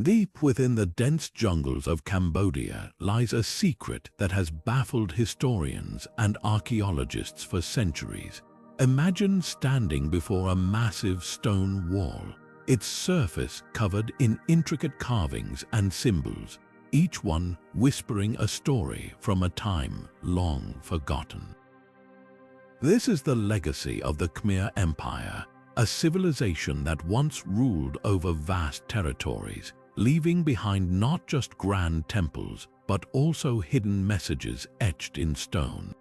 Deep within the dense jungles of Cambodia lies a secret that has baffled historians and archaeologists for centuries. Imagine standing before a massive stone wall, its surface covered in intricate carvings and symbols, each one whispering a story from a time long forgotten. This is the legacy of the Khmer Empire, a civilization that once ruled over vast territories, leaving behind not just grand temples, but also hidden messages etched in stone.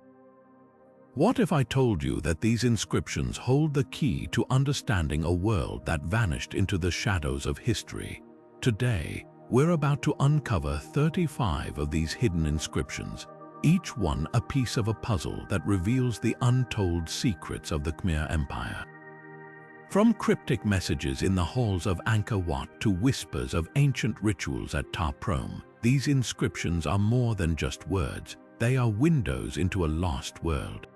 What if I told you that these inscriptions hold the key to understanding a world that vanished into the shadows of history? Today, we're about to uncover 35 of these hidden inscriptions, each one a piece of a puzzle that reveals the untold secrets of the Khmer Empire. From cryptic messages in the halls of Angkor Wat to whispers of ancient rituals at Ta Prohm, these inscriptions are more than just words. They are windows into a lost world.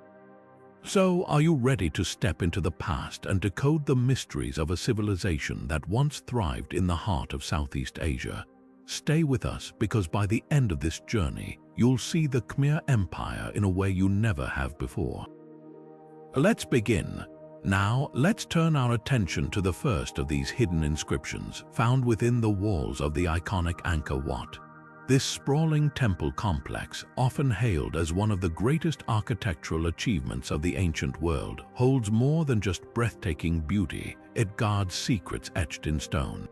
So, are you ready to step into the past and decode the mysteries of a civilization that once thrived in the heart of Southeast Asia? Stay with us, because by the end of this journey, you'll see the Khmer Empire in a way you never have before. Let's begin. Now, let's turn our attention to the first of these hidden inscriptions, found within the walls of the iconic Angkor Wat. This sprawling temple complex, often hailed as one of the greatest architectural achievements of the ancient world, holds more than just breathtaking beauty. It guards secrets etched in stone.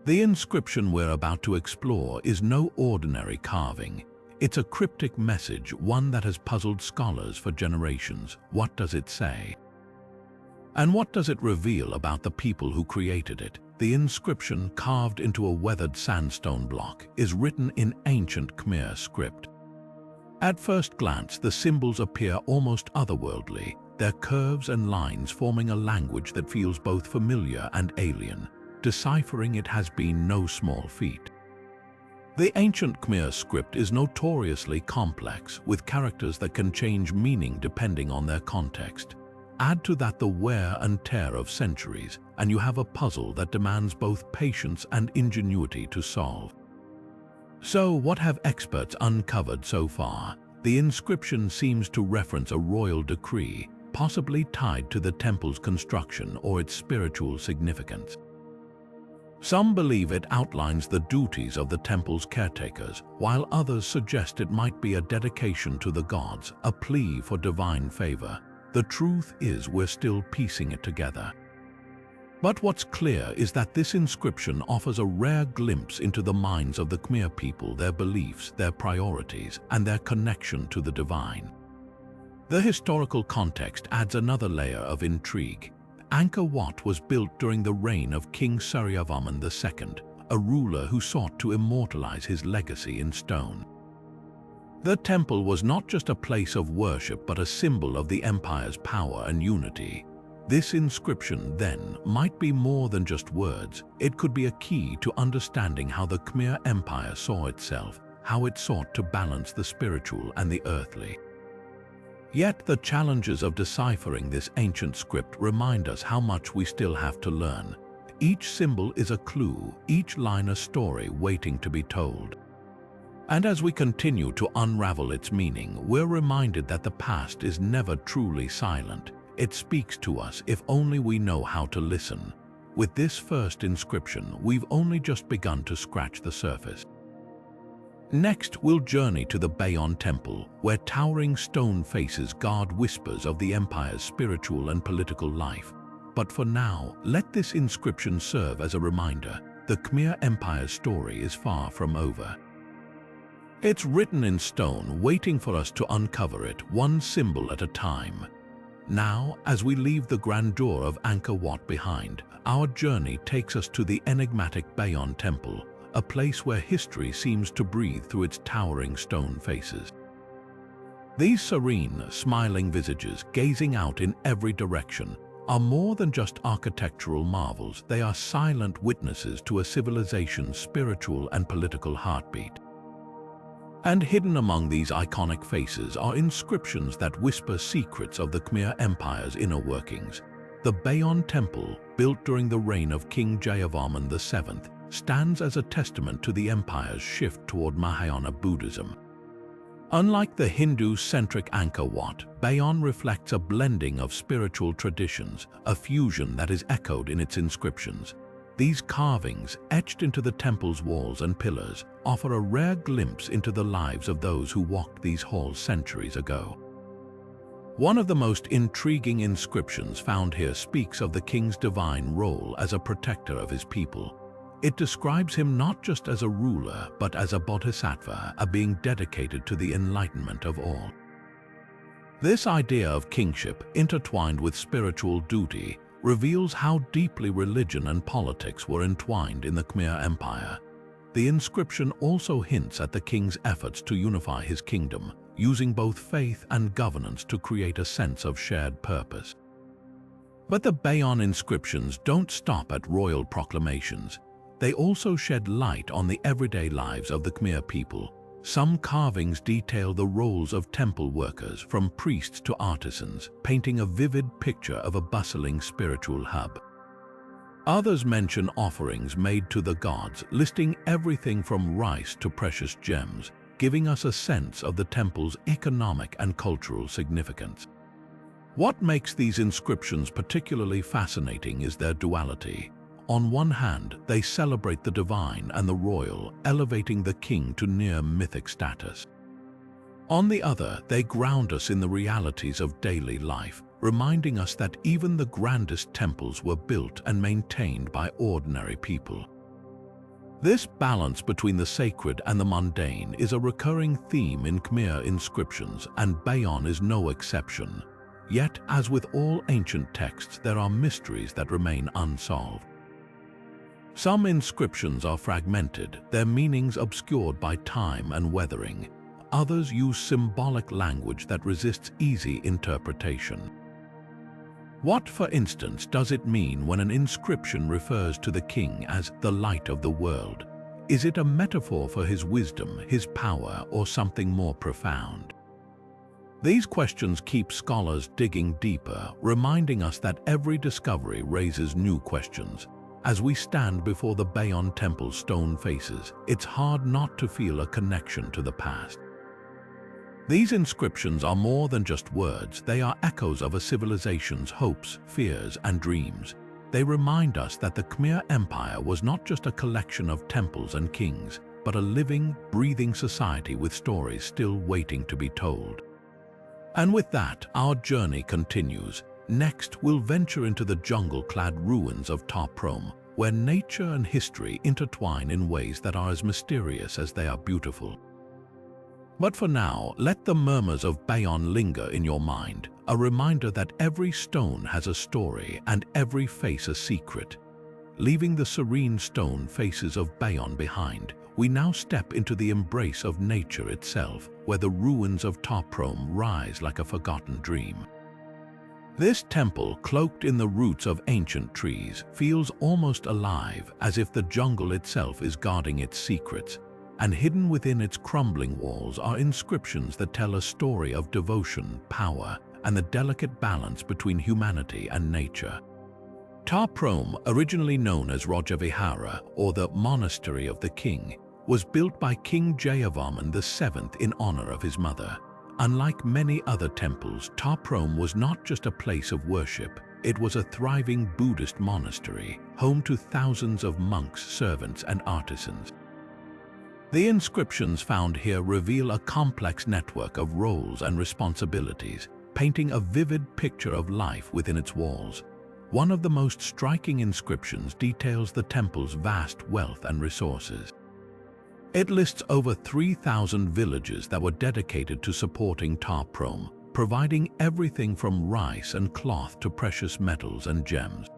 The inscription we're about to explore is no ordinary carving. It's a cryptic message, one that has puzzled scholars for generations. What does it say? And what does it reveal about the people who created it? The inscription, carved into a weathered sandstone block, is written in ancient Khmer script. At first glance, the symbols appear almost otherworldly, their curves and lines forming a language that feels both familiar and alien. Deciphering it has been no small feat. The ancient Khmer script is notoriously complex, with characters that can change meaning depending on their context. Add to that the wear and tear of centuries, and you have a puzzle that demands both patience and ingenuity to solve. So, what have experts uncovered so far? The inscription seems to reference a royal decree, possibly tied to the temple's construction or its spiritual significance. Some believe it outlines the duties of the temple's caretakers, while others suggest it might be a dedication to the gods, a plea for divine favor. The truth is, we're still piecing it together. But what's clear is that this inscription offers a rare glimpse into the minds of the Khmer people, their beliefs, their priorities, and their connection to the divine. The historical context adds another layer of intrigue. Angkor Wat was built during the reign of King Suryavarman II, a ruler who sought to immortalize his legacy in stone. The temple was not just a place of worship, but a symbol of the empire's power and unity. This inscription, then, might be more than just words. It could be a key to understanding how the Khmer Empire saw itself, how it sought to balance the spiritual and the earthly. Yet the challenges of deciphering this ancient script remind us how much we still have to learn. Each symbol is a clue, each line a story waiting to be told. And as we continue to unravel its meaning, we're reminded that the past is never truly silent. It speaks to us if only we know how to listen. With this first inscription, we've only just begun to scratch the surface. Next, we'll journey to the Bayon temple, where towering stone faces guard whispers of the empire's spiritual and political life. But for now, let this inscription serve as a reminder. The Khmer Empire's story is far from over. It's written in stone, waiting for us to uncover it, one symbol at a time. Now, as we leave the grandeur of Angkor Wat behind, our journey takes us to the enigmatic Bayon temple, a place where history seems to breathe through its towering stone faces. These serene, smiling visages, gazing out in every direction, are more than just architectural marvels. They are silent witnesses to a civilization's spiritual and political heartbeat. And hidden among these iconic faces are inscriptions that whisper secrets of the Khmer Empire's inner workings. The Bayon Temple, built during the reign of King Jayavarman VII, stands as a testament to the empire's shift toward Mahayana Buddhism. Unlike the Hindu-centric Angkor Wat, Bayon reflects a blending of spiritual traditions, a fusion that is echoed in its inscriptions. These carvings, etched into the temple's walls and pillars, offer a rare glimpse into the lives of those who walked these halls centuries ago. One of the most intriguing inscriptions found here speaks of the king's divine role as a protector of his people. It describes him not just as a ruler, but as a bodhisattva, a being dedicated to the enlightenment of all. This idea of kingship, intertwined with spiritual duty, reveals how deeply religion and politics were entwined in the Khmer Empire. The inscription also hints at the king's efforts to unify his kingdom, using both faith and governance to create a sense of shared purpose. But the Bayon inscriptions don't stop at royal proclamations. They also shed light on the everyday lives of the Khmer people. Some carvings detail the roles of temple workers, from priests to artisans, painting a vivid picture of a bustling spiritual hub. Others mention offerings made to the gods, listing everything from rice to precious gems, giving us a sense of the temple's economic and cultural significance. What makes these inscriptions particularly fascinating is their duality. On one hand, they celebrate the divine and the royal, elevating the king to near mythic status. On the other, they ground us in the realities of daily life, reminding us that even the grandest temples were built and maintained by ordinary people. This balance between the sacred and the mundane is a recurring theme in Khmer inscriptions, and Bayon is no exception. Yet, as with all ancient texts, there are mysteries that remain unsolved. Some inscriptions are fragmented, their meanings obscured by time and weathering. Others use symbolic language that resists easy interpretation. What, for instance, does it mean when an inscription refers to the king as the light of the world? Is it a metaphor for his wisdom, his power, or something more profound? These questions keep scholars digging deeper, reminding us that every discovery raises new questions. As we stand before the Bayon Temple's stone faces, it's hard not to feel a connection to the past. These inscriptions are more than just words, they are echoes of a civilization's hopes, fears, and dreams. They remind us that the Khmer Empire was not just a collection of temples and kings, but a living, breathing society with stories still waiting to be told. And with that, our journey continues. Next, we'll venture into the jungle-clad ruins of Ta Prohm, where nature and history intertwine in ways that are as mysterious as they are beautiful. But for now, let the murmurs of Bayon linger in your mind, a reminder that every stone has a story and every face a secret. Leaving the serene stone faces of Bayon behind, we now step into the embrace of nature itself, where the ruins of Ta Prohm rise like a forgotten dream. This temple, cloaked in the roots of ancient trees, feels almost alive, as if the jungle itself is guarding its secrets. And hidden within its crumbling walls are inscriptions that tell a story of devotion, power, and the delicate balance between humanity and nature. Ta Prohm, originally known as Rajavihara, or the Monastery of the King, was built by King Jayavarman VII in honor of his mother. Unlike many other temples, Ta Prohm was not just a place of worship. It was a thriving Buddhist monastery, home to thousands of monks, servants, and artisans. The inscriptions found here reveal a complex network of roles and responsibilities, painting a vivid picture of life within its walls. One of the most striking inscriptions details the temple's vast wealth and resources. It lists over 3,000 villages that were dedicated to supporting Ta Prohm, providing everything from rice and cloth to precious metals and gems.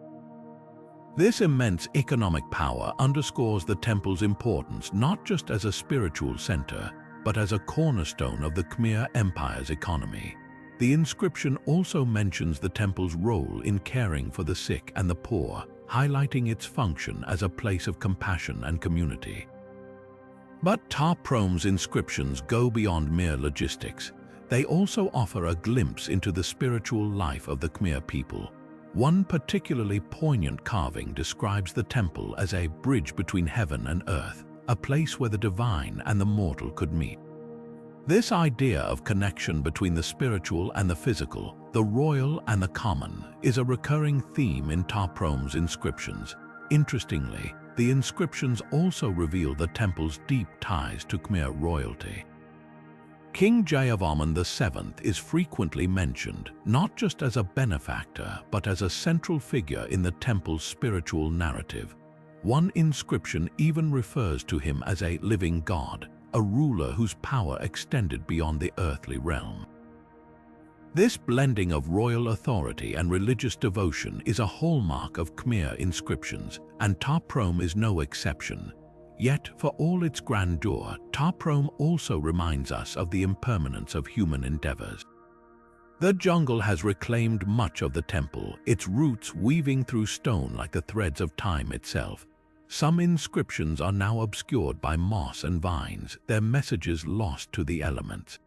This immense economic power underscores the temple's importance not just as a spiritual center, but as a cornerstone of the Khmer Empire's economy. The inscription also mentions the temple's role in caring for the sick and the poor, highlighting its function as a place of compassion and community. But Ta Prohm's inscriptions go beyond mere logistics. They also offer a glimpse into the spiritual life of the Khmer people. One particularly poignant carving describes the temple as a bridge between heaven and earth, a place where the divine and the mortal could meet. This idea of connection between the spiritual and the physical, the royal and the common, is a recurring theme in Ta Proham's inscriptions. Interestingly, the inscriptions also reveal the temple's deep ties to Khmer royalty. King Jayavarman VII is frequently mentioned, not just as a benefactor, but as a central figure in the temple's spiritual narrative. One inscription even refers to him as a living god, a ruler whose power extended beyond the earthly realm. This blending of royal authority and religious devotion is a hallmark of Khmer inscriptions, and Ta Proham is no exception. Yet, for all its grandeur, Ta Proham also reminds us of the impermanence of human endeavors. The jungle has reclaimed much of the temple, its roots weaving through stone like the threads of time itself. Some inscriptions are now obscured by moss and vines, their messages lost to the elements.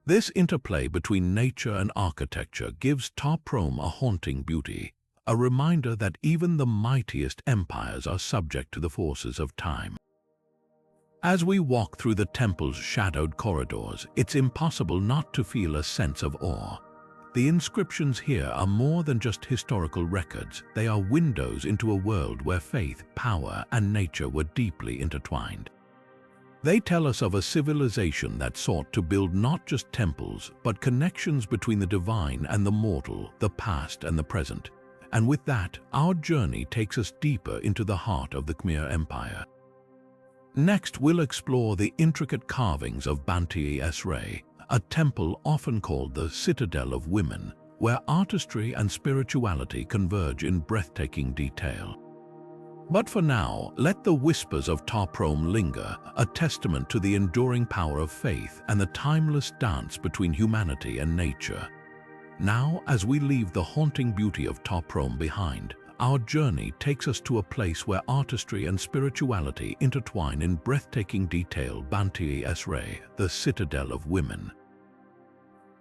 This interplay between nature and architecture gives Ta Proham a haunting beauty, a reminder that even the mightiest empires are subject to the forces of time. As we walk through the temple's shadowed corridors, it's impossible not to feel a sense of awe. The inscriptions here are more than just historical records. They are windows into a world where faith, power, and nature were deeply intertwined. They tell us of a civilization that sought to build not just temples, but connections between the divine and the mortal, the past and the present. And with that, our journey takes us deeper into the heart of the Khmer Empire. Next, we'll explore the intricate carvings of Banteay Esrei, a temple often called the Citadel of Women, where artistry and spirituality converge in breathtaking detail. But for now, let the whispers of Ta Proham linger, a testament to the enduring power of faith and the timeless dance between humanity and nature. Now, as we leave the haunting beauty of Ta Proham behind, our journey takes us to a place where artistry and spirituality intertwine in breathtaking detail. Banteay Esrei, the Citadel of Women.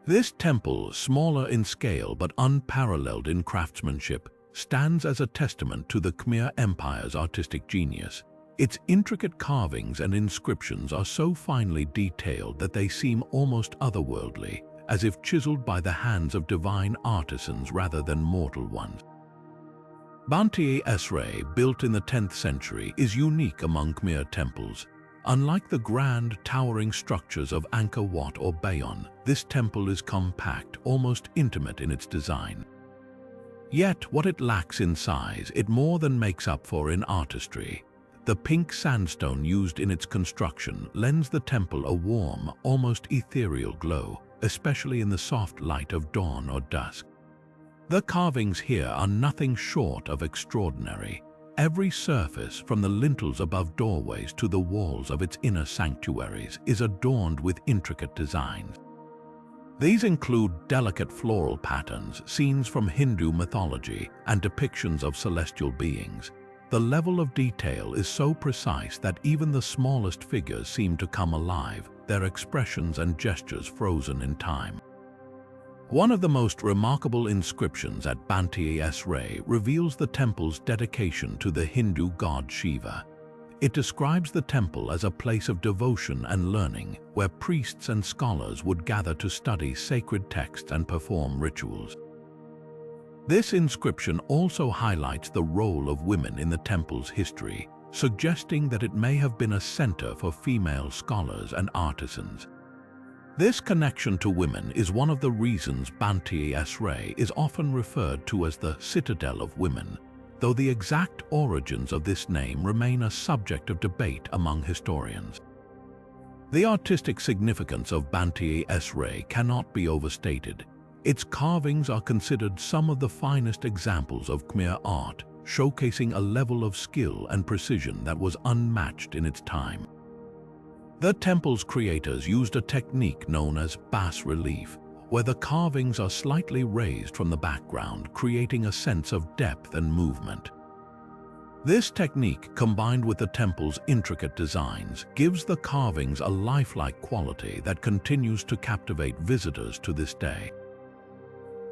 This temple, smaller in scale but unparalleled in craftsmanship, stands as a testament to the Khmer Empire's artistic genius. Its intricate carvings and inscriptions are so finely detailed that they seem almost otherworldly, as if chiseled by the hands of divine artisans rather than mortal ones. Banteay Esrei, built in the 10th century, is unique among Khmer temples. Unlike the grand, towering structures of Angkor or Bayon, this temple is compact, almost intimate in its design. Yet, what it lacks in size, it more than makes up for in artistry. The pink sandstone used in its construction lends the temple a warm, almost ethereal glow, especially in the soft light of dawn or dusk. The carvings here are nothing short of extraordinary. Every surface, from the lintels above doorways to the walls of its inner sanctuaries, is adorned with intricate designs. These include delicate floral patterns, scenes from Hindu mythology, and depictions of celestial beings. The level of detail is so precise that even the smallest figures seem to come alive, their expressions and gestures frozen in time. One of the most remarkable inscriptions at Banteay Esrei reveals the temple's dedication to the Hindu god Shiva. It describes the temple as a place of devotion and learning, where priests and scholars would gather to study sacred texts and perform rituals. This inscription also highlights the role of women in the temple's history, suggesting that it may have been a center for female scholars and artisans. This connection to women is one of the reasons Banteay Esrei is often referred to as the Citadel of Women, though the exact origins of this name remain a subject of debate among historians. The artistic significance of Banteay Esrei cannot be overstated. Its carvings are considered some of the finest examples of Khmer art, showcasing a level of skill and precision that was unmatched in its time. The temple's creators used a technique known as bas-relief, where the carvings are slightly raised from the background, creating a sense of depth and movement. This technique, combined with the temple's intricate designs, gives the carvings a lifelike quality that continues to captivate visitors to this day.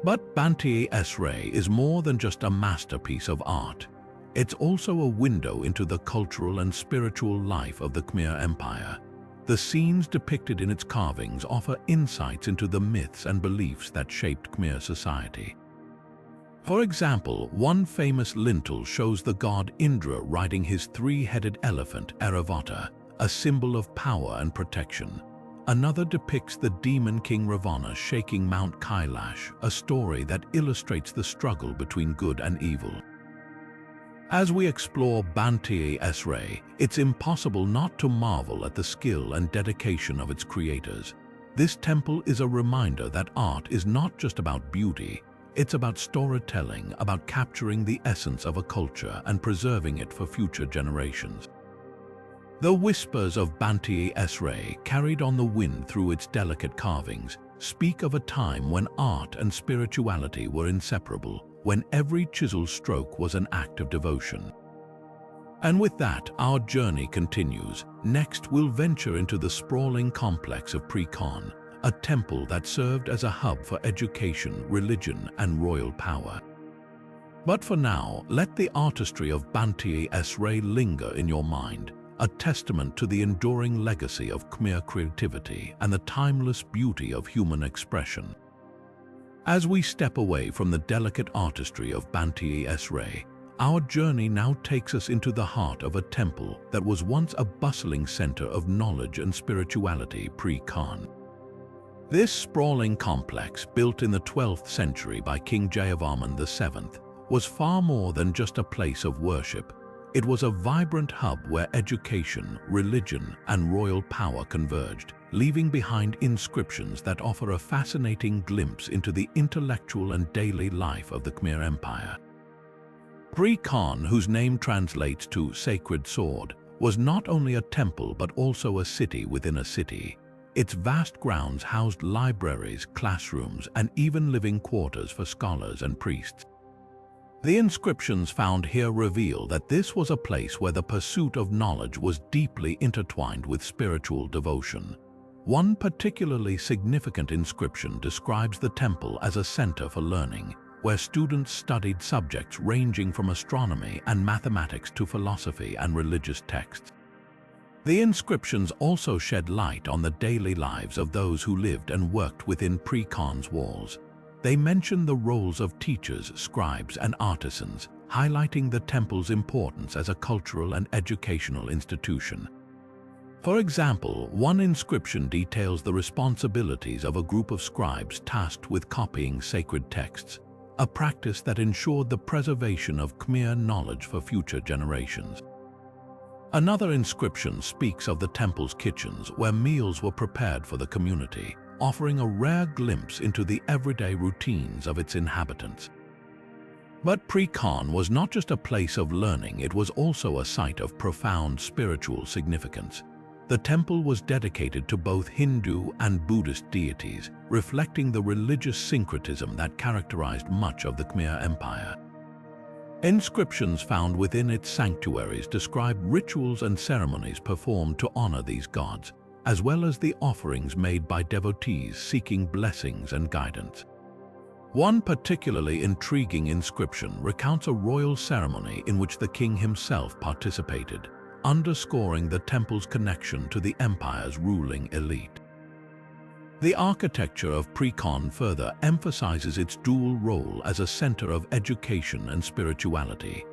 But Banteay Esrae is more than just a masterpiece of art. It's also a window into the cultural and spiritual life of the Khmer Empire. The scenes depicted in its carvings offer insights into the myths and beliefs that shaped Khmer society. For example, one famous lintel shows the god Indra riding his three-headed elephant, Airavata, a symbol of power and protection. Another depicts the demon king Ravana shaking Mount Kailash, a story that illustrates the struggle between good and evil. As we explore Banteay Esrae, it's impossible not to marvel at the skill and dedication of its creators. This temple is a reminder that art is not just about beauty, it's about storytelling, about capturing the essence of a culture and preserving it for future generations. The whispers of Banteay Esrae, carried on the wind through its delicate carvings, speak of a time when art and spirituality were inseparable, when every chiseled stroke was an act of devotion. And with that, our journey continues. Next, we'll venture into the sprawling complex of Pre Khon, a temple that served as a hub for education, religion, and royal power. But for now, let the artistry of Banteay Esrae linger in your mind, a testament to the enduring legacy of Khmer creativity and the timeless beauty of human expression. As we step away from the delicate artistry of Banteay Esrae, our journey now takes us into the heart of a temple that was once a bustling center of knowledge and spirituality, Pre Khon. This sprawling complex, built in the 12th century by King Jayavarman VII, was far more than just a place of worship. It was a vibrant hub where education, religion, and royal power converged, leaving behind inscriptions that offer a fascinating glimpse into the intellectual and daily life of the Khmer Empire. Pre Khon, whose name translates to sacred sword, was not only a temple but also a city within a city. Its vast grounds housed libraries, classrooms, and even living quarters for scholars and priests. The inscriptions found here reveal that this was a place where the pursuit of knowledge was deeply intertwined with spiritual devotion. One particularly significant inscription describes the temple as a center for learning, where students studied subjects ranging from astronomy and mathematics to philosophy and religious texts. The inscriptions also shed light on the daily lives of those who lived and worked within Pre Khon's walls. They mention the roles of teachers, scribes, and artisans, highlighting the temple's importance as a cultural and educational institution. For example, one inscription details the responsibilities of a group of scribes tasked with copying sacred texts, a practice that ensured the preservation of Khmer knowledge for future generations. Another inscription speaks of the temple's kitchens, where meals were prepared for the community, offering a rare glimpse into the everyday routines of its inhabitants. But Pre Khon was not just a place of learning, it was also a site of profound spiritual significance. The temple was dedicated to both Hindu and Buddhist deities, reflecting the religious syncretism that characterized much of the Khmer Empire. Inscriptions found within its sanctuaries describe rituals and ceremonies performed to honor these gods, as well as the offerings made by devotees seeking blessings and guidance. One particularly intriguing inscription recounts a royal ceremony in which the king himself participated, underscoring the temple's connection to the empire's ruling elite. The architecture of Pre Khon further emphasizes its dual role as a center of education and spirituality.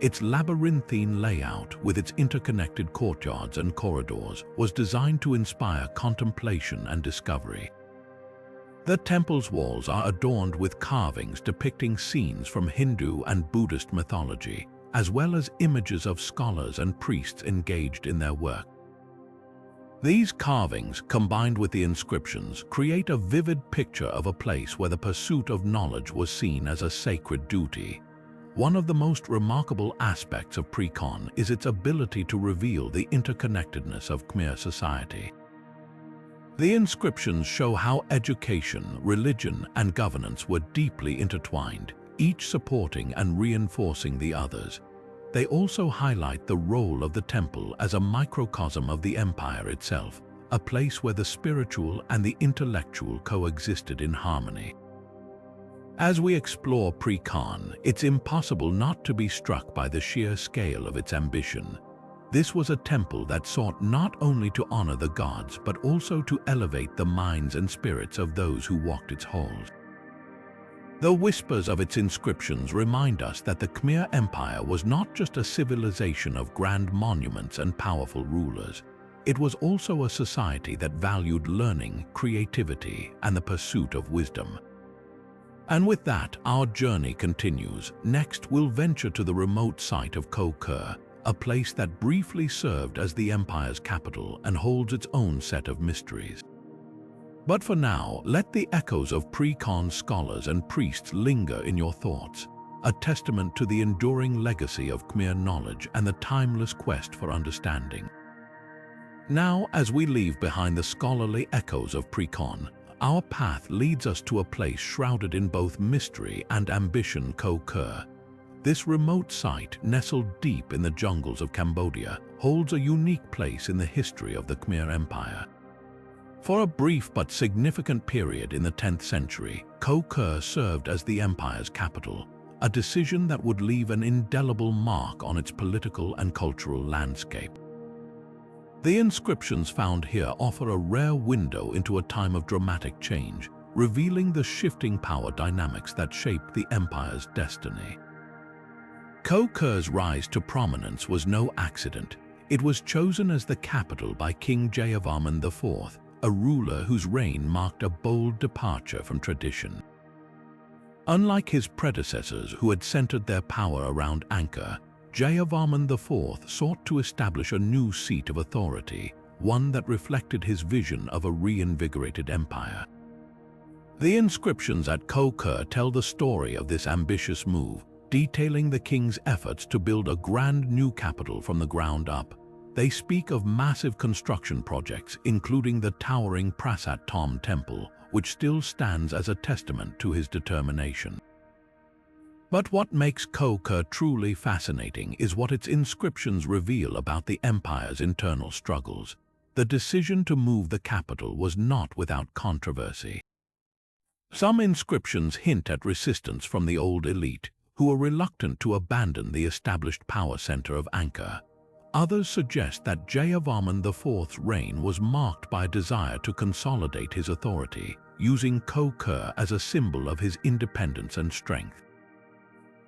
Its labyrinthine layout, with its interconnected courtyards and corridors, was designed to inspire contemplation and discovery. The temple's walls are adorned with carvings depicting scenes from Hindu and Buddhist mythology, as well as images of scholars and priests engaged in their work. These carvings, combined with the inscriptions, create a vivid picture of a place where the pursuit of knowledge was seen as a sacred duty. One of the most remarkable aspects of Pre Khon is its ability to reveal the interconnectedness of Khmer society. The inscriptions show how education, religion, and governance were deeply intertwined, each supporting and reinforcing the others. They also highlight the role of the temple as a microcosm of the empire itself, a place where the spiritual and the intellectual coexisted in harmony. As we explore pre-Khan, it's impossible not to be struck by the sheer scale of its ambition. This was a temple that sought not only to honor the gods, but also to elevate the minds and spirits of those who walked its halls. The whispers of its inscriptions remind us that the Khmer Empire was not just a civilization of grand monuments and powerful rulers. It was also a society that valued learning, creativity, and the pursuit of wisdom. And with that, our journey continues. Next, we'll venture to the remote site of Khmer, a place that briefly served as the empire's capital and holds its own set of mysteries. But for now, let the echoes of pre-Khan scholars and priests linger in your thoughts, a testament to the enduring legacy of Khmer knowledge and the timeless quest for understanding. Now, as we leave behind the scholarly echoes of pre-Khan, our path leads us to a place shrouded in both mystery and ambition, Khmer. This remote site, nestled deep in the jungles of Cambodia, holds a unique place in the history of the Khmer Empire. For a brief but significant period in the 10th century, Khmer served as the empire's capital, a decision that would leave an indelible mark on its political and cultural landscape. The inscriptions found here offer a rare window into a time of dramatic change, revealing the shifting power dynamics that shaped the empire's destiny. Khmer's rise to prominence was no accident. It was chosen as the capital by King Jayavarman IV, a ruler whose reign marked a bold departure from tradition. Unlike his predecessors who had centered their power around Angkor, Jayavarman IV sought to establish a new seat of authority, one that reflected his vision of a reinvigorated empire. The inscriptions at Khmer tell the story of this ambitious move, detailing the king's efforts to build a grand new capital from the ground up. They speak of massive construction projects, including the towering Prasat Tom Temple, which still stands as a testament to his determination. But what makes Khmer truly fascinating is what its inscriptions reveal about the empire's internal struggles. The decision to move the capital was not without controversy. Some inscriptions hint at resistance from the old elite, who were reluctant to abandon the established power center of Angkor. Others suggest that Jayavarman IV's reign was marked by a desire to consolidate his authority, using Khmer as a symbol of his independence and strength.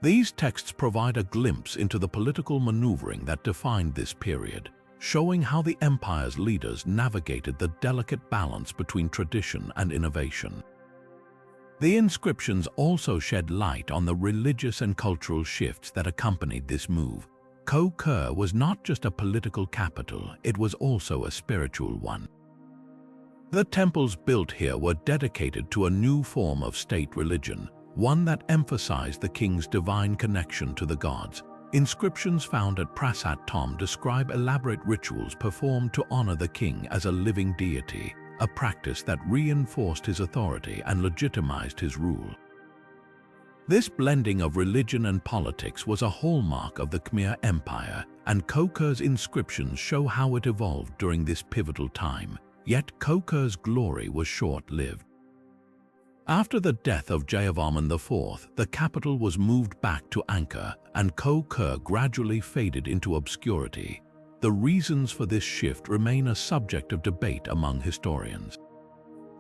These texts provide a glimpse into the political maneuvering that defined this period, showing how the empire's leaders navigated the delicate balance between tradition and innovation. The inscriptions also shed light on the religious and cultural shifts that accompanied this move. Khmer was not just a political capital, it was also a spiritual one. The temples built here were dedicated to a new form of state religion, one that emphasized the king's divine connection to the gods. Inscriptions found at Prasat Tom describe elaborate rituals performed to honor the king as a living deity, a practice that reinforced his authority and legitimized his rule. This blending of religion and politics was a hallmark of the Khmer Empire, and Khmer's inscriptions show how it evolved during this pivotal time. Yet Khmer's glory was short-lived. After the death of Jayavarman IV, the capital was moved back to Angkor, and Khmer gradually faded into obscurity. The reasons for this shift remain a subject of debate among historians.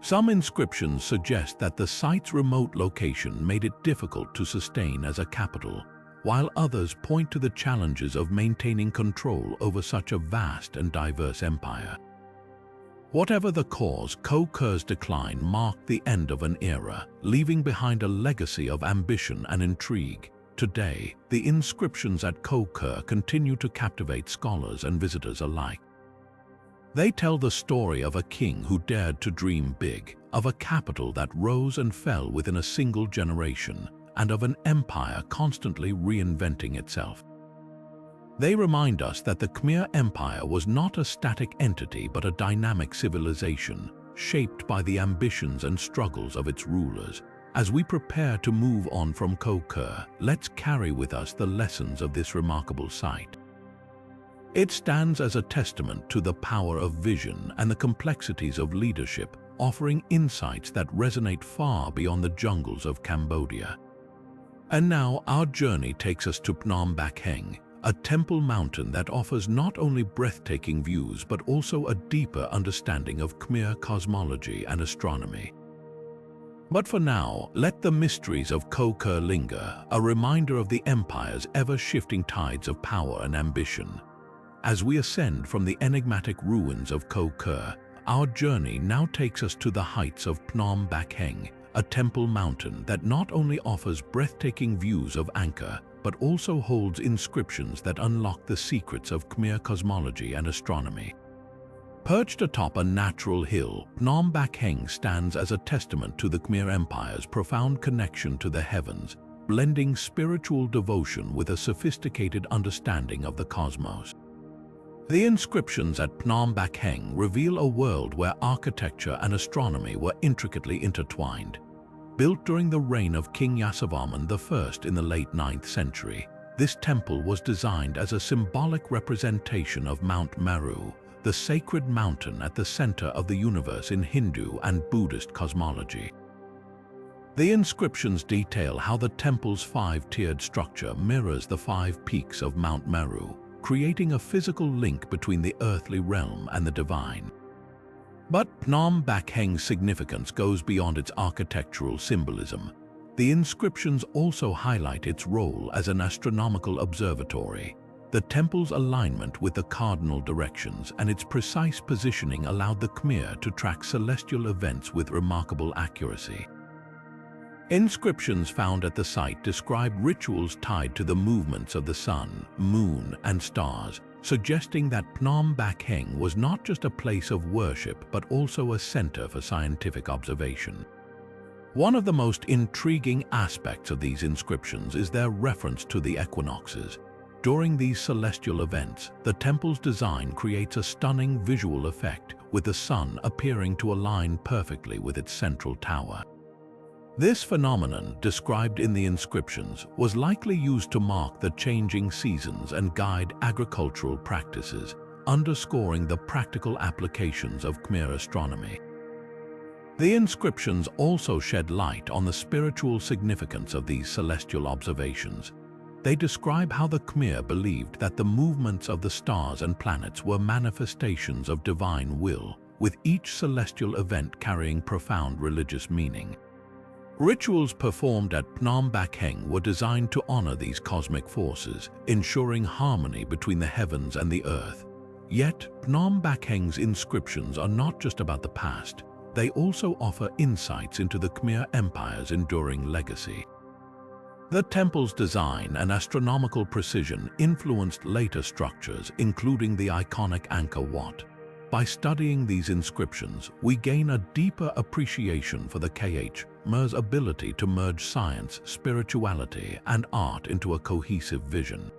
Some inscriptions suggest that the site's remote location made it difficult to sustain as a capital, while others point to the challenges of maintaining control over such a vast and diverse empire. Whatever the cause, Khmer's decline marked the end of an era, leaving behind a legacy of ambition and intrigue. Today, the inscriptions at Khmer continue to captivate scholars and visitors alike. They tell the story of a king who dared to dream big, of a capital that rose and fell within a single generation, and of an empire constantly reinventing itself. They remind us that the Khmer Empire was not a static entity but a dynamic civilization, shaped by the ambitions and struggles of its rulers. As we prepare to move on from Khmer, let's carry with us the lessons of this remarkable site. It stands as a testament to the power of vision and the complexities of leadership, offering insights that resonate far beyond the jungles of Cambodia. And now our journey takes us to Phnom Bakheng, a temple mountain that offers not only breathtaking views but also a deeper understanding of Khmer cosmology and astronomy. But for now, let the mysteries of Khmer linger, a reminder of the empire's ever-shifting tides of power and ambition. As we ascend from the enigmatic ruins of Khmer, our journey now takes us to the heights of Phnom Bakheng, a temple mountain that not only offers breathtaking views of Angkor, but also holds inscriptions that unlock the secrets of Khmer cosmology and astronomy. Perched atop a natural hill, Phnom Bakheng stands as a testament to the Khmer Empire's profound connection to the heavens, blending spiritual devotion with a sophisticated understanding of the cosmos. The inscriptions at Phnom Bakheng reveal a world where architecture and astronomy were intricately intertwined. Built during the reign of King Yasovarman I in the late 9th century, this temple was designed as a symbolic representation of Mount Meru, the sacred mountain at the center of the universe in Hindu and Buddhist cosmology. The inscriptions detail how the temple's five-tiered structure mirrors the five peaks of Mount Meru, creating a physical link between the earthly realm and the divine. But Phnom Bakheng's significance goes beyond its architectural symbolism. The inscriptions also highlight its role as an astronomical observatory. The temple's alignment with the cardinal directions and its precise positioning allowed the Khmer to track celestial events with remarkable accuracy. Inscriptions found at the site describe rituals tied to the movements of the sun, moon, and stars, suggesting that Phnom Bakheng was not just a place of worship but also a center for scientific observation. One of the most intriguing aspects of these inscriptions is their reference to the equinoxes. During these celestial events, the temple's design creates a stunning visual effect, with the sun appearing to align perfectly with its central tower. This phenomenon, described in the inscriptions, was likely used to mark the changing seasons and guide agricultural practices, underscoring the practical applications of Khmer astronomy. The inscriptions also shed light on the spiritual significance of these celestial observations. They describe how the Khmer believed that the movements of the stars and planets were manifestations of divine will, with each celestial event carrying profound religious meaning. Rituals performed at Phnom Bakheng were designed to honor these cosmic forces, ensuring harmony between the heavens and the earth. Yet, Phnom Bakheng's inscriptions are not just about the past. They also offer insights into the Khmer Empire's enduring legacy. The temple's design and astronomical precision influenced later structures, including the iconic Angkor Wat. By studying these inscriptions, we gain a deeper appreciation for the Khmer's ability to merge science, spirituality, and art into a cohesive vision.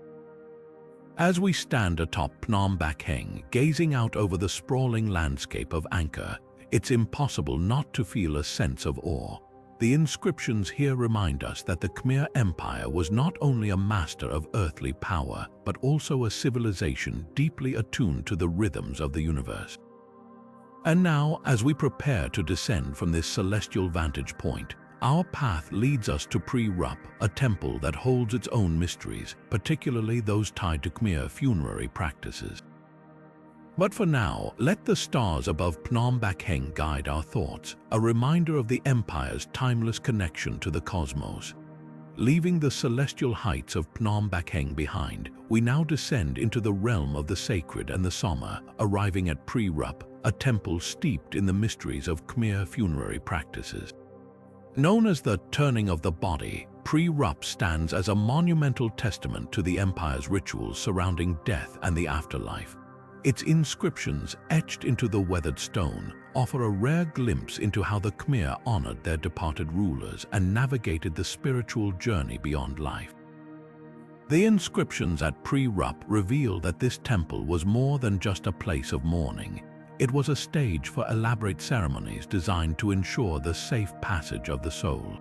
As we stand atop Phnom Bakheng, gazing out over the sprawling landscape of Angkor, it's impossible not to feel a sense of awe. The inscriptions here remind us that the Khmer Empire was not only a master of earthly power, but also a civilization deeply attuned to the rhythms of the universe. And now, as we prepare to descend from this celestial vantage point, our path leads us to Pre Rup, a temple that holds its own mysteries, particularly those tied to Khmer funerary practices. But for now, let the stars above Phnom Bakheng guide our thoughts, a reminder of the empire's timeless connection to the cosmos. Leaving the celestial heights of Phnom Bakheng behind, we now descend into the realm of the sacred and the Soma, arriving at Pre Rup, a temple steeped in the mysteries of Khmer funerary practices. Known as the turning of the body, Pre Rup stands as a monumental testament to the empire's rituals surrounding death and the afterlife. Its inscriptions, etched into the weathered stone, offer a rare glimpse into how the Khmer honored their departed rulers and navigated the spiritual journey beyond life. The inscriptions at Pre Rup reveal that this temple was more than just a place of mourning. It was a stage for elaborate ceremonies designed to ensure the safe passage of the soul.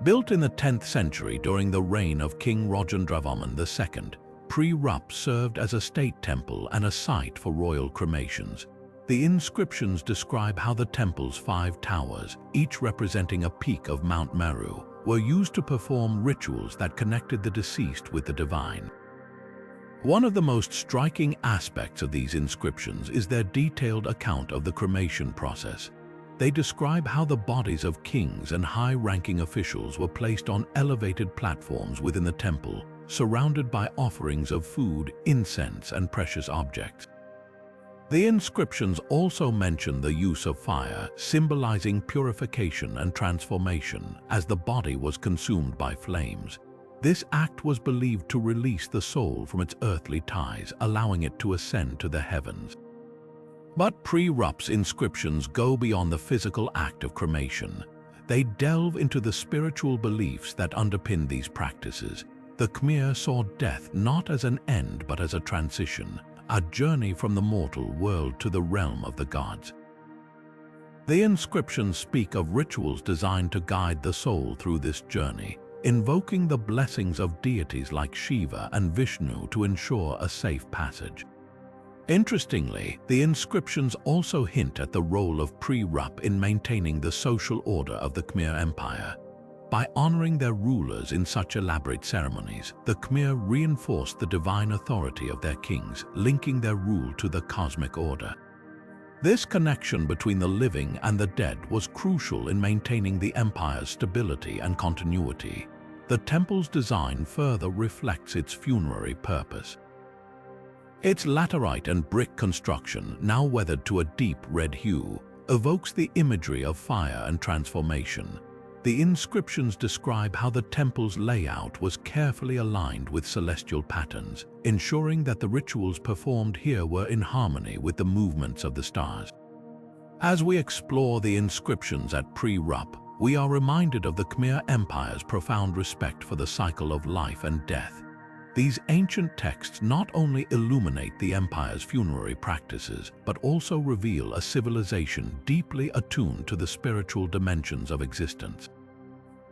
Built in the 10th century during the reign of King Rajendravarman II, Pre Rup served as a state temple and a site for royal cremations. The inscriptions describe how the temple's 5 towers, each representing a peak of Mount Meru, were used to perform rituals that connected the deceased with the divine. One of the most striking aspects of these inscriptions is their detailed account of the cremation process. They describe how the bodies of kings and high-ranking officials were placed on elevated platforms within the temple, surrounded by offerings of food, incense, and precious objects. The inscriptions also mention the use of fire, symbolizing purification and transformation, as the body was consumed by flames. This act was believed to release the soul from its earthly ties, allowing it to ascend to the heavens. But Pre-Rup's inscriptions go beyond the physical act of cremation. They delve into the spiritual beliefs that underpin these practices. The Khmer saw death not as an end but as a transition, a journey from the mortal world to the realm of the gods. The inscriptions speak of rituals designed to guide the soul through this journey, invoking the blessings of deities like Shiva and Vishnu to ensure a safe passage. Interestingly, the inscriptions also hint at the role of Pre-Rup in maintaining the social order of the Khmer Empire. By honoring their rulers in such elaborate ceremonies, the Khmer reinforced the divine authority of their kings, linking their rule to the cosmic order. This connection between the living and the dead was crucial in maintaining the empire's stability and continuity. The temple's design further reflects its funerary purpose. Its laterite and brick construction, now weathered to a deep red hue, evokes the imagery of fire and transformation. The inscriptions describe how the temple's layout was carefully aligned with celestial patterns, ensuring that the rituals performed here were in harmony with the movements of the stars. As we explore the inscriptions at Pre-Rup, we are reminded of the Khmer Empire's profound respect for the cycle of life and death. These ancient texts not only illuminate the empire's funerary practices, but also reveal a civilization deeply attuned to the spiritual dimensions of existence.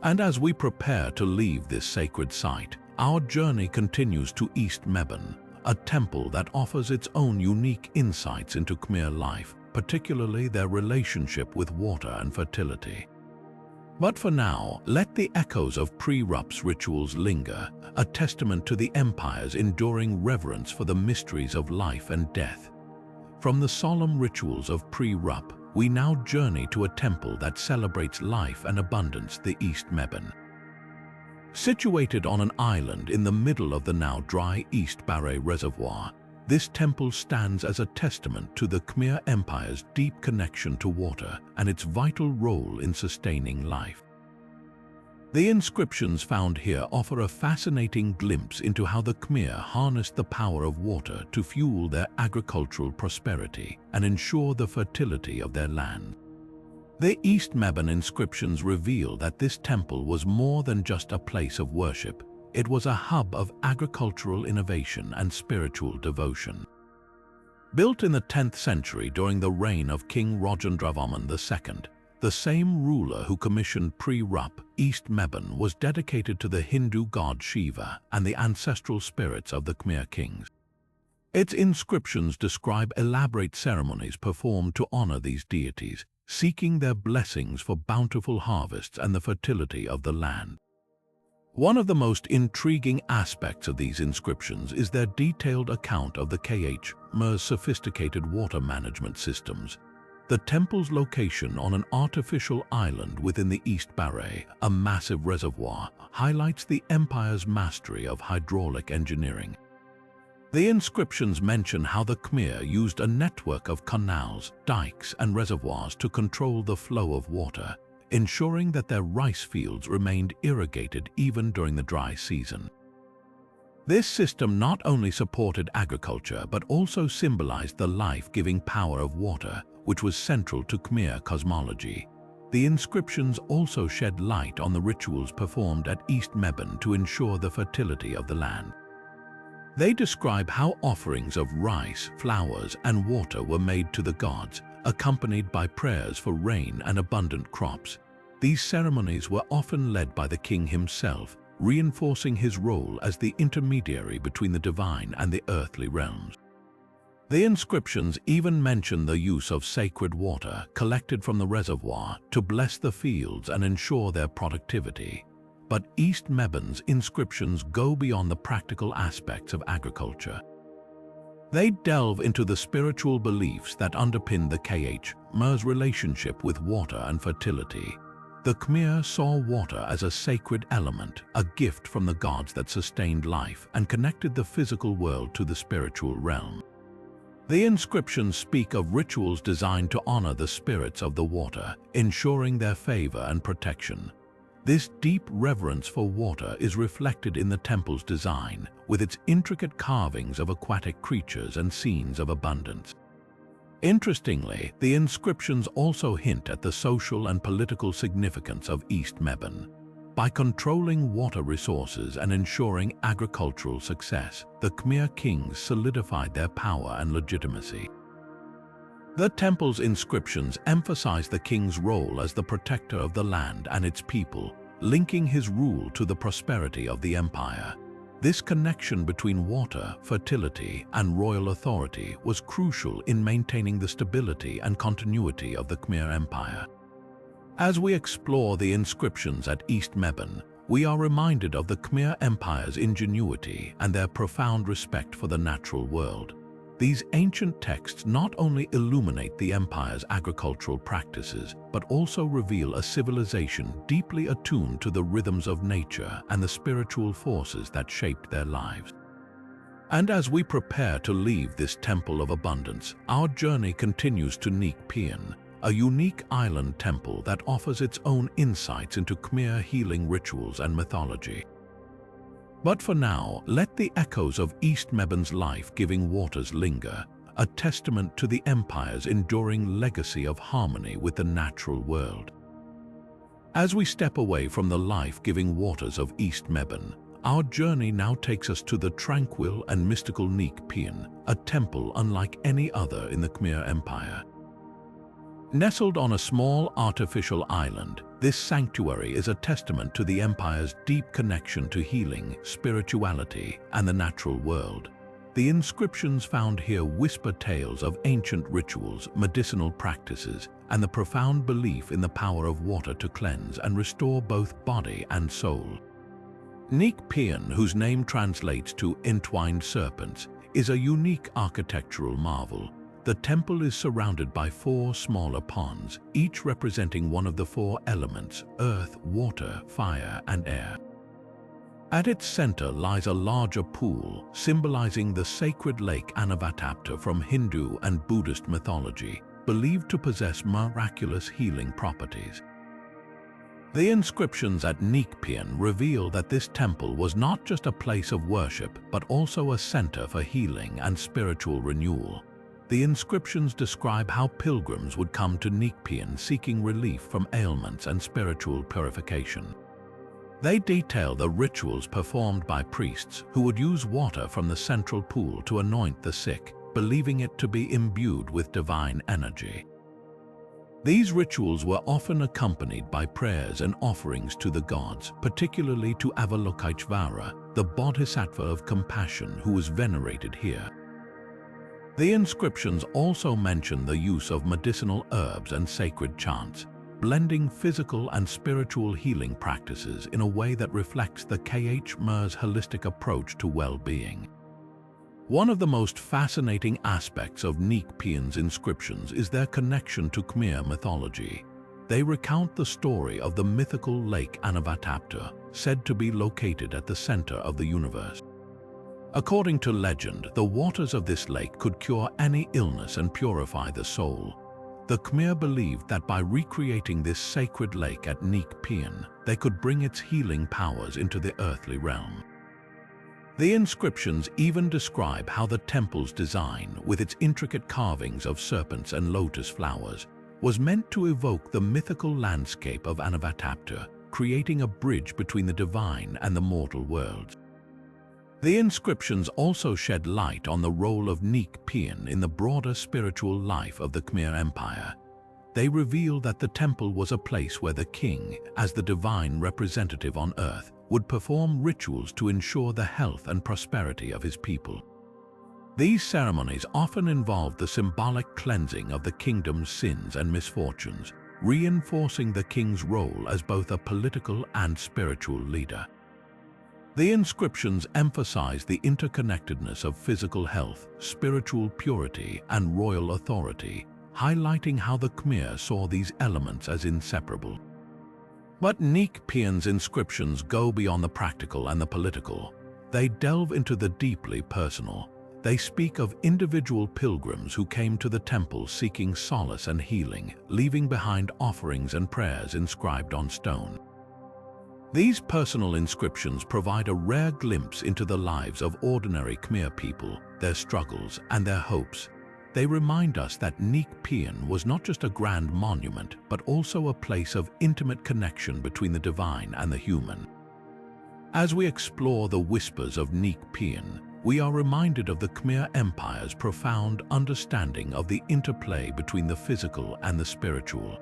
And as we prepare to leave this sacred site, our journey continues to East Mebane, a temple that offers its own unique insights into Khmer life, particularly their relationship with water and fertility. But for now, let the echoes of Pre-Rup's rituals linger, a testament to the empire's enduring reverence for the mysteries of life and death. From the solemn rituals of Pre-Rup, we now journey to a temple that celebrates life and abundance, the East Mebane. Situated on an island in the middle of the now dry East Baray Reservoir, this temple stands as a testament to the Khmer Empire's deep connection to water and its vital role in sustaining life. The inscriptions found here offer a fascinating glimpse into how the Khmer harnessed the power of water to fuel their agricultural prosperity and ensure the fertility of their land. The East Mebane inscriptions reveal that this temple was more than just a place of worship. It was a hub of agricultural innovation and spiritual devotion. Built in the 10th century during the reign of King Rajendravarman II, the same ruler who commissioned Pre-Rup, East Mebane was dedicated to the Hindu god Shiva and the ancestral spirits of the Khmer kings. Its inscriptions describe elaborate ceremonies performed to honor these deities, seeking their blessings for bountiful harvests and the fertility of the land. One of the most intriguing aspects of these inscriptions is their detailed account of the Khmer's sophisticated water management systems. The temple's location on an artificial island within the East Baray, a massive reservoir, highlights the empire's mastery of hydraulic engineering. The inscriptions mention how the Khmer used a network of canals, dikes, and reservoirs to control the flow of water, ensuring that their rice fields remained irrigated even during the dry season. This system not only supported agriculture but also symbolized the life-giving power of water, which was central to Khmer cosmology. The inscriptions also shed light on the rituals performed at East Mebane to ensure the fertility of the land. They describe how offerings of rice, flowers, and water were made to the gods, accompanied by prayers for rain and abundant crops. These ceremonies were often led by the king himself, reinforcing his role as the intermediary between the divine and the earthly realms. The inscriptions even mention the use of sacred water collected from the reservoir to bless the fields and ensure their productivity. But East Meben's inscriptions go beyond the practical aspects of agriculture. They delve into the spiritual beliefs that underpin the Khmer's relationship with water and fertility. The Khmer saw water as a sacred element, a gift from the gods that sustained life and connected the physical world to the spiritual realm. The inscriptions speak of rituals designed to honor the spirits of the water, ensuring their favor and protection. This deep reverence for water is reflected in the temple's design, with its intricate carvings of aquatic creatures and scenes of abundance. Interestingly, the inscriptions also hint at the social and political significance of East Meben. By controlling water resources and ensuring agricultural success, the Khmer kings solidified their power and legitimacy. The temple's inscriptions emphasize the king's role as the protector of the land and its people, linking his rule to the prosperity of the empire. This connection between water, fertility, and royal authority was crucial in maintaining the stability and continuity of the Khmer Empire. As we explore the inscriptions at East Meben, we are reminded of the Khmer Empire's ingenuity and their profound respect for the natural world. These ancient texts not only illuminate the empire's agricultural practices, but also reveal a civilization deeply attuned to the rhythms of nature and the spiritual forces that shaped their lives. And as we prepare to leave this temple of abundance, our journey continues to Neak Pean, a unique island temple that offers its own insights into Khmer healing rituals and mythology. But for now, let the echoes of East Meben's life-giving waters linger, a testament to the empire's enduring legacy of harmony with the natural world. As we step away from the life-giving waters of East Meben, our journey now takes us to the tranquil and mystical Neak Pean, a temple unlike any other in the Khmer Empire. Nestled on a small artificial island, this sanctuary is a testament to the empire's deep connection to healing, spirituality, and the natural world. The inscriptions found here whisper tales of ancient rituals, medicinal practices, and the profound belief in the power of water to cleanse and restore both body and soul. Neak Pean, whose name translates to entwined serpents, is a unique architectural marvel. The temple is surrounded by 4 smaller ponds, each representing one of the 4 elements: earth, water, fire, and air. At its center lies a larger pool, symbolizing the sacred lake Anavatapta from Hindu and Buddhist mythology, believed to possess miraculous healing properties. The inscriptions at Neak Pean reveal that this temple was not just a place of worship, but also a center for healing and spiritual renewal. The inscriptions describe how pilgrims would come to Neak Pean seeking relief from ailments and spiritual purification. They detail the rituals performed by priests who would use water from the central pool to anoint the sick, believing it to be imbued with divine energy. These rituals were often accompanied by prayers and offerings to the gods, particularly to Avalokiteshvara, the bodhisattva of compassion who was venerated here. The inscriptions also mention the use of medicinal herbs and sacred chants, blending physical and spiritual healing practices in a way that reflects the Khmer's holistic approach to well-being. One of the most fascinating aspects of Neak Pean's inscriptions is their connection to Khmer mythology. They recount the story of the mythical lake Anavatapta, said to be located at the center of the universe. According to legend, the waters of this lake could cure any illness and purify the soul. The Khmer believed that by recreating this sacred lake at Neak Pean, they could bring its healing powers into the earthly realm. The inscriptions even describe how the temple's design, with its intricate carvings of serpents and lotus flowers, was meant to evoke the mythical landscape of Anavatapta, creating a bridge between the divine and the mortal worlds. The inscriptions also shed light on the role of Neak Pean in the broader spiritual life of the Khmer Empire. They reveal that the temple was a place where the king, as the divine representative on earth, would perform rituals to ensure the health and prosperity of his people. These ceremonies often involved the symbolic cleansing of the kingdom's sins and misfortunes, reinforcing the king's role as both a political and spiritual leader. The inscriptions emphasize the interconnectedness of physical health, spiritual purity, and royal authority, highlighting how the Khmer saw these elements as inseparable. But Neak Pian's inscriptions go beyond the practical and the political. They delve into the deeply personal. They speak of individual pilgrims who came to the temple seeking solace and healing, leaving behind offerings and prayers inscribed on stone. These personal inscriptions provide a rare glimpse into the lives of ordinary Khmer people, their struggles, and their hopes. They remind us that Neak Pian was not just a grand monument, but also a place of intimate connection between the divine and the human. As we explore the whispers of Neak Pian, we are reminded of the Khmer Empire's profound understanding of the interplay between the physical and the spiritual.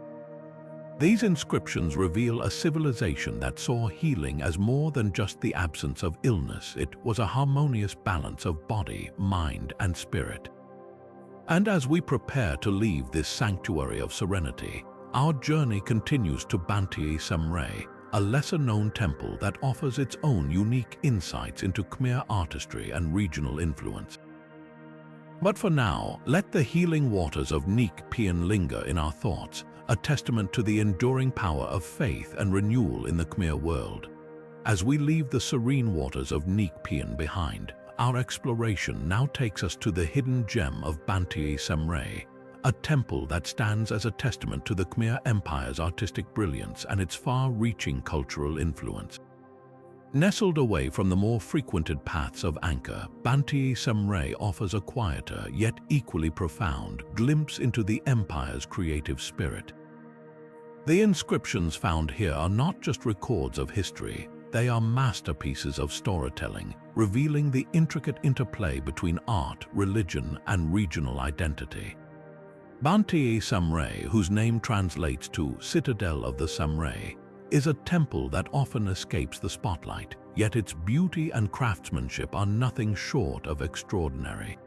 These inscriptions reveal a civilization that saw healing as more than just the absence of illness. It was a harmonious balance of body, mind, and spirit. And as we prepare to leave this sanctuary of serenity, our journey continues to Banteay Samray, a lesser-known temple that offers its own unique insights into Khmer artistry and regional influence. But for now, let the healing waters of Neak Pian linger in our thoughts, a testament to the enduring power of faith and renewal in the Khmer world. As we leave the serene waters of Neak Pian behind, our exploration now takes us to the hidden gem of Banteay Samray, a temple that stands as a testament to the Khmer Empire's artistic brilliance and its far-reaching cultural influence. Nestled away from the more frequented paths of Angkor, Banteay Samray offers a quieter, yet equally profound, glimpse into the empire's creative spirit. The inscriptions found here are not just records of history, they are masterpieces of storytelling, revealing the intricate interplay between art, religion, and regional identity. Banteay Samray, whose name translates to Citadel of the Samray, is a temple that often escapes the spotlight, yet its beauty and craftsmanship are nothing short of extraordinary.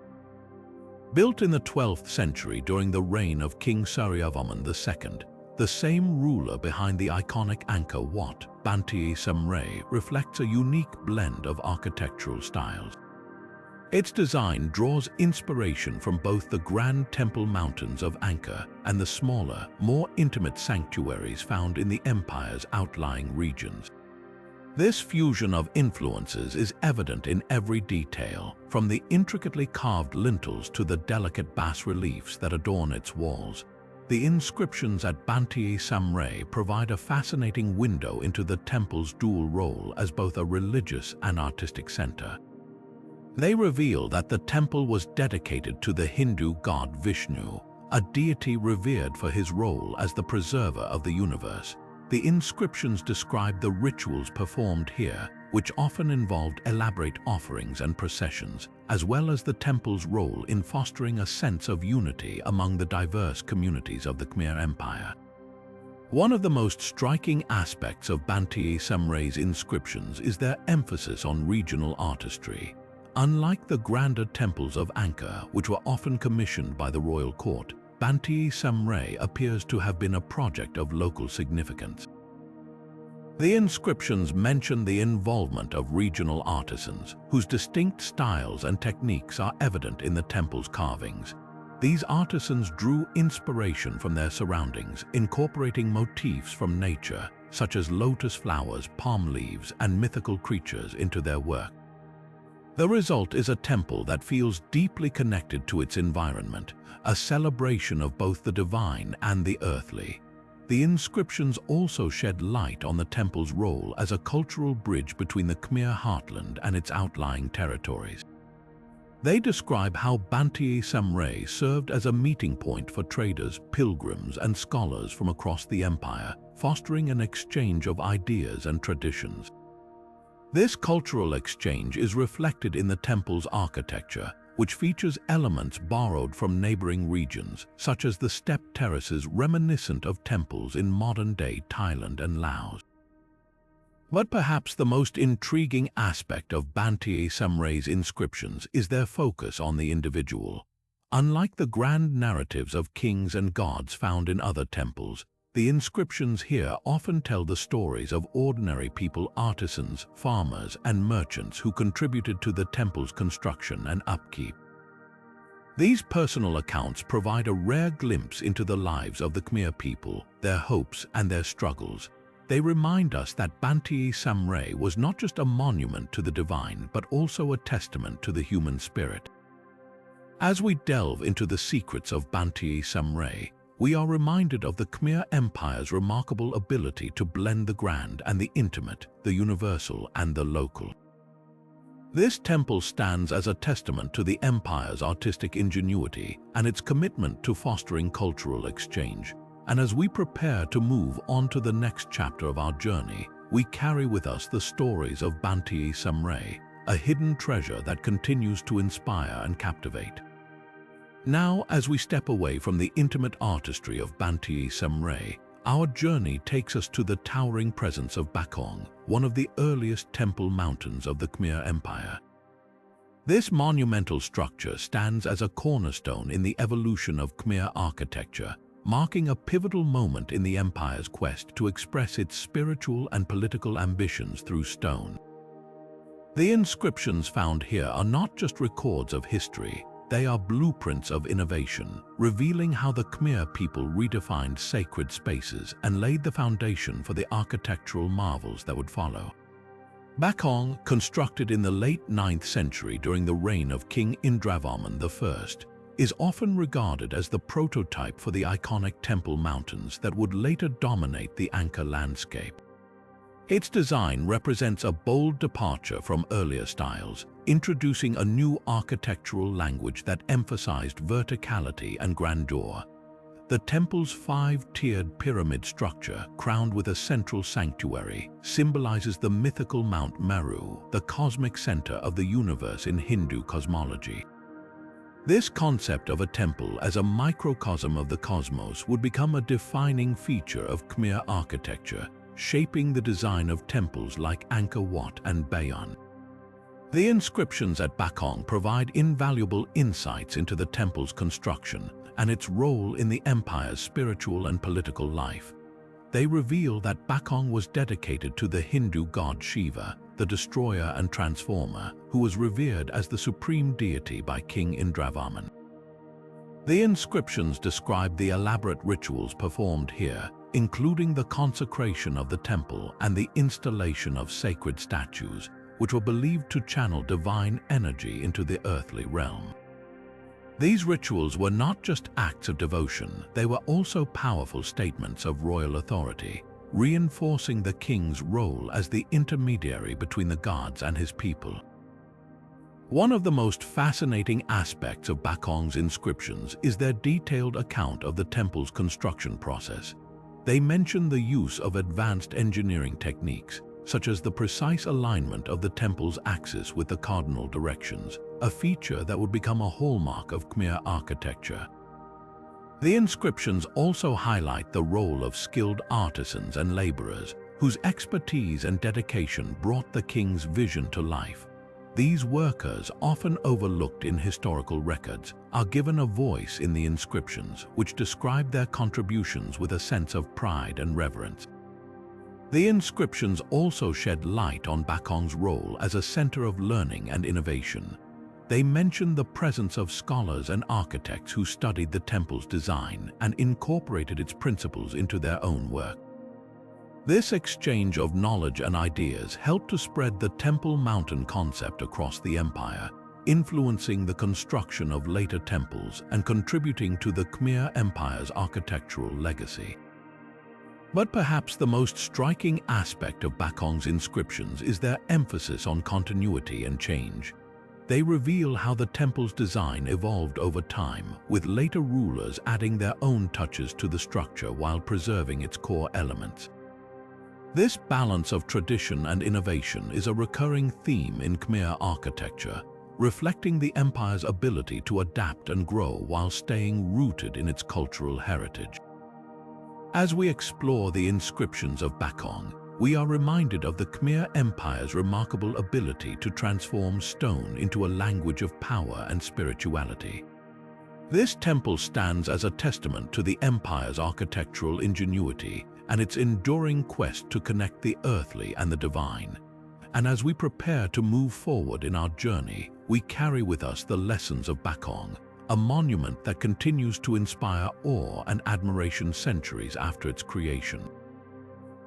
Built in the 12th century during the reign of King Suryavarman II, the same ruler behind the iconic Angkor Wat, Banteay Samray reflects a unique blend of architectural styles. Its design draws inspiration from both the grand temple mountains of Angkor and the smaller, more intimate sanctuaries found in the empire's outlying regions. This fusion of influences is evident in every detail, from the intricately carved lintels to the delicate bas-reliefs that adorn its walls. The inscriptions at Banteay Samray provide a fascinating window into the temple's dual role as both a religious and artistic center. They reveal that the temple was dedicated to the Hindu god Vishnu, a deity revered for his role as the preserver of the universe. The inscriptions describe the rituals performed here, which often involved elaborate offerings and processions, as well as the temple's role in fostering a sense of unity among the diverse communities of the Khmer Empire. One of the most striking aspects of Banteay Samray's inscriptions is their emphasis on regional artistry. Unlike the grander temples of Angkor, which were often commissioned by the royal court, Banteay Samray appears to have been a project of local significance. The inscriptions mention the involvement of regional artisans, whose distinct styles and techniques are evident in the temple's carvings. These artisans drew inspiration from their surroundings, incorporating motifs from nature, such as lotus flowers, palm leaves, and mythical creatures into their work. The result is a temple that feels deeply connected to its environment, a celebration of both the divine and the earthly. The inscriptions also shed light on the temple's role as a cultural bridge between the Khmer heartland and its outlying territories. They describe how Banteay Samray served as a meeting point for traders, pilgrims, and scholars from across the empire, fostering an exchange of ideas and traditions. This cultural exchange is reflected in the temple's architecture, which features elements borrowed from neighboring regions, such as the step terraces reminiscent of temples in modern-day Thailand and Laos. But perhaps the most intriguing aspect of Banteay Samray's inscriptions is their focus on the individual. Unlike the grand narratives of kings and gods found in other temples, the inscriptions here often tell the stories of ordinary people, artisans, farmers, and merchants who contributed to the temple's construction and upkeep. These personal accounts provide a rare glimpse into the lives of the Khmer people, their hopes and their struggles. They remind us that Banteay Samray was not just a monument to the divine, but also a testament to the human spirit. As we delve into the secrets of Banteay Samray, we are reminded of the Khmer Empire's remarkable ability to blend the grand and the intimate, the universal and the local. This temple stands as a testament to the empire's artistic ingenuity and its commitment to fostering cultural exchange. And as we prepare to move on to the next chapter of our journey, we carry with us the stories of Banteay Samray, a hidden treasure that continues to inspire and captivate. Now, as we step away from the intimate artistry of Banteay Samray, our journey takes us to the towering presence of Bayon, one of the earliest temple mountains of the Khmer Empire. This monumental structure stands as a cornerstone in the evolution of Khmer architecture, marking a pivotal moment in the empire's quest to express its spiritual and political ambitions through stone. The inscriptions found here are not just records of history, they are blueprints of innovation, revealing how the Khmer people redefined sacred spaces and laid the foundation for the architectural marvels that would follow. Bayon, constructed in the late 9th century during the reign of King Indravarman I, is often regarded as the prototype for the iconic temple mountains that would later dominate the Angkor landscape. Its design represents a bold departure from earlier styles, introducing a new architectural language that emphasized verticality and grandeur. The temple's 5-tiered pyramid structure, crowned with a central sanctuary, symbolizes the mythical Mount Meru, the cosmic center of the universe in Hindu cosmology. This concept of a temple as a microcosm of the cosmos would become a defining feature of Khmer architecture, shaping the design of temples like Angkor Wat and Bayon. The inscriptions at Bayon provide invaluable insights into the temple's construction and its role in the empire's spiritual and political life. They reveal that Bayon was dedicated to the Hindu god Shiva, the destroyer and transformer, who was revered as the supreme deity by King Indravarman. The inscriptions describe the elaborate rituals performed here, including the consecration of the temple and the installation of sacred statues, which were believed to channel divine energy into the earthly realm. These rituals were not just acts of devotion, they were also powerful statements of royal authority, reinforcing the king's role as the intermediary between the gods and his people. One of the most fascinating aspects of Bayon's inscriptions is their detailed account of the temple's construction process. They mention the use of advanced engineering techniques, such as the precise alignment of the temple's axis with the cardinal directions, a feature that would become a hallmark of Khmer architecture. The inscriptions also highlight the role of skilled artisans and laborers, whose expertise and dedication brought the king's vision to life. These workers, often overlooked in historical records, are given a voice in the inscriptions, which describe their contributions with a sense of pride and reverence. The inscriptions also shed light on Bayon's role as a center of learning and innovation. They mention the presence of scholars and architects who studied the temple's design and incorporated its principles into their own work. This exchange of knowledge and ideas helped to spread the Temple Mountain concept across the empire, influencing the construction of later temples and contributing to the Khmer Empire's architectural legacy. But perhaps the most striking aspect of Bayon's inscriptions is their emphasis on continuity and change. They reveal how the temple's design evolved over time, with later rulers adding their own touches to the structure while preserving its core elements. This balance of tradition and innovation is a recurring theme in Khmer architecture, reflecting the empire's ability to adapt and grow while staying rooted in its cultural heritage. As we explore the inscriptions of Bayon, we are reminded of the Khmer Empire's remarkable ability to transform stone into a language of power and spirituality. This temple stands as a testament to the empire's architectural ingenuity and its enduring quest to connect the earthly and the divine. And as we prepare to move forward in our journey, we carry with us the lessons of Bayon, a monument that continues to inspire awe and admiration centuries after its creation.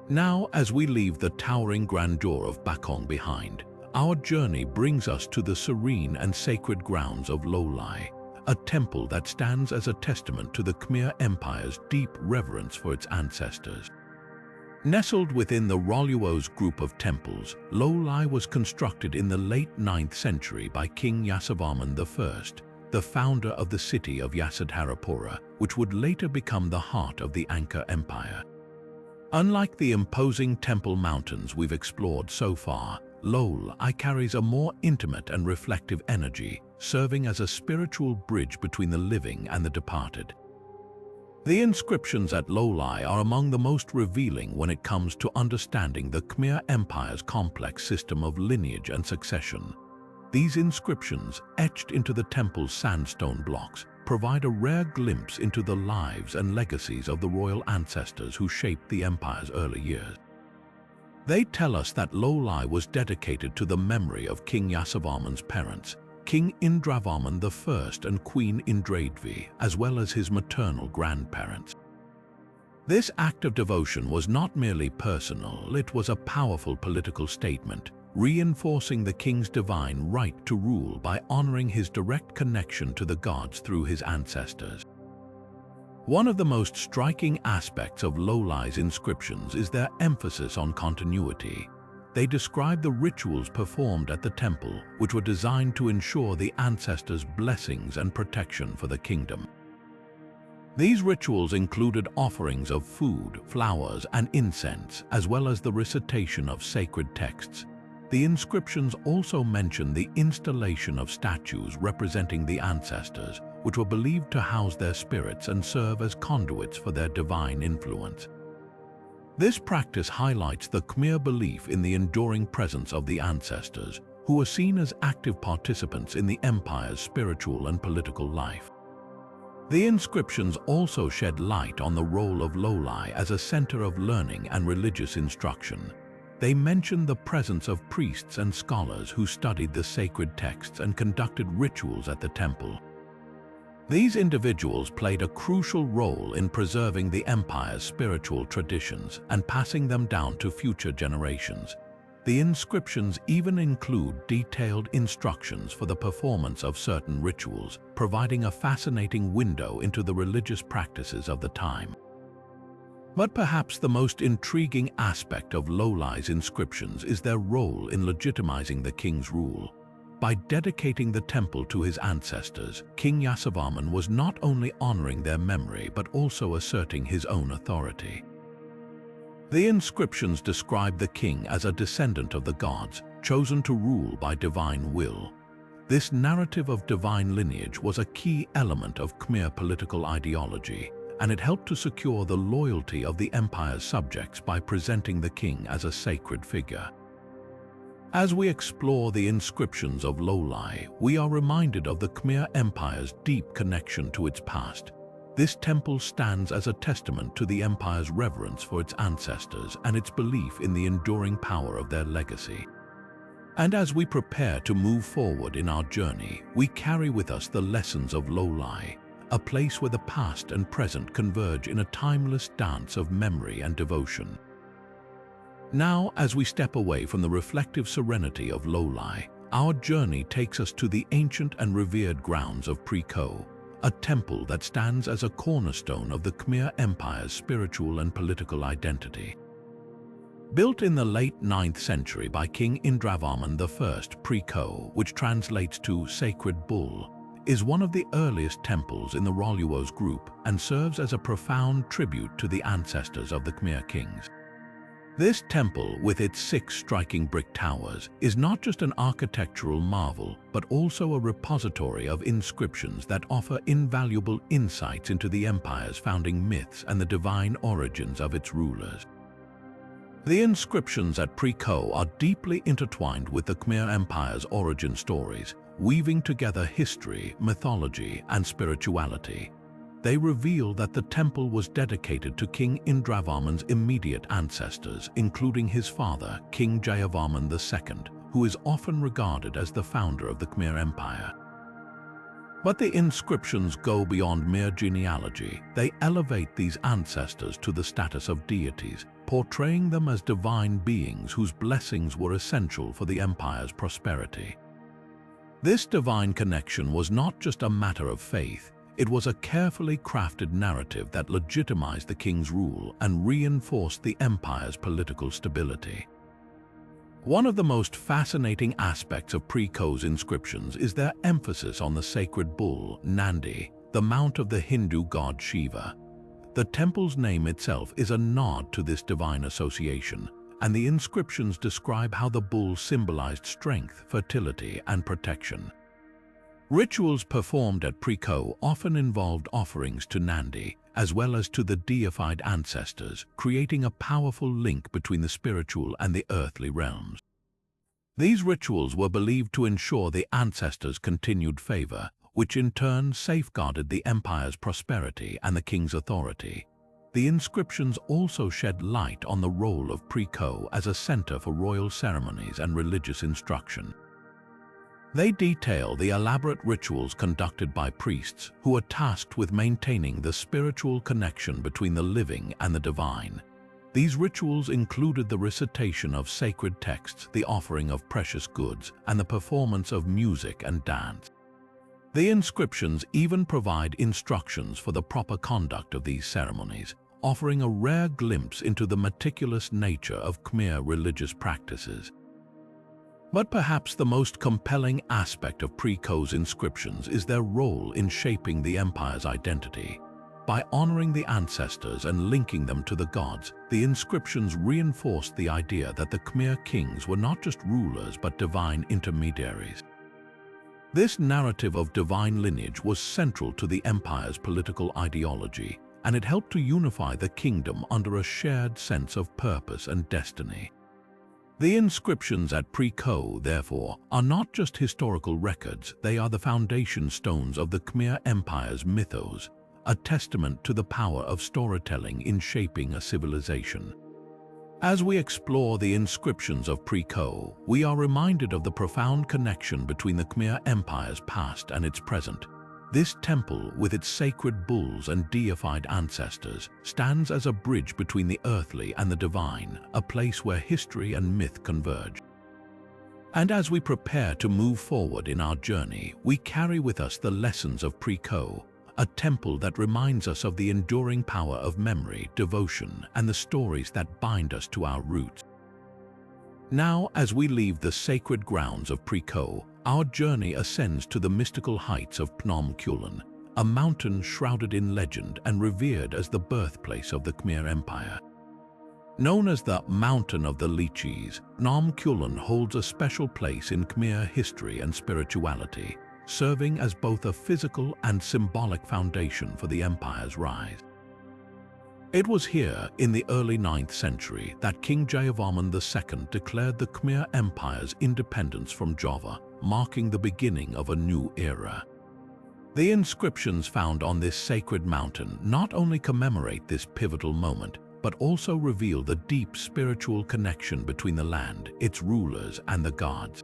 Now, as we leave the towering grandeur of Bayon behind, our journey brings us to the serene and sacred grounds of Lolai, a temple that stands as a testament to the Khmer Empire's deep reverence for its ancestors. Nestled within the Rolluo's group of temples, Lolai was constructed in the late 9th century by King Yasovarman I, the founder of the city of Yasadharapura, which would later become the heart of the Angkor Empire. Unlike the imposing temple mountains we've explored so far, Lolai carries a more intimate and reflective energy, serving as a spiritual bridge between the living and the departed. The inscriptions at Lolai are among the most revealing when it comes to understanding the Khmer Empire's complex system of lineage and succession. These inscriptions, etched into the temple's sandstone blocks, provide a rare glimpse into the lives and legacies of the royal ancestors who shaped the empire's early years. They tell us that Lolai was dedicated to the memory of King Yasovarman's parents, King Indravarman I and Queen Indradvi, as well as his maternal grandparents. This act of devotion was not merely personal, it was a powerful political statement, reinforcing the king's divine right to rule by honoring his direct connection to the gods through his ancestors. One of the most striking aspects of Lolai's inscriptions is their emphasis on continuity. They describe the rituals performed at the temple, which were designed to ensure the ancestors' blessings and protection for the kingdom. These rituals included offerings of food, flowers, and incense, as well as the recitation of sacred texts. The inscriptions also mention the installation of statues representing the ancestors, which were believed to house their spirits and serve as conduits for their divine influence. This practice highlights the Khmer belief in the enduring presence of the ancestors, who were seen as active participants in the empire's spiritual and political life. The inscriptions also shed light on the role of Lolai as a center of learning and religious instruction. They mention the presence of priests and scholars who studied the sacred texts and conducted rituals at the temple. These individuals played a crucial role in preserving the empire's spiritual traditions and passing them down to future generations. The inscriptions even include detailed instructions for the performance of certain rituals, providing a fascinating window into the religious practices of the time. But perhaps the most intriguing aspect of Lolai's inscriptions is their role in legitimizing the king's rule. By dedicating the temple to his ancestors, King Yasovarman was not only honoring their memory but also asserting his own authority. The inscriptions describe the king as a descendant of the gods, chosen to rule by divine will. This narrative of divine lineage was a key element of Khmer political ideology, and it helped to secure the loyalty of the empire's subjects by presenting the king as a sacred figure. As we explore the inscriptions of Lolai, we are reminded of the Khmer Empire's deep connection to its past. This temple stands as a testament to the empire's reverence for its ancestors and its belief in the enduring power of their legacy. And as we prepare to move forward in our journey, we carry with us the lessons of Lolai, a place where the past and present converge in a timeless dance of memory and devotion. Now, as we step away from the reflective serenity of Lolai, our journey takes us to the ancient and revered grounds of Preco, a temple that stands as a cornerstone of the Khmer Empire's spiritual and political identity. Built in the late 9th century by King Indravarman I, Preco, which translates to Sacred Bull, is one of the earliest temples in the Rolluo's group and serves as a profound tribute to the ancestors of the Khmer kings. This temple, with its 6 striking brick towers, is not just an architectural marvel, but also a repository of inscriptions that offer invaluable insights into the empire's founding myths and the divine origins of its rulers. The inscriptions at Pre-Ko are deeply intertwined with the Khmer Empire's origin stories, weaving together history, mythology, and spirituality. They reveal that the temple was dedicated to King Indravarman's immediate ancestors, including his father, King Jayavarman II, who is often regarded as the founder of the Khmer Empire. But the inscriptions go beyond mere genealogy. They elevate these ancestors to the status of deities, portraying them as divine beings whose blessings were essential for the empire's prosperity. This divine connection was not just a matter of faith, it was a carefully crafted narrative that legitimized the king's rule and reinforced the empire's political stability. One of the most fascinating aspects of Pre-Ko's inscriptions is their emphasis on the sacred bull, Nandi, the mount of the Hindu god Shiva. The temple's name itself is a nod to this divine association, and the inscriptions describe how the bull symbolized strength, fertility, and protection. Rituals performed at Pre-Ko often involved offerings to Nandi, as well as to the deified ancestors, creating a powerful link between the spiritual and the earthly realms. These rituals were believed to ensure the ancestors' continued favor, which in turn safeguarded the empire's prosperity and the king's authority. The inscriptions also shed light on the role of Pre-Ko as a center for royal ceremonies and religious instruction. They detail the elaborate rituals conducted by priests who are tasked with maintaining the spiritual connection between the living and the divine. These rituals included the recitation of sacred texts, the offering of precious goods, and the performance of music and dance. The inscriptions even provide instructions for the proper conduct of these ceremonies, offering a rare glimpse into the meticulous nature of Khmer religious practices. But perhaps the most compelling aspect of Pre-Ko's inscriptions is their role in shaping the empire's identity. By honoring the ancestors and linking them to the gods, the inscriptions reinforced the idea that the Khmer kings were not just rulers but divine intermediaries. This narrative of divine lineage was central to the empire's political ideology, and it helped to unify the kingdom under a shared sense of purpose and destiny. The inscriptions at Pre-Ko, therefore, are not just historical records, they are the foundation stones of the Khmer Empire's mythos, a testament to the power of storytelling in shaping a civilization. As we explore the inscriptions of Pre-Ko, we are reminded of the profound connection between the Khmer Empire's past and its present. This temple, with its sacred bulls and deified ancestors, stands as a bridge between the earthly and the divine, a place where history and myth converge. And as we prepare to move forward in our journey, we carry with us the lessons of Pre-Ko, a temple that reminds us of the enduring power of memory, devotion, and the stories that bind us to our roots. Now, as we leave the sacred grounds of Pre-Ko, our journey ascends to the mystical heights of Phnom Kulen, a mountain shrouded in legend and revered as the birthplace of the Khmer Empire. Known as the Mountain of the Lychees, Phnom Kulen holds a special place in Khmer history and spirituality, serving as both a physical and symbolic foundation for the empire's rise. It was here, in the early 9th century, that King Jayavarman II declared the Khmer Empire's independence from Java, marking the beginning of a new era. The inscriptions found on this sacred mountain not only commemorate this pivotal moment, but also reveal the deep spiritual connection between the land, its rulers, and the gods.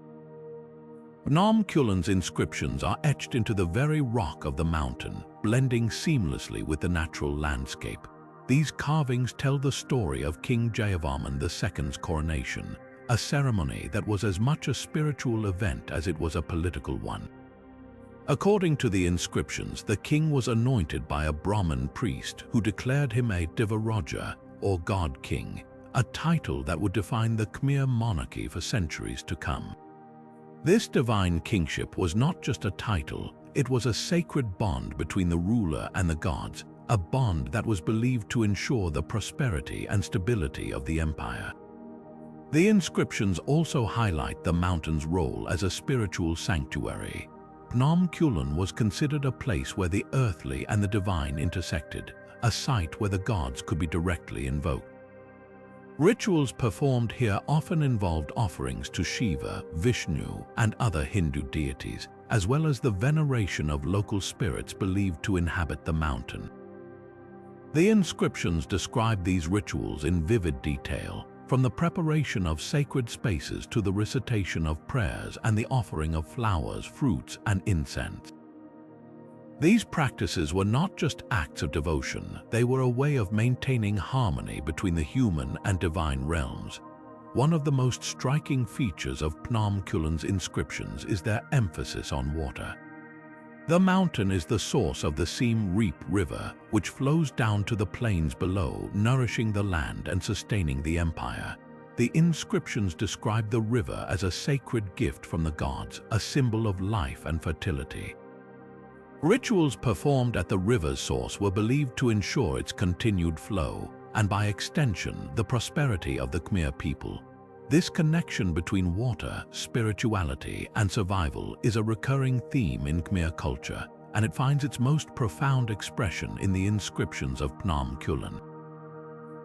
Phnom Kulen's inscriptions are etched into the very rock of the mountain, blending seamlessly with the natural landscape. These carvings tell the story of King Jayavarman II's coronation, a ceremony that was as much a spiritual event as it was a political one. According to the inscriptions, the king was anointed by a Brahmin priest who declared him a Divaraja, or God King, a title that would define the Khmer monarchy for centuries to come. This divine kingship was not just a title, it was a sacred bond between the ruler and the gods, a bond that was believed to ensure the prosperity and stability of the empire. The inscriptions also highlight the mountain's role as a spiritual sanctuary. Phnom Kulen was considered a place where the earthly and the divine intersected, a site where the gods could be directly invoked. Rituals performed here often involved offerings to Shiva, Vishnu, and other Hindu deities, as well as the veneration of local spirits believed to inhabit the mountain. The inscriptions describe these rituals in vivid detail, from the preparation of sacred spaces to the recitation of prayers and the offering of flowers, fruits, and incense. These practices were not just acts of devotion, they were a way of maintaining harmony between the human and divine realms. One of the most striking features of Phnom Kulon's inscriptions is their emphasis on water. The mountain is the source of the Siem Reap River, which flows down to the plains below, nourishing the land and sustaining the empire. The inscriptions describe the river as a sacred gift from the gods, a symbol of life and fertility. Rituals performed at the river's source were believed to ensure its continued flow, and by extension, the prosperity of the Khmer people. This connection between water, spirituality, and survival is a recurring theme in Khmer culture, and it finds its most profound expression in the inscriptions of Phnom Kulon.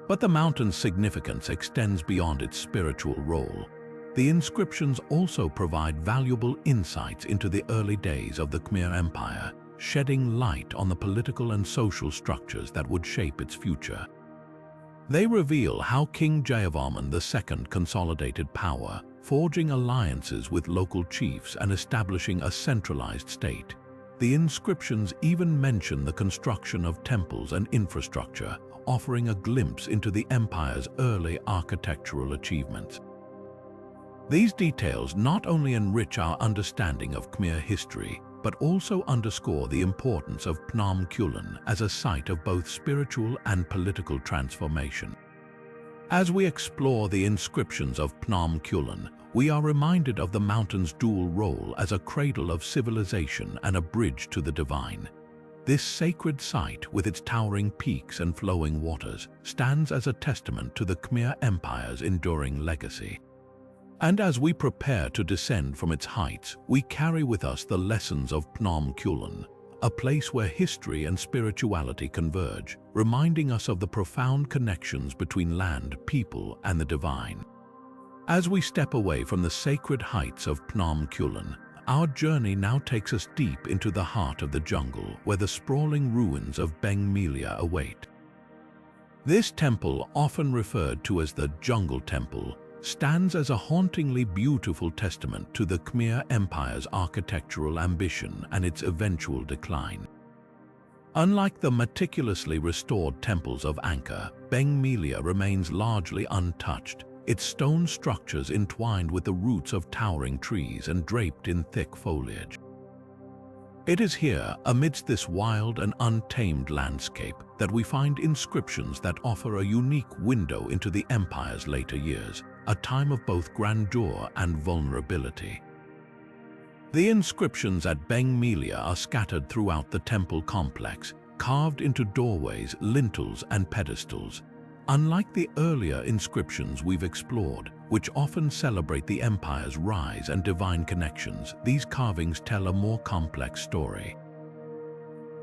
But the mountain's significance extends beyond its spiritual role. The inscriptions also provide valuable insights into the early days of the Khmer Empire, shedding light on the political and social structures that would shape its future. They reveal how King Jayavarman II consolidated power, forging alliances with local chiefs and establishing a centralized state. The inscriptions even mention the construction of temples and infrastructure, offering a glimpse into the empire's early architectural achievements. These details not only enrich our understanding of Khmer history, but also underscore the importance of Phnom Kulon as a site of both spiritual and political transformation. As we explore the inscriptions of Phnom Kulon, we are reminded of the mountain's dual role as a cradle of civilization and a bridge to the divine. This sacred site, with its towering peaks and flowing waters, stands as a testament to the Khmer Empire's enduring legacy. And as we prepare to descend from its heights, we carry with us the lessons of Phnom Kulon, a place where history and spirituality converge, reminding us of the profound connections between land, people, and the divine. As we step away from the sacred heights of Phnom Kulon, our journey now takes us deep into the heart of the jungle, where the sprawling ruins of Beng Melia await. This temple, often referred to as the Jungle Temple, stands as a hauntingly beautiful testament to the Khmer Empire's architectural ambition and its eventual decline. Unlike the meticulously restored temples of Angkor, Beng Melia remains largely untouched, its stone structures entwined with the roots of towering trees and draped in thick foliage. It is here, amidst this wild and untamed landscape, that we find inscriptions that offer a unique window into the empire's later years, a time of both grandeur and vulnerability. The inscriptions at Beng Melia are scattered throughout the temple complex, carved into doorways, lintels, and pedestals. Unlike the earlier inscriptions we've explored, which often celebrate the empire's rise and divine connections, these carvings tell a more complex story.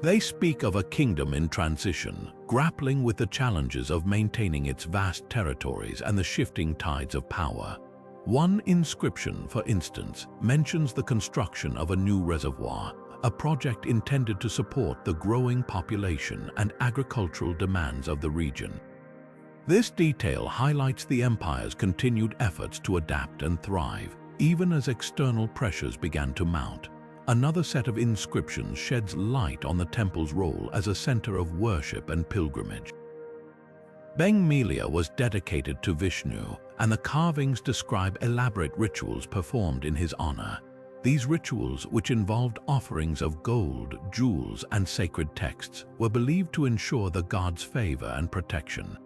They speak of a kingdom in transition, grappling with the challenges of maintaining its vast territories and the shifting tides of power. One inscription, for instance, mentions the construction of a new reservoir, a project intended to support the growing population and agricultural demands of the region. This detail highlights the empire's continued efforts to adapt and thrive, even as external pressures began to mount. Another set of inscriptions sheds light on the temple's role as a center of worship and pilgrimage. Beng Melia was dedicated to Vishnu, and the carvings describe elaborate rituals performed in his honor. These rituals, which involved offerings of gold, jewels, and sacred texts, were believed to ensure the god's favor and protection.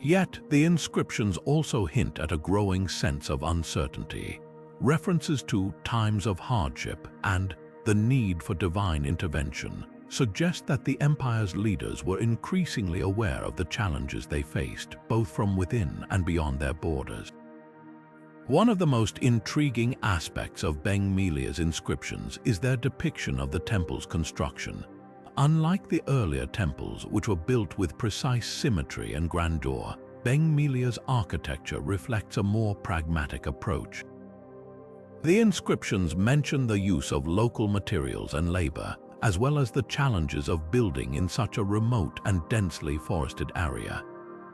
Yet, the inscriptions also hint at a growing sense of uncertainty. References to times of hardship and the need for divine intervention suggest that the empire's leaders were increasingly aware of the challenges they faced, both from within and beyond their borders. One of the most intriguing aspects of Beng Melia's inscriptions is their depiction of the temple's construction. Unlike the earlier temples, which were built with precise symmetry and grandeur, Bengmilia's architecture reflects a more pragmatic approach. The inscriptions mention the use of local materials and labor, as well as the challenges of building in such a remote and densely forested area.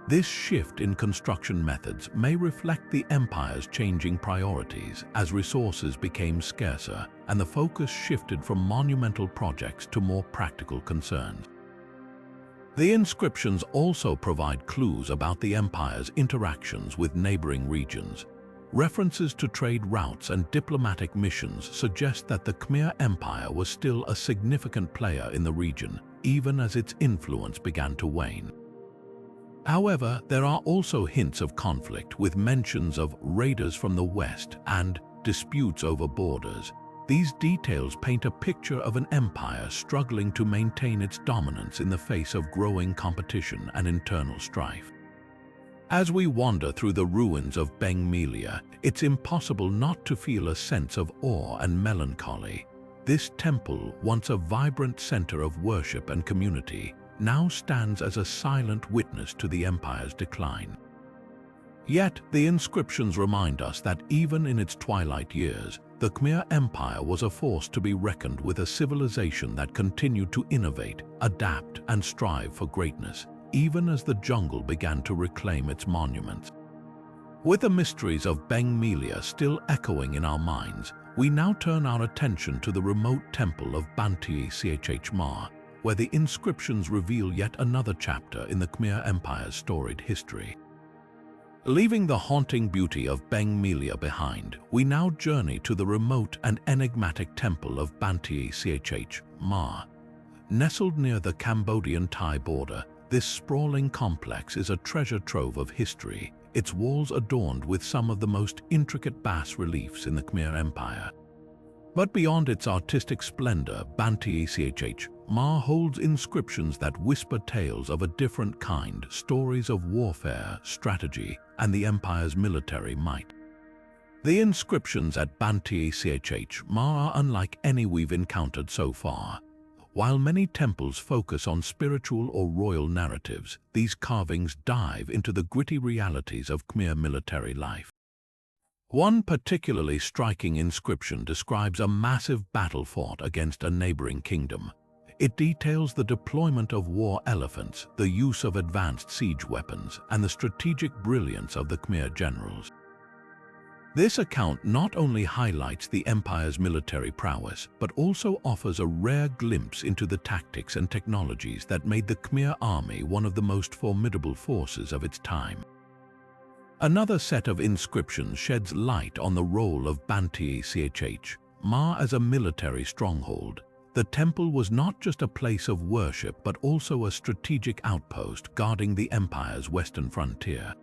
This shift in construction methods may reflect the empire's changing priorities as resources became scarcer and the focus shifted from monumental projects to more practical concerns. The inscriptions also provide clues about the empire's interactions with neighboring regions. References to trade routes and diplomatic missions suggest that the Khmer Empire was still a significant player in the region, even as its influence began to wane. However, there are also hints of conflict, with mentions of raiders from the west and disputes over borders. These details paint a picture of an empire struggling to maintain its dominance in the face of growing competition and internal strife. As we wander through the ruins of Bengmilia, it's impossible not to feel a sense of awe and melancholy. This temple, once a vibrant center of worship and community, now stands as a silent witness to the empire's decline. Yet, the inscriptions remind us that even in its twilight years, the Khmer Empire was a force to be reckoned with, a civilization that continued to innovate, adapt, and strive for greatness, even as the jungle began to reclaim its monuments. With the mysteries of Bengmilia still echoing in our minds, we now turn our attention to the remote temple of Banteay Chh Ma, where the inscriptions reveal yet another chapter in the Khmer Empire's storied history. Leaving the haunting beauty of Bengmilia behind, we now journey to the remote and enigmatic temple of Banteay Chh Ma. Nestled near the Cambodian-Thai border, this sprawling complex is a treasure trove of history, its walls adorned with some of the most intricate bas-reliefs in the Khmer Empire. But beyond its artistic splendor, Banteay Chh Ma holds inscriptions that whisper tales of a different kind, stories of warfare, strategy, and the empire's military might. The inscriptions at Banteay Chh Ma are unlike any we've encountered so far. While many temples focus on spiritual or royal narratives, these carvings dive into the gritty realities of Khmer military life. One particularly striking inscription describes a massive battle fought against a neighboring kingdom. It details the deployment of war elephants, the use of advanced siege weapons, and the strategic brilliance of the Khmer generals. This account not only highlights the empire's military prowess, but also offers a rare glimpse into the tactics and technologies that made the Khmer army one of the most formidable forces of its time. Another set of inscriptions sheds light on the role of Banteay Chh Ma as a military stronghold. The temple was not just a place of worship, but also a strategic outpost guarding the empire's western frontier.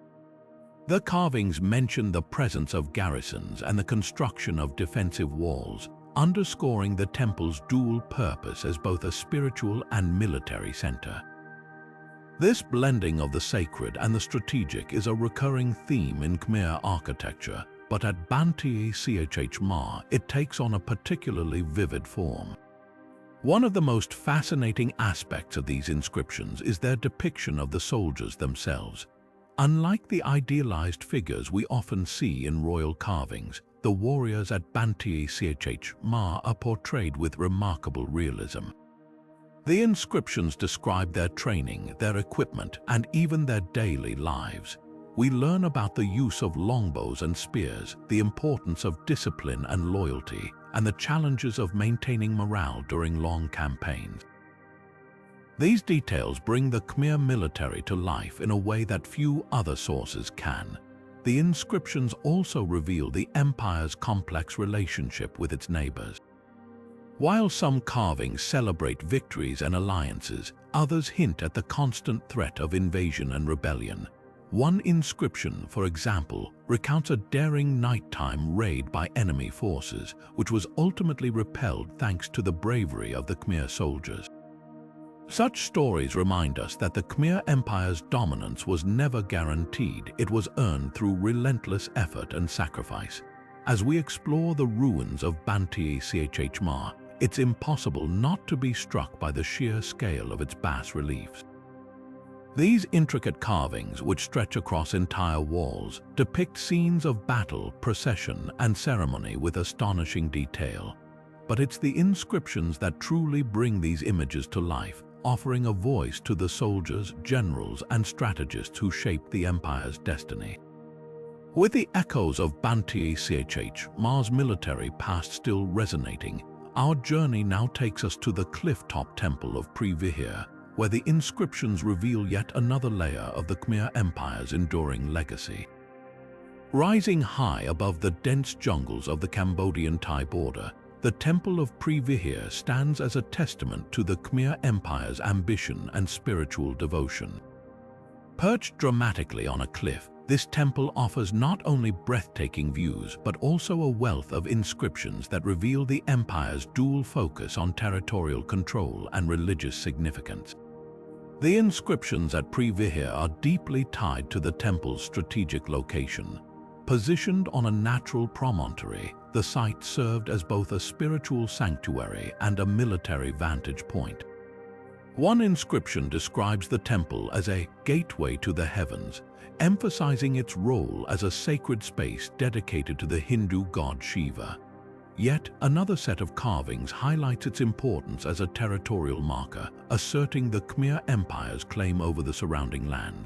The carvings mention the presence of garrisons and the construction of defensive walls, underscoring the temple's dual purpose as both a spiritual and military center. This blending of the sacred and the strategic is a recurring theme in Khmer architecture, but at Banteay Chh Ma, it takes on a particularly vivid form. One of the most fascinating aspects of these inscriptions is their depiction of the soldiers themselves. Unlike the idealized figures we often see in royal carvings, the warriors at Banteay Chh Ma are portrayed with remarkable realism. The inscriptions describe their training, their equipment, and even their daily lives. We learn about the use of longbows and spears, the importance of discipline and loyalty, and the challenges of maintaining morale during long campaigns. These details bring the Khmer military to life in a way that few other sources can. The inscriptions also reveal the empire's complex relationship with its neighbors. While some carvings celebrate victories and alliances, others hint at the constant threat of invasion and rebellion. One inscription, for example, recounts a daring nighttime raid by enemy forces, which was ultimately repelled thanks to the bravery of the Khmer soldiers. Such stories remind us that the Khmer Empire's dominance was never guaranteed. It was earned through relentless effort and sacrifice. As we explore the ruins of Banteay Chh Ma, it's impossible not to be struck by the sheer scale of its bas-reliefs. These intricate carvings, which stretch across entire walls, depict scenes of battle, procession, and ceremony with astonishing detail. But it's the inscriptions that truly bring these images to life, offering a voice to the soldiers, generals, and strategists who shaped the empire's destiny. With the echoes of Banteay Chh, Ma's military past still resonating, our journey now takes us to the cliff-top temple of Pre Vihir, where the inscriptions reveal yet another layer of the Khmer Empire's enduring legacy. Rising high above the dense jungles of the Cambodian-Thai border, the Temple of Pre Vihir stands as a testament to the Khmer Empire's ambition and spiritual devotion. Perched dramatically on a cliff, this temple offers not only breathtaking views but also a wealth of inscriptions that reveal the empire's dual focus on territorial control and religious significance. The inscriptions at Pre Vihir are deeply tied to the temple's strategic location. Positioned on a natural promontory, the site served as both a spiritual sanctuary and a military vantage point. One inscription describes the temple as a gateway to the heavens, emphasizing its role as a sacred space dedicated to the Hindu god Shiva. Yet another set of carvings highlights its importance as a territorial marker, asserting the Khmer Empire's claim over the surrounding land.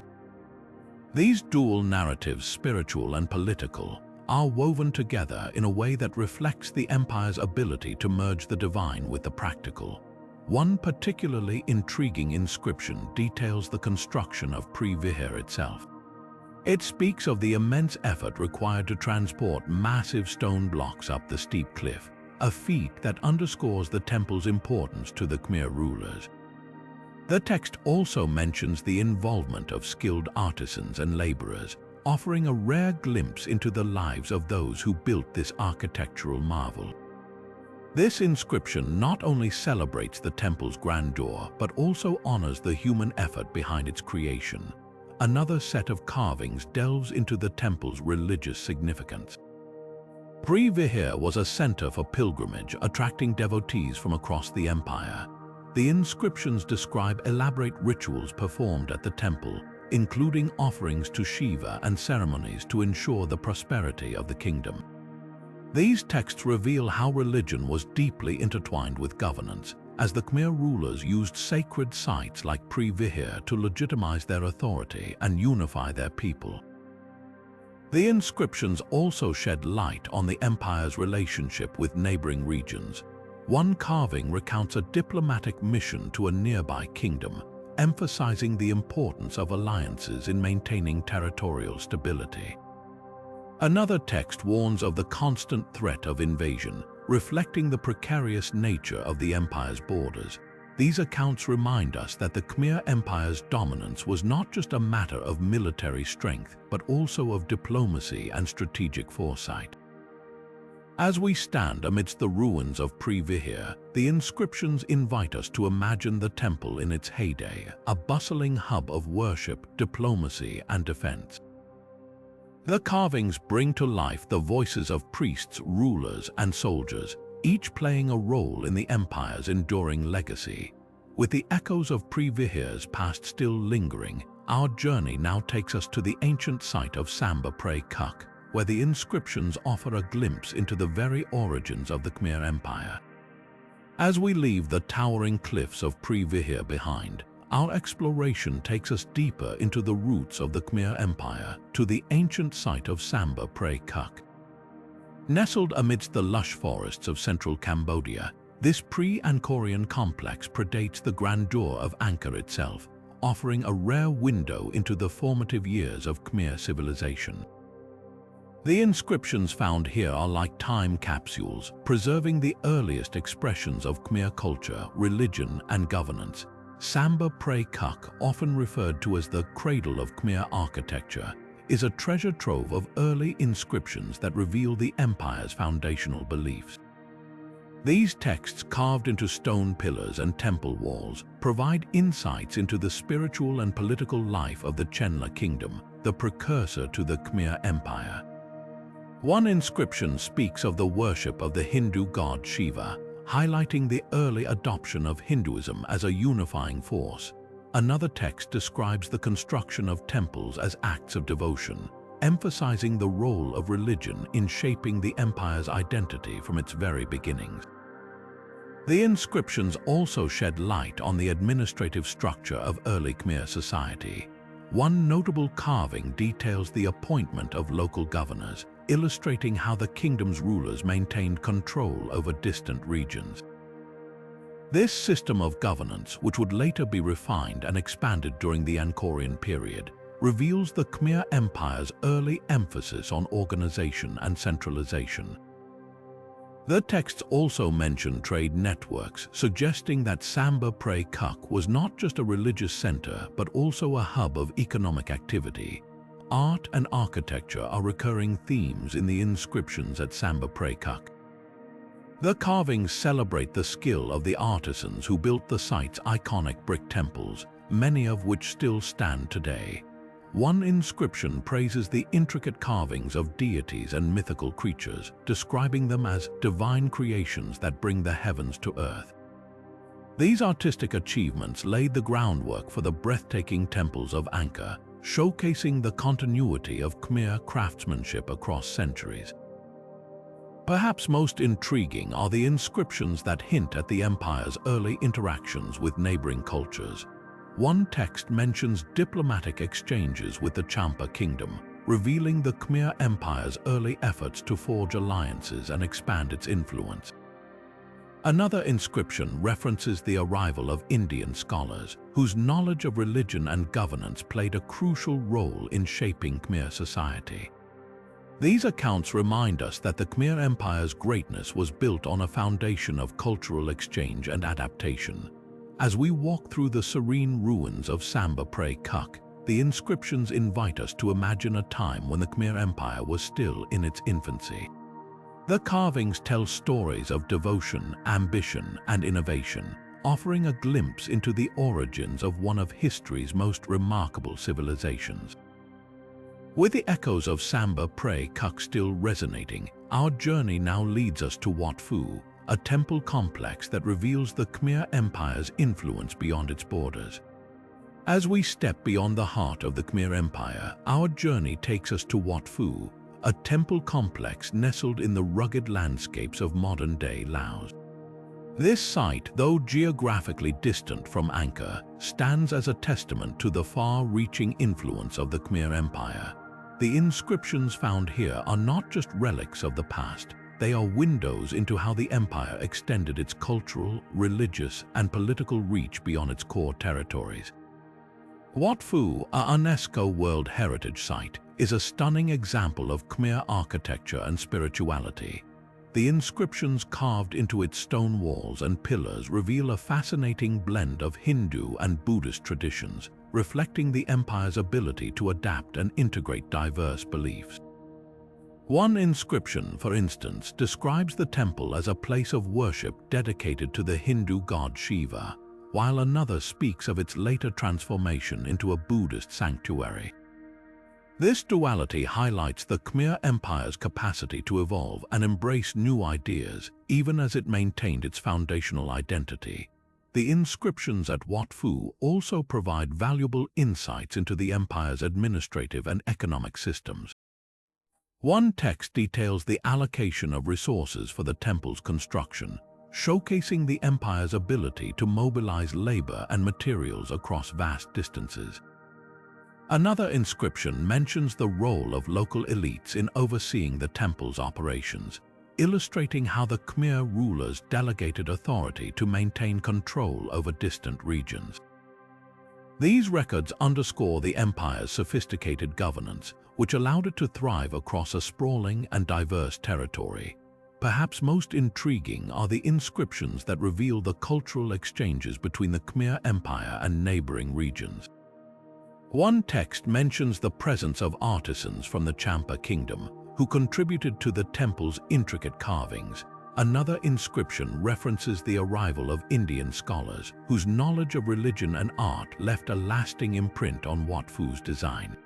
These dual narratives, spiritual and political, are woven together in a way that reflects the empire's ability to merge the divine with the practical. One particularly intriguing inscription details the construction of Pre Vihir itself. It speaks of the immense effort required to transport massive stone blocks up the steep cliff, a feat that underscores the temple's importance to the Khmer rulers. The text also mentions the involvement of skilled artisans and laborers, offering a rare glimpse into the lives of those who built this architectural marvel. This inscription not only celebrates the temple's grandeur but also honors the human effort behind its creation. Another set of carvings delves into the temple's religious significance. Pre Vihir was a center for pilgrimage, attracting devotees from across the empire. The inscriptions describe elaborate rituals performed at the temple, including offerings to Shiva and ceremonies to ensure the prosperity of the kingdom. These texts reveal how religion was deeply intertwined with governance, as the Khmer rulers used sacred sites like Pre Vihir to legitimize their authority and unify their people. The inscriptions also shed light on the empire's relationship with neighboring regions. One carving recounts a diplomatic mission to a nearby kingdom, emphasizing the importance of alliances in maintaining territorial stability. Another text warns of the constant threat of invasion, reflecting the precarious nature of the empire's borders. These accounts remind us that the Khmer Empire's dominance was not just a matter of military strength, but also of diplomacy and strategic foresight. As we stand amidst the ruins of Pre Vihir, the inscriptions invite us to imagine the temple in its heyday, a bustling hub of worship, diplomacy, and defense. The carvings bring to life the voices of priests, rulers, and soldiers, each playing a role in the empire's enduring legacy. With the echoes of Pre Vihir's past still lingering, our journey now takes us to the ancient site of Samba Pre Kuk, where the inscriptions offer a glimpse into the very origins of the Khmer Empire. As we leave the towering cliffs of Pre Vihir behind, our exploration takes us deeper into the roots of the Khmer Empire, to the ancient site of Samba Pre Kuk. Nestled amidst the lush forests of central Cambodia, this pre-Angkorian complex predates the grandeur of Angkor itself, offering a rare window into the formative years of Khmer civilization. The inscriptions found here are like time capsules, preserving the earliest expressions of Khmer culture, religion, and governance. Samba Pre Kuk, often referred to as the cradle of Khmer architecture, is a treasure trove of early inscriptions that reveal the empire's foundational beliefs. These texts, carved into stone pillars and temple walls, provide insights into the spiritual and political life of the Chenla kingdom, the precursor to the Khmer Empire. One inscription speaks of the worship of the Hindu god Shiva, highlighting the early adoption of Hinduism as a unifying force. Another text describes the construction of temples as acts of devotion, emphasizing the role of religion in shaping the empire's identity from its very beginnings. The inscriptions also shed light on the administrative structure of early Khmer society. One notable carving details the appointment of local governors, illustrating how the kingdom's rulers maintained control over distant regions. This system of governance, which would later be refined and expanded during the Angkorian period, reveals the Khmer Empire's early emphasis on organization and centralization. The texts also mention trade networks, suggesting that Samba Pre Kuk was not just a religious center but also a hub of economic activity. Art and architecture are recurring themes in the inscriptions at Samba Pre Kuk. The carvings celebrate the skill of the artisans who built the site's iconic brick temples, many of which still stand today. One inscription praises the intricate carvings of deities and mythical creatures, describing them as divine creations that bring the heavens to earth. These artistic achievements laid the groundwork for the breathtaking temples of Angkor, showcasing the continuity of Khmer craftsmanship across centuries. Perhaps most intriguing are the inscriptions that hint at the empire's early interactions with neighboring cultures. One text mentions diplomatic exchanges with the Champa kingdom, revealing the Khmer Empire's early efforts to forge alliances and expand its influence. Another inscription references the arrival of Indian scholars, whose knowledge of religion and governance played a crucial role in shaping Khmer society. These accounts remind us that the Khmer Empire's greatness was built on a foundation of cultural exchange and adaptation. As we walk through the serene ruins of Samba Pre Kuk, the inscriptions invite us to imagine a time when the Khmer Empire was still in its infancy. The carvings tell stories of devotion, ambition, and innovation, offering a glimpse into the origins of one of history's most remarkable civilizations. With the echoes of Samba Pre Kuk still resonating, our journey now leads us to Wat Pho, a temple complex that reveals the Khmer Empire's influence beyond its borders. As we step beyond the heart of the Khmer Empire, our journey takes us to Wat Pho, a temple complex nestled in the rugged landscapes of modern-day Laos. This site, though geographically distant from Angkor, stands as a testament to the far-reaching influence of the Khmer Empire. The inscriptions found here are not just relics of the past. They are windows into how the empire extended its cultural, religious, and political reach beyond its core territories. Wat Pho, a UNESCO World Heritage Site, is a stunning example of Khmer architecture and spirituality. The inscriptions carved into its stone walls and pillars reveal a fascinating blend of Hindu and Buddhist traditions, reflecting the empire's ability to adapt and integrate diverse beliefs. One inscription, for instance, describes the temple as a place of worship dedicated to the Hindu god Shiva, while another speaks of its later transformation into a Buddhist sanctuary. This duality highlights the Khmer Empire's capacity to evolve and embrace new ideas, even as it maintained its foundational identity. The inscriptions at Wat Pho also provide valuable insights into the empire's administrative and economic systems. One text details the allocation of resources for the temple's construction, showcasing the empire's ability to mobilize labor and materials across vast distances. Another inscription mentions the role of local elites in overseeing the temple's operations, illustrating how the Khmer rulers delegated authority to maintain control over distant regions. These records underscore the empire's sophisticated governance, which allowed it to thrive across a sprawling and diverse territory. Perhaps most intriguing are the inscriptions that reveal the cultural exchanges between the Khmer Empire and neighboring regions. One text mentions the presence of artisans from the Champa kingdom, who contributed to the temple's intricate carvings. Another inscription references the arrival of Indian scholars, whose knowledge of religion and art left a lasting imprint on Wat Pho's design.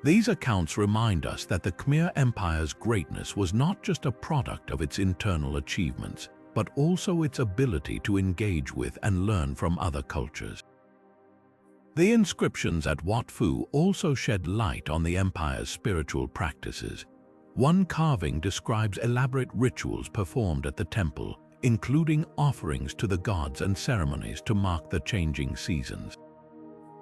These accounts remind us that the Khmer Empire's greatness was not just a product of its internal achievements, but also its ability to engage with and learn from other cultures. The inscriptions at Wat Pho also shed light on the empire's spiritual practices. One carving describes elaborate rituals performed at the temple, including offerings to the gods and ceremonies to mark the changing seasons.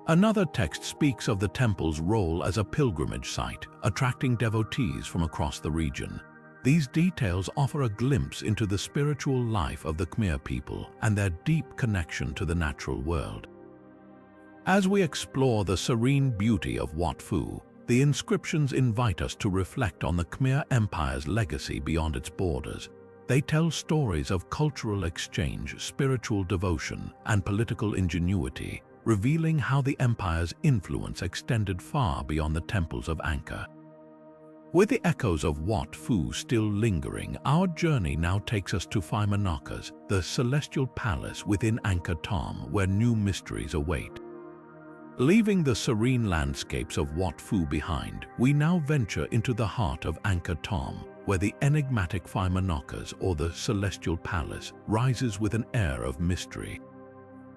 Another text speaks of the temple's role as a pilgrimage site, attracting devotees from across the region. These details offer a glimpse into the spiritual life of the Khmer people and their deep connection to the natural world. As we explore the serene beauty of Wat Pho, the inscriptions invite us to reflect on the Khmer Empire's legacy beyond its borders. They tell stories of cultural exchange, spiritual devotion, and political ingenuity, revealing how the empire's influence extended far beyond the temples of Angkor. With the echoes of Wat Pho still lingering, our journey now takes us to Phimanoka's, the celestial palace within Angkor Thom, where new mysteries await. Leaving the serene landscapes of Wat Pho behind, we now venture into the heart of Angkor Thom, where the enigmatic Phimanoka's, or the Celestial Palace, rises with an air of mystery.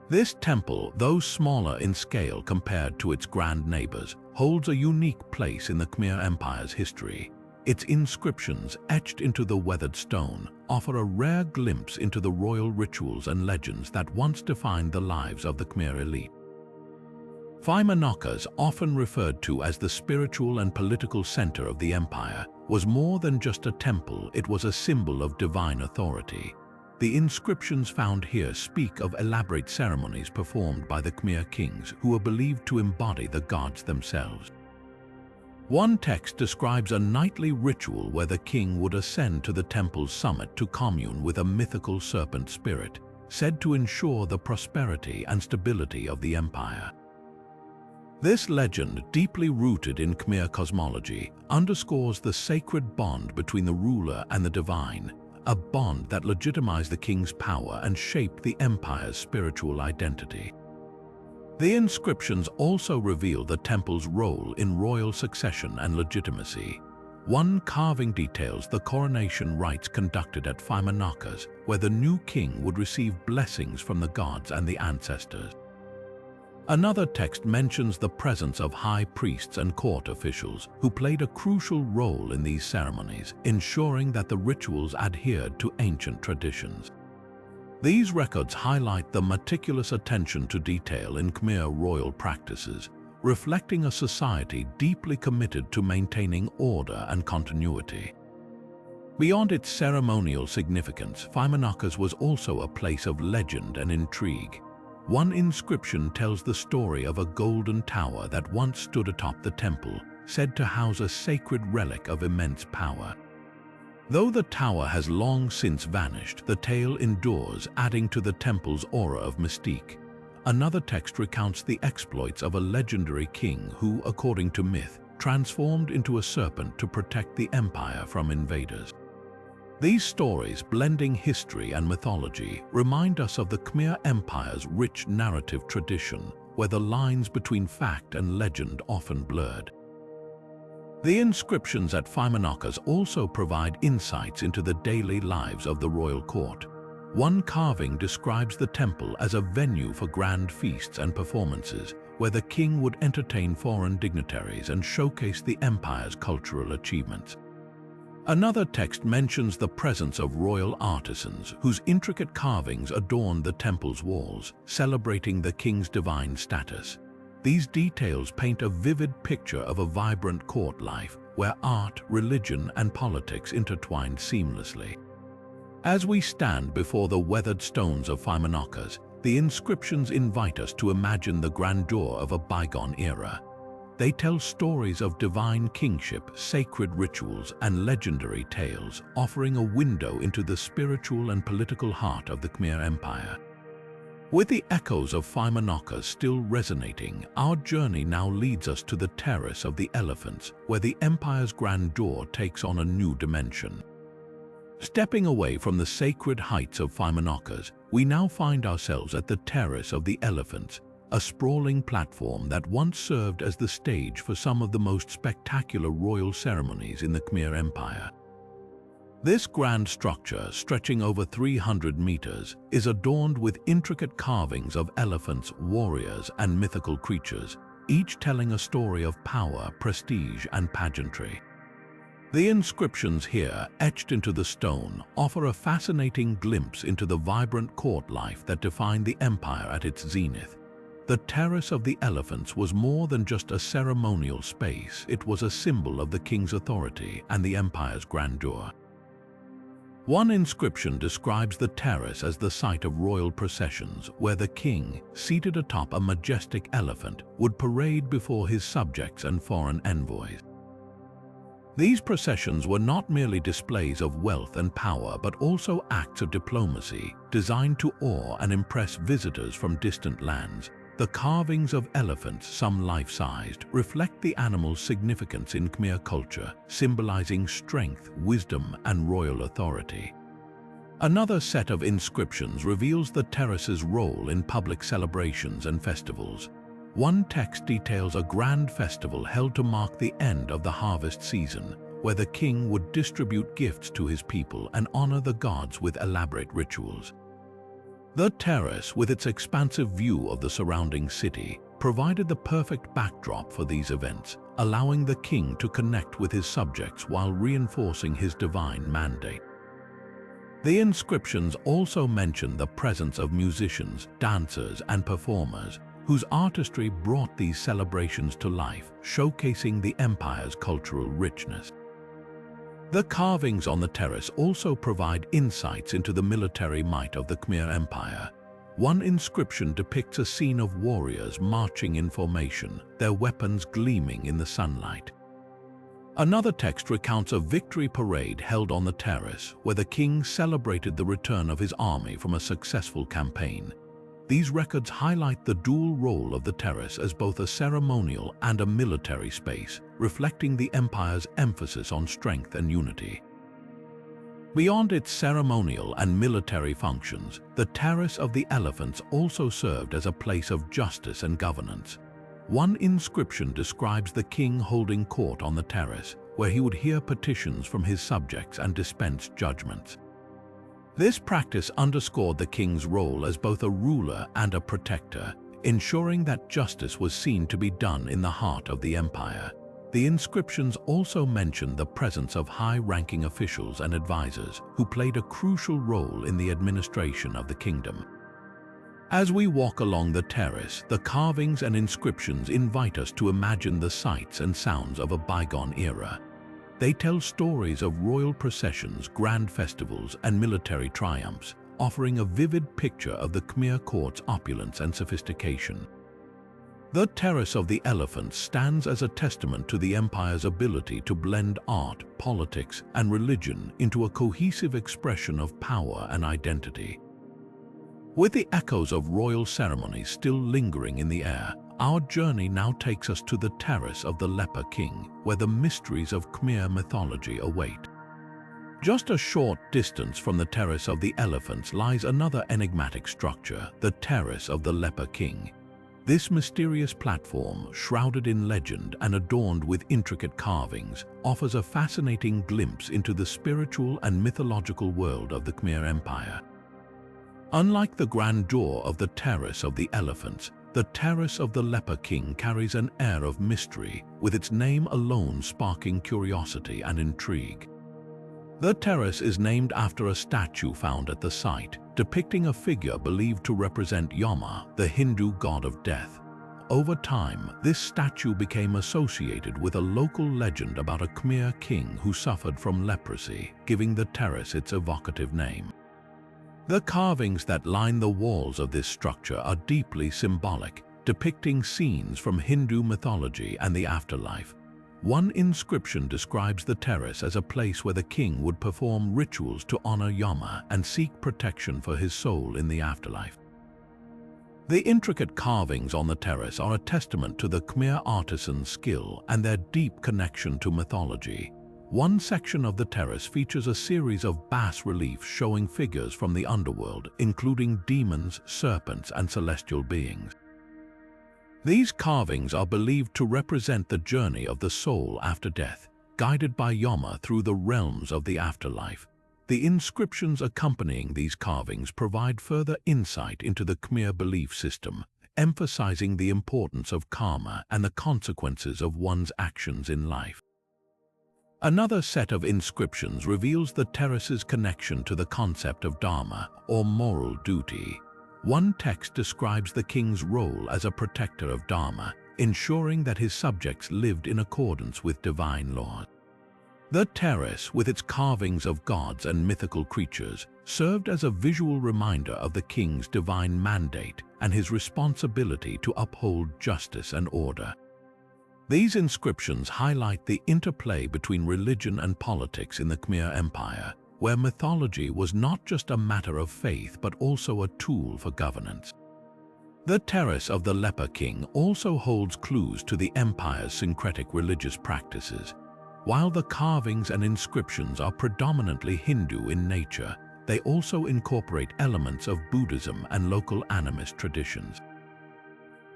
This temple, though smaller in scale compared to its grand neighbors, holds a unique place in the Khmer Empire's history. Its inscriptions, etched into the weathered stone, offer a rare glimpse into the royal rituals and legends that once defined the lives of the Khmer elite. Phimanoka's, often referred to as the spiritual and political center of the empire, was more than just a temple. It was a symbol of divine authority. The inscriptions found here speak of elaborate ceremonies performed by the Khmer kings, who were believed to embody the gods themselves. One text describes a nightly ritual where the king would ascend to the temple's summit to commune with a mythical serpent spirit, said to ensure the prosperity and stability of the empire. This legend, deeply rooted in Khmer cosmology, underscores the sacred bond between the ruler and the divine, a bond that legitimized the king's power and shaped the empire's spiritual identity. The inscriptions also reveal the temple's role in royal succession and legitimacy. One carving details the coronation rites conducted at Phimanoka's, where the new king would receive blessings from the gods and the ancestors. Another text mentions the presence of high priests and court officials who played a crucial role in these ceremonies, ensuring that the rituals adhered to ancient traditions. These records highlight the meticulous attention to detail in Khmer royal practices, reflecting a society deeply committed to maintaining order and continuity. Beyond its ceremonial significance, Phimanoka's was also a place of legend and intrigue. One inscription tells the story of a golden tower that once stood atop the temple, said to house a sacred relic of immense power. Though the tower has long since vanished, the tale endures, adding to the temple's aura of mystique. Another text recounts the exploits of a legendary king who, according to myth, transformed into a serpent to protect the empire from invaders. These stories, blending history and mythology, remind us of the Khmer Empire's rich narrative tradition, where the lines between fact and legend often blurred. The inscriptions at Phimanoka's also provide insights into the daily lives of the royal court. One carving describes the temple as a venue for grand feasts and performances, where the king would entertain foreign dignitaries and showcase the empire's cultural achievements. Another text mentions the presence of royal artisans whose intricate carvings adorned the temple's walls, celebrating the king's divine status. These details paint a vivid picture of a vibrant court life where art, religion, and politics intertwined seamlessly. As we stand before the weathered stones of Phimanoka's, the inscriptions invite us to imagine the grandeur of a bygone era. They tell stories of divine kingship, sacred rituals, and legendary tales, offering a window into the spiritual and political heart of the Khmer Empire. With the echoes of Phimanoka's still resonating, our journey now leads us to the Terrace of the Elephants, where the empire's grandeur takes on a new dimension. Stepping away from the sacred heights of Phimanoka's, we now find ourselves at the Terrace of the Elephants, a sprawling platform that once served as the stage for some of the most spectacular royal ceremonies in the Khmer Empire. This grand structure, stretching over 300 meters, is adorned with intricate carvings of elephants, warriors, and mythical creatures, each telling a story of power, prestige, and pageantry. The inscriptions here, etched into the stone, offer a fascinating glimpse into the vibrant court life that defined the empire at its zenith. The Terrace of the Elephants was more than just a ceremonial space. It was a symbol of the king's authority and the empire's grandeur. One inscription describes the terrace as the site of royal processions, where the king, seated atop a majestic elephant, would parade before his subjects and foreign envoys. These processions were not merely displays of wealth and power, but also acts of diplomacy, designed to awe and impress visitors from distant lands. The carvings of elephants, some life-sized, reflect the animal's significance in Khmer culture, symbolizing strength, wisdom, and royal authority. Another set of inscriptions reveals the terrace's role in public celebrations and festivals. One text details a grand festival held to mark the end of the harvest season, where the king would distribute gifts to his people and honor the gods with elaborate rituals. The terrace, with its expansive view of the surrounding city, provided the perfect backdrop for these events, allowing the king to connect with his subjects while reinforcing his divine mandate. The inscriptions also mention the presence of musicians, dancers, and performers, whose artistry brought these celebrations to life, showcasing the empire's cultural richness. The carvings on the terrace also provide insights into the military might of the Khmer Empire. One inscription depicts a scene of warriors marching in formation, their weapons gleaming in the sunlight. Another text recounts a victory parade held on the terrace, where the king celebrated the return of his army from a successful campaign. These records highlight the dual role of the terrace as both a ceremonial and a military space, reflecting the empire's emphasis on strength and unity. Beyond its ceremonial and military functions, the Terrace of the Elephants also served as a place of justice and governance. One inscription describes the king holding court on the terrace, where he would hear petitions from his subjects and dispense judgments. This practice underscored the king's role as both a ruler and a protector, ensuring that justice was seen to be done in the heart of the empire. The inscriptions also mention the presence of high-ranking officials and advisors who played a crucial role in the administration of the kingdom. As we walk along the terrace, the carvings and inscriptions invite us to imagine the sights and sounds of a bygone era. They tell stories of royal processions, grand festivals, and military triumphs, offering a vivid picture of the Khmer court's opulence and sophistication. The Terrace of the Elephants stands as a testament to the empire's ability to blend art, politics, and religion into a cohesive expression of power and identity. With the echoes of royal ceremonies still lingering in the air, our journey now takes us to the Terrace of the Leper King, where the mysteries of Khmer mythology await. Just a short distance from the Terrace of the Elephants lies another enigmatic structure, the Terrace of the Leper King. This mysterious platform, shrouded in legend and adorned with intricate carvings, offers a fascinating glimpse into the spiritual and mythological world of the Khmer Empire. Unlike the grandeur of the Terrace of the Elephants, the Terrace of the Leper King carries an air of mystery, with its name alone sparking curiosity and intrigue. The terrace is named after a statue found at the site, depicting a figure believed to represent Yama, the Hindu god of death. Over time, this statue became associated with a local legend about a Khmer king who suffered from leprosy, giving the terrace its evocative name. The carvings that line the walls of this structure are deeply symbolic, depicting scenes from Hindu mythology and the afterlife. One inscription describes the terrace as a place where the king would perform rituals to honor Yama and seek protection for his soul in the afterlife. The intricate carvings on the terrace are a testament to the Khmer artisans' skill and their deep connection to mythology. One section of the terrace features a series of bas-reliefs showing figures from the underworld, including demons, serpents, and celestial beings. These carvings are believed to represent the journey of the soul after death, guided by Yoma through the realms of the afterlife. The inscriptions accompanying these carvings provide further insight into the Khmer belief system, emphasizing the importance of karma and the consequences of one's actions in life. Another set of inscriptions reveals the terrace's connection to the concept of dharma, or moral duty. One text describes the king's role as a protector of dharma, ensuring that his subjects lived in accordance with divine laws. The terrace, with its carvings of gods and mythical creatures, served as a visual reminder of the king's divine mandate and his responsibility to uphold justice and order. These inscriptions highlight the interplay between religion and politics in the Khmer Empire, where mythology was not just a matter of faith but also a tool for governance. The terrace of the Leper King also holds clues to the empire's syncretic religious practices. While the carvings and inscriptions are predominantly Hindu in nature, they also incorporate elements of Buddhism and local animist traditions.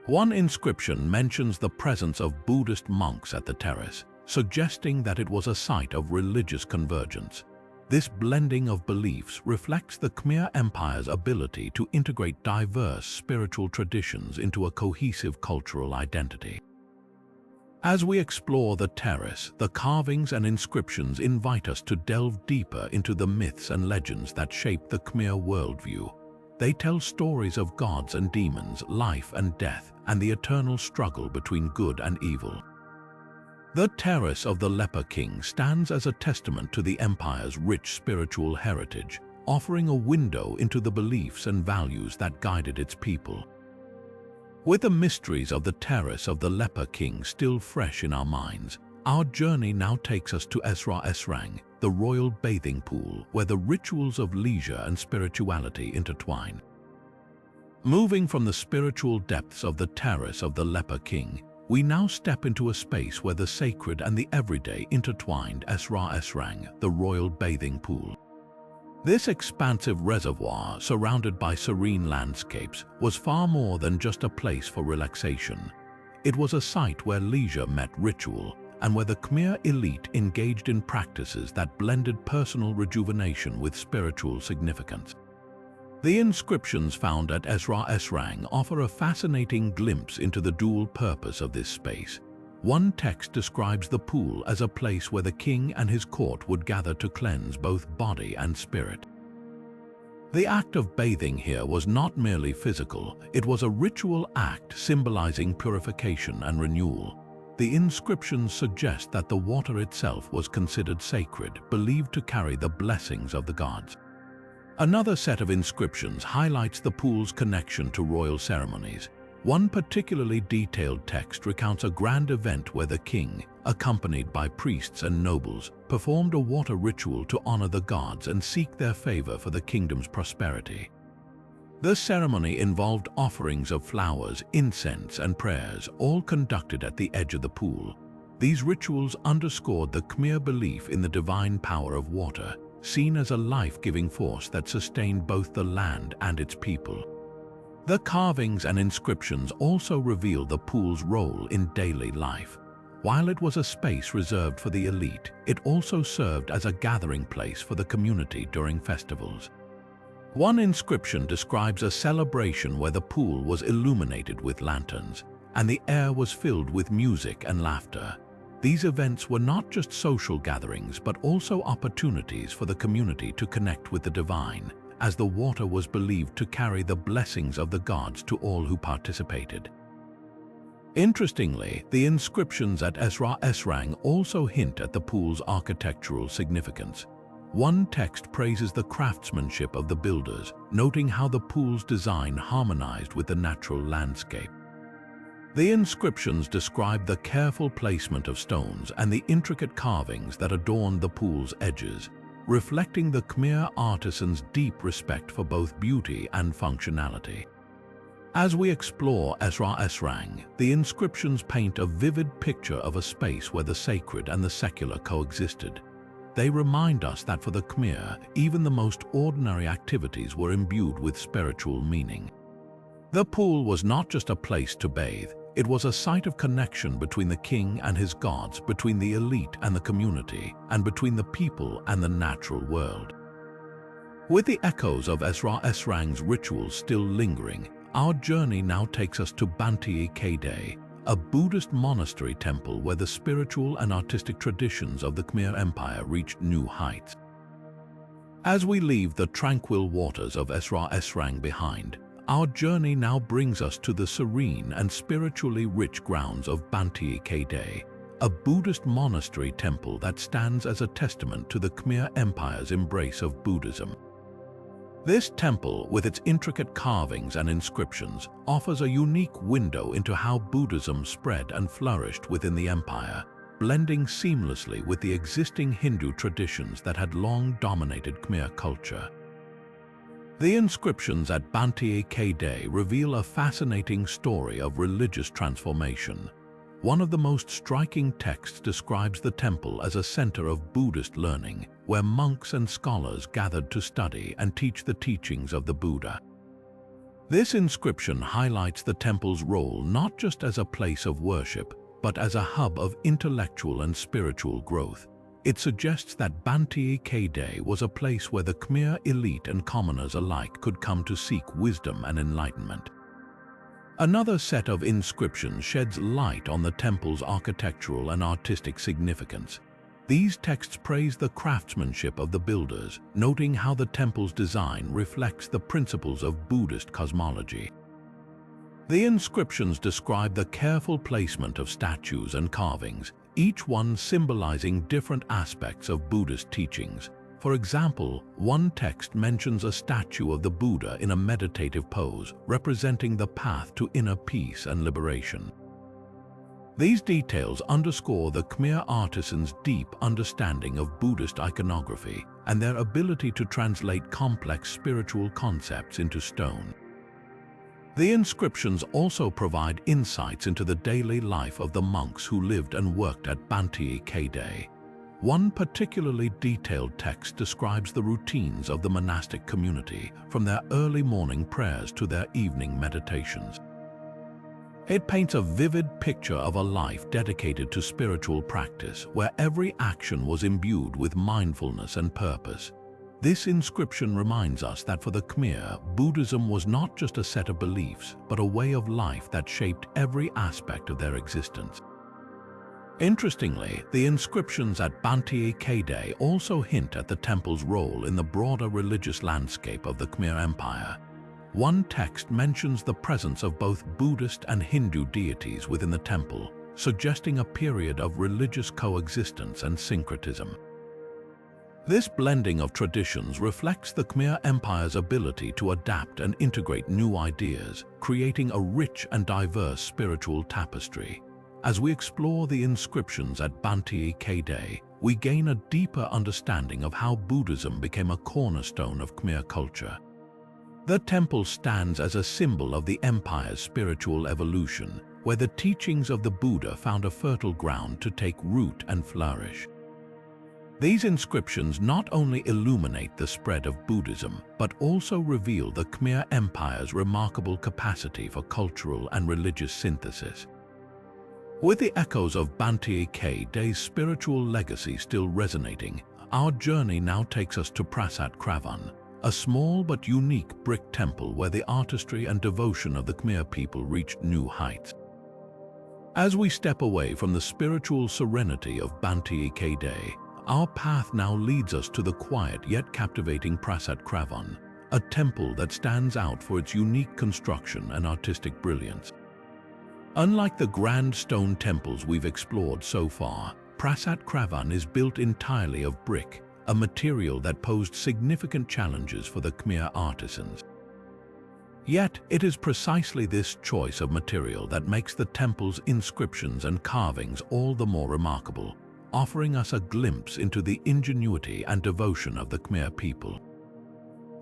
One inscription mentions the presence of Buddhist monks at the terrace, suggesting that it was a site of religious convergence. This blending of beliefs reflects the Khmer Empire's ability to integrate diverse spiritual traditions into a cohesive cultural identity. As we explore the terrace, the carvings and inscriptions invite us to delve deeper into the myths and legends that shape the Khmer worldview. They tell stories of gods and demons, life and death, and the eternal struggle between good and evil. The terrace of the Leper King stands as a testament to the empire's rich spiritual heritage, offering a window into the beliefs and values that guided its people. With the mysteries of the terrace of the Leper King still fresh in our minds, our journey now takes us to Esra Esrang, the royal bathing pool, where the rituals of leisure and spirituality intertwine. Moving from the spiritual depths of the terrace of the Leper King, we now step into a space where the sacred and the everyday intertwined. Esra Esrang, the royal bathing pool. This expansive reservoir, surrounded by serene landscapes, was far more than just a place for relaxation. It was a site where leisure met ritual, and where the Khmer elite engaged in practices that blended personal rejuvenation with spiritual significance. The inscriptions found at Esra Esrang offer a fascinating glimpse into the dual purpose of this space. One text describes the pool as a place where the king and his court would gather to cleanse both body and spirit. The act of bathing here was not merely physical, it was a ritual act symbolizing purification and renewal. The inscriptions suggest that the water itself was considered sacred, believed to carry the blessings of the gods. Another set of inscriptions highlights the pool's connection to royal ceremonies. One particularly detailed text recounts a grand event where the king, accompanied by priests and nobles, performed a water ritual to honor the gods and seek their favor for the kingdom's prosperity. The ceremony involved offerings of flowers, incense, and prayers, all conducted at the edge of the pool. These rituals underscored the Khmer belief in the divine power of water, seen as a life-giving force that sustained both the land and its people. The carvings and inscriptions also reveal the pool's role in daily life. While it was a space reserved for the elite, it also served as a gathering place for the community during festivals. One inscription describes a celebration where the pool was illuminated with lanterns, and the air was filled with music and laughter. These events were not just social gatherings, but also opportunities for the community to connect with the divine, as the water was believed to carry the blessings of the gods to all who participated. Interestingly, the inscriptions at Esra Esrang also hint at the pool's architectural significance. One text praises the craftsmanship of the builders, noting how the pool's design harmonized with the natural landscape. The inscriptions describe the careful placement of stones and the intricate carvings that adorned the pool's edges, reflecting the Khmer artisans' deep respect for both beauty and functionality. As we explore Esra Esrang, the inscriptions paint a vivid picture of a space where the sacred and the secular coexisted. They remind us that for the Khmer, even the most ordinary activities were imbued with spiritual meaning. The pool was not just a place to bathe, It was a site of connection between the king and his gods, between the elite and the community, and between the people and the natural world. With the echoes of Esrang's rituals still lingering, our journey now takes us to Banteay Kade, a Buddhist monastery temple where the spiritual and artistic traditions of the Khmer Empire reached new heights. As we leave the tranquil waters of Esrang behind, our journey now brings us to the serene and spiritually rich grounds of Banteay Kade, a Buddhist monastery temple that stands as a testament to the Khmer Empire's embrace of Buddhism. This temple, with its intricate carvings and inscriptions, offers a unique window into how Buddhism spread and flourished within the empire, blending seamlessly with the existing Hindu traditions that had long dominated Khmer culture. The inscriptions at Banteay Kade reveal a fascinating story of religious transformation. One of the most striking texts describes the temple as a center of Buddhist learning, where monks and scholars gathered to study and teach the teachings of the Buddha. This inscription highlights the temple's role not just as a place of worship, but as a hub of intellectual and spiritual growth. It suggests that Banteay Kade was a place where the Khmer elite and commoners alike could come to seek wisdom and enlightenment. Another set of inscriptions sheds light on the temple's architectural and artistic significance. These texts praise the craftsmanship of the builders, noting how the temple's design reflects the principles of Buddhist cosmology. The inscriptions describe the careful placement of statues and carvings, each one symbolizing different aspects of Buddhist teachings. For example, one text mentions a statue of the Buddha in a meditative pose, representing the path to inner peace and liberation. These details underscore the Khmer artisans' deep understanding of Buddhist iconography and their ability to translate complex spiritual concepts into stone. The inscriptions also provide insights into the daily life of the monks who lived and worked at Banteay Kade. One particularly detailed text describes the routines of the monastic community, from their early morning prayers to their evening meditations. It paints a vivid picture of a life dedicated to spiritual practice, where every action was imbued with mindfulness and purpose. This inscription reminds us that for the Khmer, Buddhism was not just a set of beliefs, but a way of life that shaped every aspect of their existence. Interestingly, the inscriptions at Banteay Kade also hint at the temple's role in the broader religious landscape of the Khmer Empire. One text mentions the presence of both Buddhist and Hindu deities within the temple, suggesting a period of religious coexistence and syncretism. This blending of traditions reflects the Khmer Empire's ability to adapt and integrate new ideas, creating a rich and diverse spiritual tapestry. As we explore the inscriptions at Banteay Kade, we gain a deeper understanding of how Buddhism became a cornerstone of Khmer culture. The temple stands as a symbol of the empire's spiritual evolution, where the teachings of the Buddha found a fertile ground to take root and flourish. These inscriptions not only illuminate the spread of Buddhism, but also reveal the Khmer Empire's remarkable capacity for cultural and religious synthesis. With the echoes of Banteay Kade's spiritual legacy still resonating, our journey now takes us to Prasat Kravan, a small but unique brick temple where the artistry and devotion of the Khmer people reached new heights. As we step away from the spiritual serenity of Banteay Kade, our path now leads us to the quiet yet captivating Prasat Kravan, a temple that stands out for its unique construction and artistic brilliance. Unlike the grand stone temples we've explored so far, Prasat Kravan is built entirely of brick, a material that posed significant challenges for the Khmer artisans. Yet, it is precisely this choice of material that makes the temple's inscriptions and carvings all the more remarkable, offering us a glimpse into the ingenuity and devotion of the Khmer people.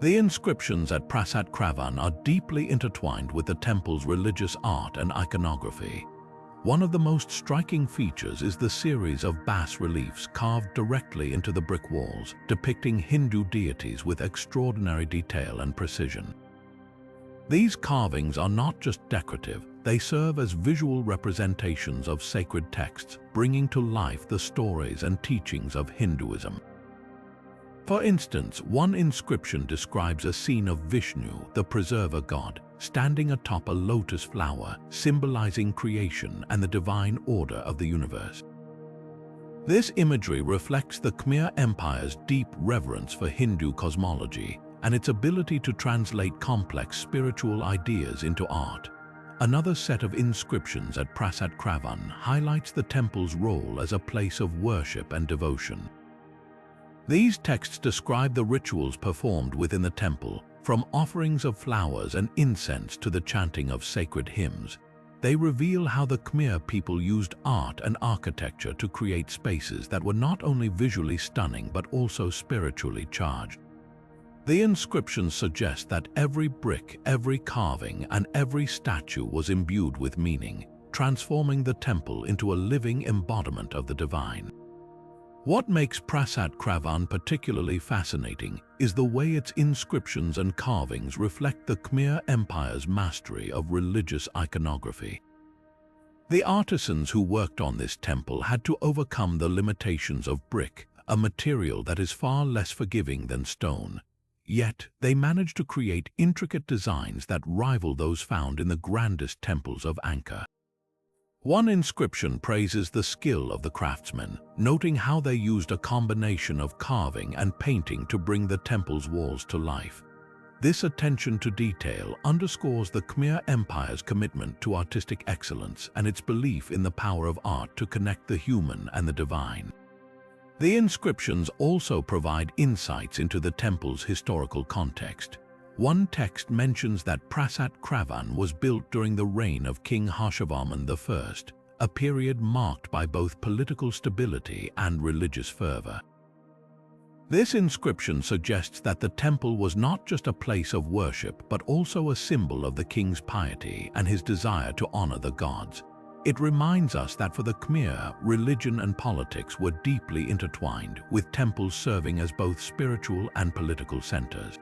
The inscriptions at Prasat Kravan are deeply intertwined with the temple's religious art and iconography. One of the most striking features is the series of bas-reliefs carved directly into the brick walls, depicting Hindu deities with extraordinary detail and precision. These carvings are not just decorative, they serve as visual representations of sacred texts, bringing to life the stories and teachings of Hinduism. For instance, one inscription describes a scene of Vishnu, the preserver god, standing atop a lotus flower, symbolizing creation and the divine order of the universe. This imagery reflects the Khmer Empire's deep reverence for Hindu cosmology and its ability to translate complex spiritual ideas into art. Another set of inscriptions at Prasat Kravan highlights the temple's role as a place of worship and devotion. These texts describe the rituals performed within the temple, from offerings of flowers and incense to the chanting of sacred hymns. They reveal how the Khmer people used art and architecture to create spaces that were not only visually stunning but also spiritually charged. The inscriptions suggest that every brick, every carving, and every statue was imbued with meaning, transforming the temple into a living embodiment of the divine. What makes Prasat Kravan particularly fascinating is the way its inscriptions and carvings reflect the Khmer Empire's mastery of religious iconography. The artisans who worked on this temple had to overcome the limitations of brick, a material that is far less forgiving than stone. Yet, they managed to create intricate designs that rival those found in the grandest temples of Angkor. One inscription praises the skill of the craftsmen, noting how they used a combination of carving and painting to bring the temple's walls to life. This attention to detail underscores the Khmer Empire's commitment to artistic excellence and its belief in the power of art to connect the human and the divine. The inscriptions also provide insights into the temple's historical context. One text mentions that Prasat Kravan was built during the reign of King Harshavarman I, a period marked by both political stability and religious fervor. This inscription suggests that the temple was not just a place of worship but also a symbol of the king's piety and his desire to honor the gods. It reminds us that for the Khmer, religion and politics were deeply intertwined, with temples serving as both spiritual and political centers.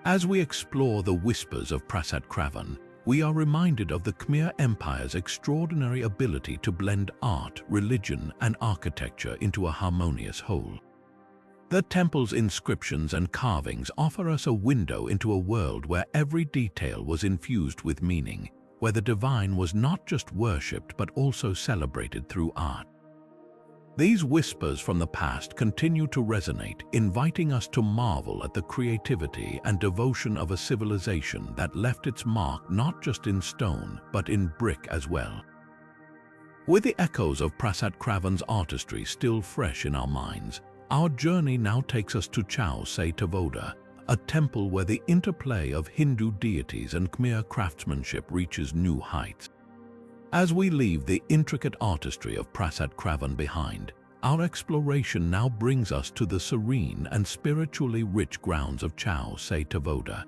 As we explore the whispers of Prasat Kravan, we are reminded of the Khmer Empire's extraordinary ability to blend art, religion, and architecture into a harmonious whole. The temple's inscriptions and carvings offer us a window into a world where every detail was infused with meaning, where the divine was not just worshipped but also celebrated through art. These whispers from the past continue to resonate, inviting us to marvel at the creativity and devotion of a civilization that left its mark not just in stone, but in brick as well. With the echoes of Prasat Kravan's artistry still fresh in our minds, our journey now takes us to Chao Se Tavoda, a temple where the interplay of Hindu deities and Khmer craftsmanship reaches new heights. As we leave the intricate artistry of Prasat Kravan behind, our exploration now brings us to the serene and spiritually rich grounds of Chao Se Tavoda.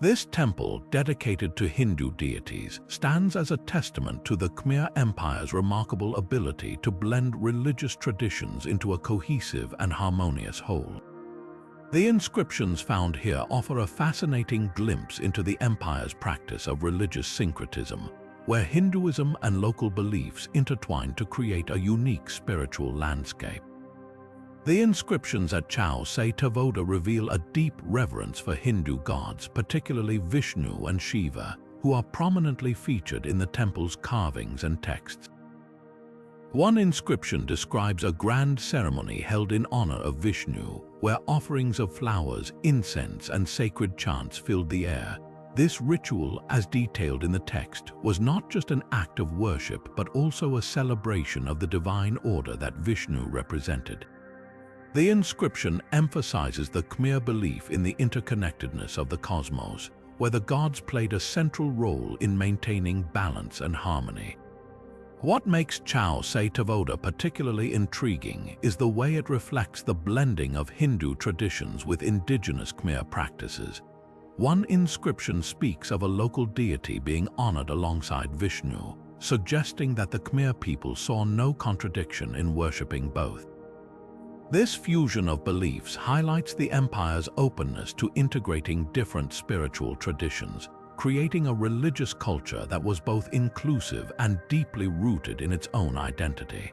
This temple, dedicated to Hindu deities, stands as a testament to the Khmer Empire's remarkable ability to blend religious traditions into a cohesive and harmonious whole. The inscriptions found here offer a fascinating glimpse into the empire's practice of religious syncretism, where Hinduism and local beliefs intertwine to create a unique spiritual landscape. The inscriptions at Chao Se Tavoda reveal a deep reverence for Hindu gods, particularly Vishnu and Shiva, who are prominently featured in the temple's carvings and texts. One inscription describes a grand ceremony held in honor of Vishnu, where offerings of flowers, incense, and sacred chants filled the air. This ritual, as detailed in the text, was not just an act of worship but also a celebration of the divine order that Vishnu represented. The inscription emphasizes the Khmer belief in the interconnectedness of the cosmos, where the gods played a central role in maintaining balance and harmony. What makes Chao Se Tavoda particularly intriguing is the way it reflects the blending of Hindu traditions with indigenous Khmer practices. One inscription speaks of a local deity being honored alongside Vishnu, suggesting that the Khmer people saw no contradiction in worshipping both. This fusion of beliefs highlights the empire's openness to integrating different spiritual traditions, creating a religious culture that was both inclusive and deeply rooted in its own identity.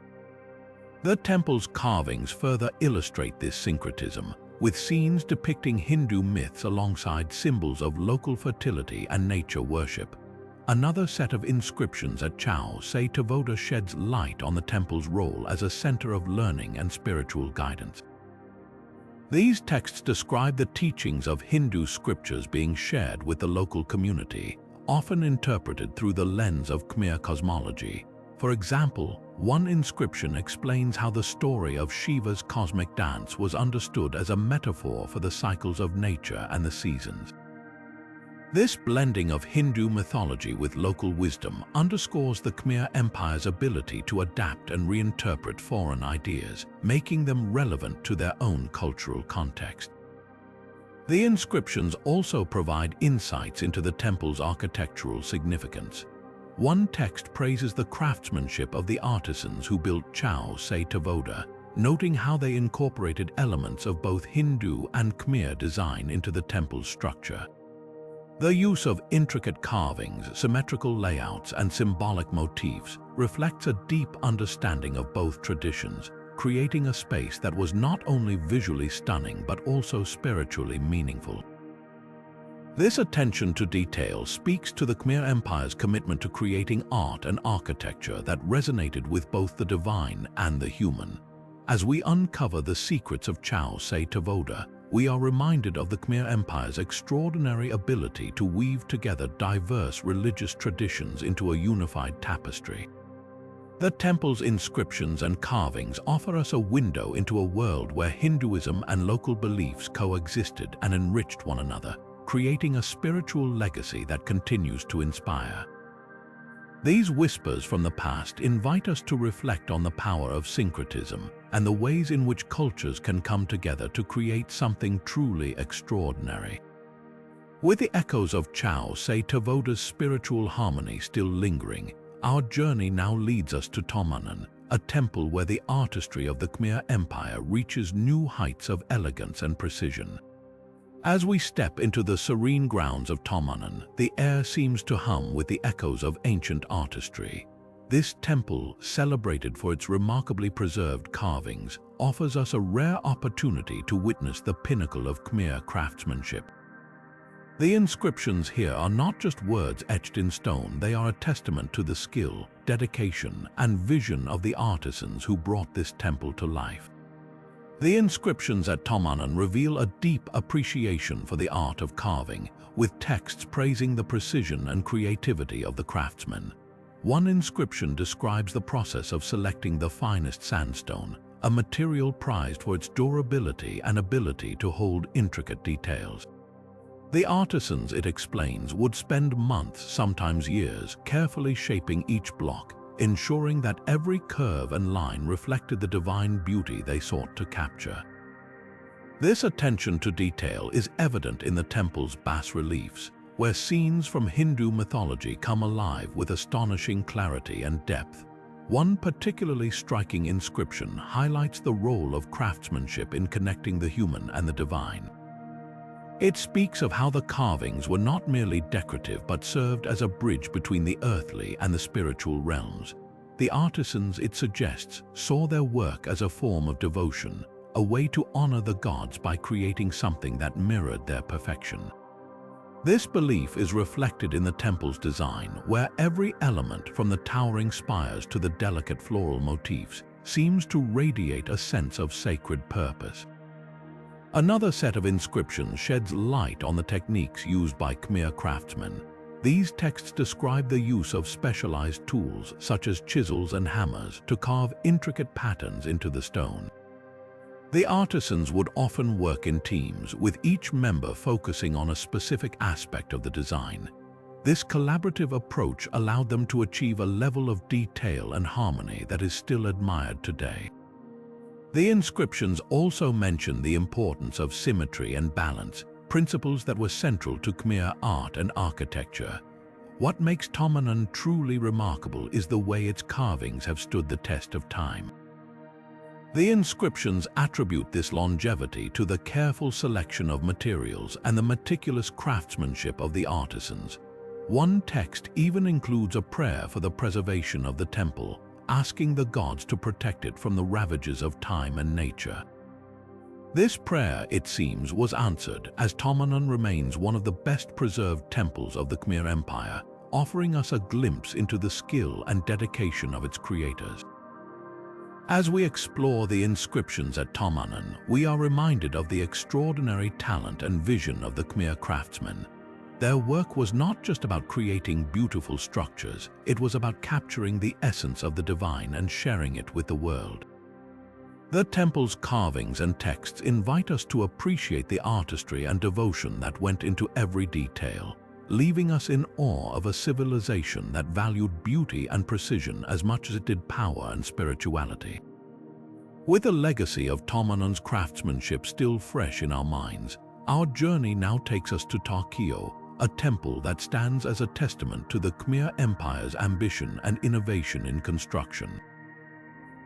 The temple's carvings further illustrate this syncretism, with scenes depicting Hindu myths alongside symbols of local fertility and nature worship. Another set of inscriptions at Chao Say Tavoda sheds light on the temple's role as a center of learning and spiritual guidance. These texts describe the teachings of Hindu scriptures being shared with the local community, often interpreted through the lens of Khmer cosmology. For example, one inscription explains how the story of Shiva's cosmic dance was understood as a metaphor for the cycles of nature and the seasons. This blending of Hindu mythology with local wisdom underscores the Khmer Empire's ability to adapt and reinterpret foreign ideas, making them relevant to their own cultural context. The inscriptions also provide insights into the temple's architectural significance. One text praises the craftsmanship of the artisans who built Chao Say Tavoda, noting how they incorporated elements of both Hindu and Khmer design into the temple's structure. The use of intricate carvings, symmetrical layouts, and symbolic motifs reflects a deep understanding of both traditions, creating a space that was not only visually stunning but also spiritually meaningful. This attention to detail speaks to the Khmer Empire's commitment to creating art and architecture that resonated with both the divine and the human. As we uncover the secrets of Chao Say Tavoda, we are reminded of the Khmer Empire's extraordinary ability to weave together diverse religious traditions into a unified tapestry. The temple's inscriptions and carvings offer us a window into a world where Hinduism and local beliefs coexisted and enriched one another, creating a spiritual legacy that continues to inspire. These whispers from the past invite us to reflect on the power of syncretism and the ways in which cultures can come together to create something truly extraordinary. With the echoes of Chao Say Tavoda's spiritual harmony still lingering, our journey now leads us to Tomanan, a temple where the artistry of the Khmer Empire reaches new heights of elegance and precision. As we step into the serene grounds of Tomanan, the air seems to hum with the echoes of ancient artistry. This temple, celebrated for its remarkably preserved carvings, offers us a rare opportunity to witness the pinnacle of Khmer craftsmanship. The inscriptions here are not just words etched in stone, they are a testament to the skill, dedication, and vision of the artisans who brought this temple to life. The inscriptions at Tomanan reveal a deep appreciation for the art of carving, with texts praising the precision and creativity of the craftsmen. One inscription describes the process of selecting the finest sandstone, a material prized for its durability and ability to hold intricate details. The artisans, it explains, would spend months, sometimes years, carefully shaping each block, ensuring that every curve and line reflected the divine beauty they sought to capture. This attention to detail is evident in the temple's bas-reliefs, where scenes from Hindu mythology come alive with astonishing clarity and depth. One particularly striking inscription highlights the role of craftsmanship in connecting the human and the divine. It speaks of how the carvings were not merely decorative but served as a bridge between the earthly and the spiritual realms. The artisans, it suggests, saw their work as a form of devotion, a way to honor the gods by creating something that mirrored their perfection. This belief is reflected in the temple's design, where every element, from the towering spires to the delicate floral motifs, seems to radiate a sense of sacred purpose. Another set of inscriptions sheds light on the techniques used by Khmer craftsmen. These texts describe the use of specialized tools, such as chisels and hammers, to carve intricate patterns into the stone. The artisans would often work in teams, with each member focusing on a specific aspect of the design. This collaborative approach allowed them to achieve a level of detail and harmony that is still admired today. The inscriptions also mention the importance of symmetry and balance, principles that were central to Khmer art and architecture. What makes Tomanan truly remarkable is the way its carvings have stood the test of time. The inscriptions attribute this longevity to the careful selection of materials and the meticulous craftsmanship of the artisans. One text even includes a prayer for the preservation of the temple, asking the gods to protect it from the ravages of time and nature. This prayer, it seems, was answered, as Tomanon remains one of the best-preserved temples of the Khmer Empire, offering us a glimpse into the skill and dedication of its creators. As we explore the inscriptions at Tomanon, we are reminded of the extraordinary talent and vision of the Khmer craftsmen. Their work was not just about creating beautiful structures, it was about capturing the essence of the divine and sharing it with the world. The temple's carvings and texts invite us to appreciate the artistry and devotion that went into every detail, leaving us in awe of a civilization that valued beauty and precision as much as it did power and spirituality. With the legacy of Tomanon's craftsmanship still fresh in our minds, our journey now takes us to Ta Keo, a temple that stands as a testament to the Khmer Empire's ambition and innovation in construction.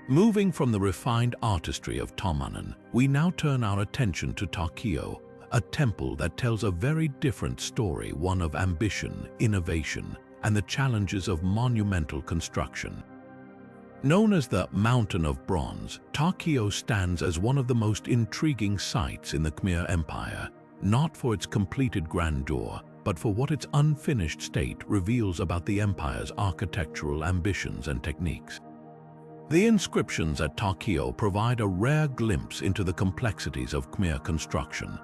Moving from the refined artistry of Tomanon, we now turn our attention to Ta Keo, a temple that tells a very different story, one of ambition, innovation, and the challenges of monumental construction. Known as the Mountain of Bronze, Ta Keo stands as one of the most intriguing sites in the Khmer Empire, not for its completed grandeur, but for what its unfinished state reveals about the empire's architectural ambitions and techniques. The inscriptions at Ta Keo provide a rare glimpse into the complexities of Khmer construction.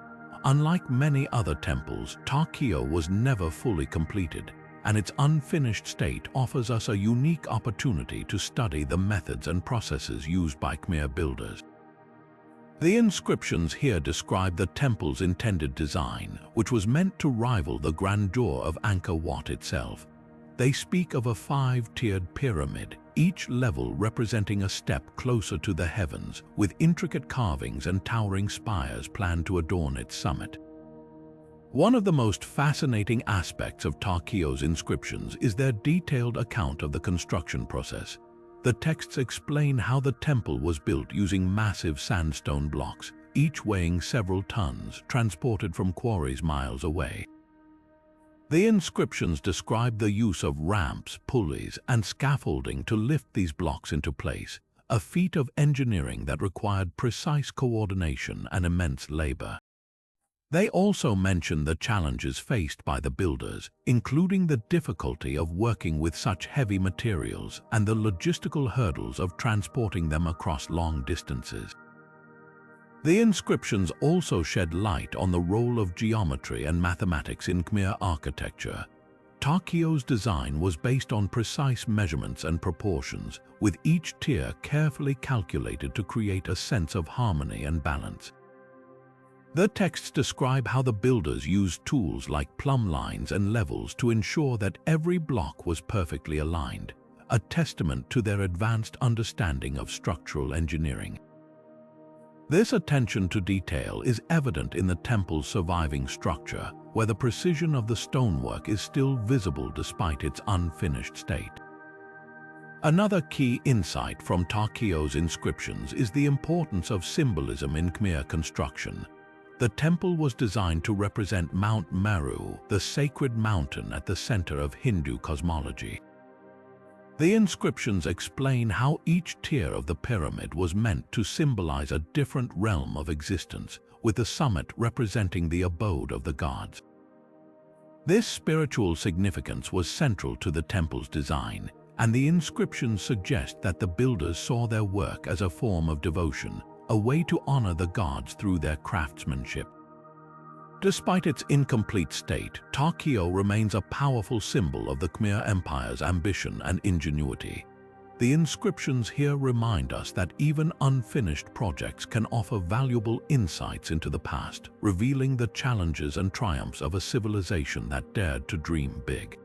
Unlike many other temples, Ta Keo was never fully completed, and its unfinished state offers us a unique opportunity to study the methods and processes used by Khmer builders. The inscriptions here describe the temple's intended design, which was meant to rival the grandeur of Angkor Wat itself. They speak of a 5-tiered pyramid, each level representing a step closer to the heavens, with intricate carvings and towering spires planned to adorn its summit. One of the most fascinating aspects of Ta Keo's inscriptions is their detailed account of the construction process. The texts explain how the temple was built using massive sandstone blocks, each weighing several tons, transported from quarries miles away. The inscriptions describe the use of ramps, pulleys, and scaffolding to lift these blocks into place, a feat of engineering that required precise coordination and immense labor. They also mention the challenges faced by the builders, including the difficulty of working with such heavy materials and the logistical hurdles of transporting them across long distances. The inscriptions also shed light on the role of geometry and mathematics in Khmer architecture. Ta Keo's design was based on precise measurements and proportions, with each tier carefully calculated to create a sense of harmony and balance. The texts describe how the builders used tools like plumb lines and levels to ensure that every block was perfectly aligned, a testament to their advanced understanding of structural engineering. This attention to detail is evident in the temple's surviving structure, where the precision of the stonework is still visible despite its unfinished state. Another key insight from Ta Keo's inscriptions is the importance of symbolism in Khmer construction. The temple was designed to represent Mount Meru, the sacred mountain at the center of Hindu cosmology. The inscriptions explain how each tier of the pyramid was meant to symbolize a different realm of existence, with the summit representing the abode of the gods. This spiritual significance was central to the temple's design, and the inscriptions suggest that the builders saw their work as a form of devotion, a way to honor the gods through their craftsmanship. Despite its incomplete state, Ta Keo remains a powerful symbol of the Khmer Empire's ambition and ingenuity. The inscriptions here remind us that even unfinished projects can offer valuable insights into the past, revealing the challenges and triumphs of a civilization that dared to dream big.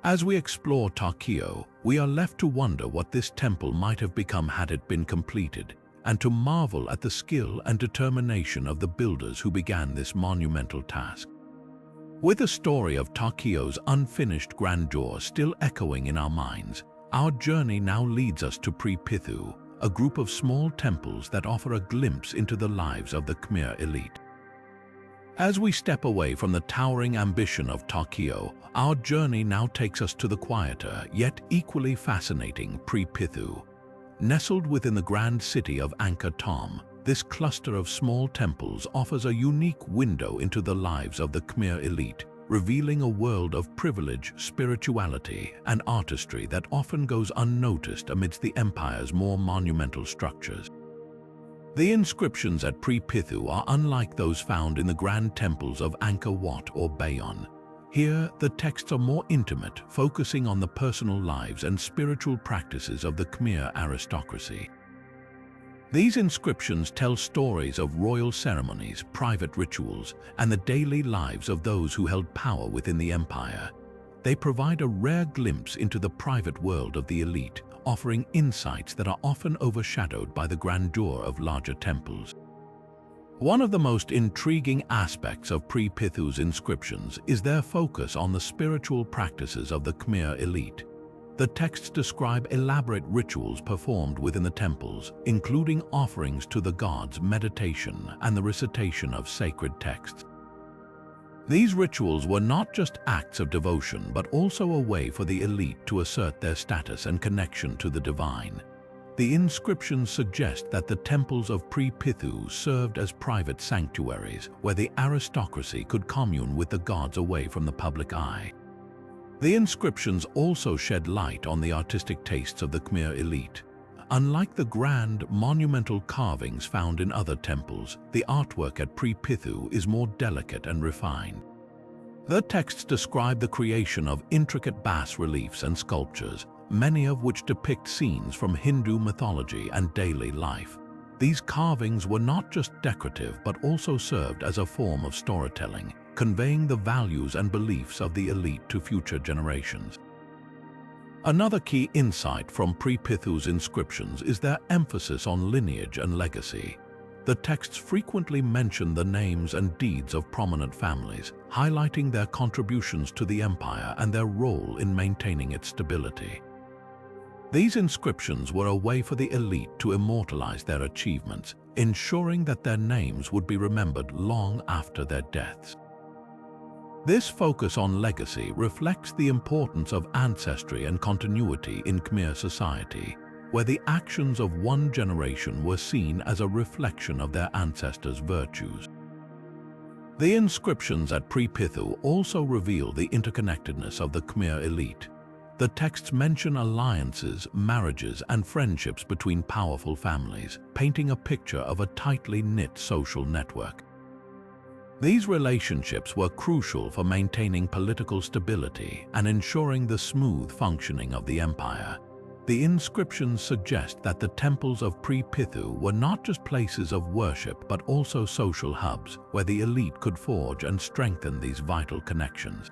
As we explore Ta Keo, we are left to wonder what this temple might have become had it been completed, and to marvel at the skill and determination of the builders who began this monumental task. With the story of Ta Keo's unfinished grandeur still echoing in our minds, our journey now leads us to Pre Pithu, a group of small temples that offer a glimpse into the lives of the Khmer elite. As we step away from the towering ambition of Tokyo, our journey now takes us to the quieter, yet equally fascinating Pre-Pithu. Nestled within the grand city of Angkor, this cluster of small temples offers a unique window into the lives of the Khmer elite, revealing a world of privilege, spirituality, and artistry that often goes unnoticed amidst the empire's more monumental structures. The inscriptions at Pre-Pithu are unlike those found in the grand temples of Angkor Wat or Bayon. Here, the texts are more intimate, focusing on the personal lives and spiritual practices of the Khmer aristocracy. These inscriptions tell stories of royal ceremonies, private rituals, and the daily lives of those who held power within the empire. They provide a rare glimpse into the private world of the elite, offering insights that are often overshadowed by the grandeur of larger temples. One of the most intriguing aspects of Pre-Pithu's inscriptions is their focus on the spiritual practices of the Khmer elite. The texts describe elaborate rituals performed within the temples, including offerings to the gods, meditation, and the recitation of sacred texts. These rituals were not just acts of devotion, but also a way for the elite to assert their status and connection to the divine. The inscriptions suggest that the temples of Pre-Pithu served as private sanctuaries where the aristocracy could commune with the gods away from the public eye. The inscriptions also shed light on the artistic tastes of the Khmer elite. Unlike the grand, monumental carvings found in other temples, the artwork at Pre-Pithu is more delicate and refined. The texts describe the creation of intricate bas-reliefs and sculptures, many of which depict scenes from Hindu mythology and daily life. These carvings were not just decorative but also served as a form of storytelling, conveying the values and beliefs of the elite to future generations. Another key insight from Pre-Pithu's inscriptions is their emphasis on lineage and legacy. The texts frequently mention the names and deeds of prominent families, highlighting their contributions to the empire and their role in maintaining its stability. These inscriptions were a way for the elite to immortalize their achievements, ensuring that their names would be remembered long after their deaths. This focus on legacy reflects the importance of ancestry and continuity in Khmer society, where the actions of one generation were seen as a reflection of their ancestors' virtues. The inscriptions at Pre-Pithu also reveal the interconnectedness of the Khmer elite. The texts mention alliances, marriages, and friendships between powerful families, painting a picture of a tightly knit social network. These relationships were crucial for maintaining political stability and ensuring the smooth functioning of the empire. The inscriptions suggest that the temples of Pre-Pithu were not just places of worship but also social hubs where the elite could forge and strengthen these vital connections.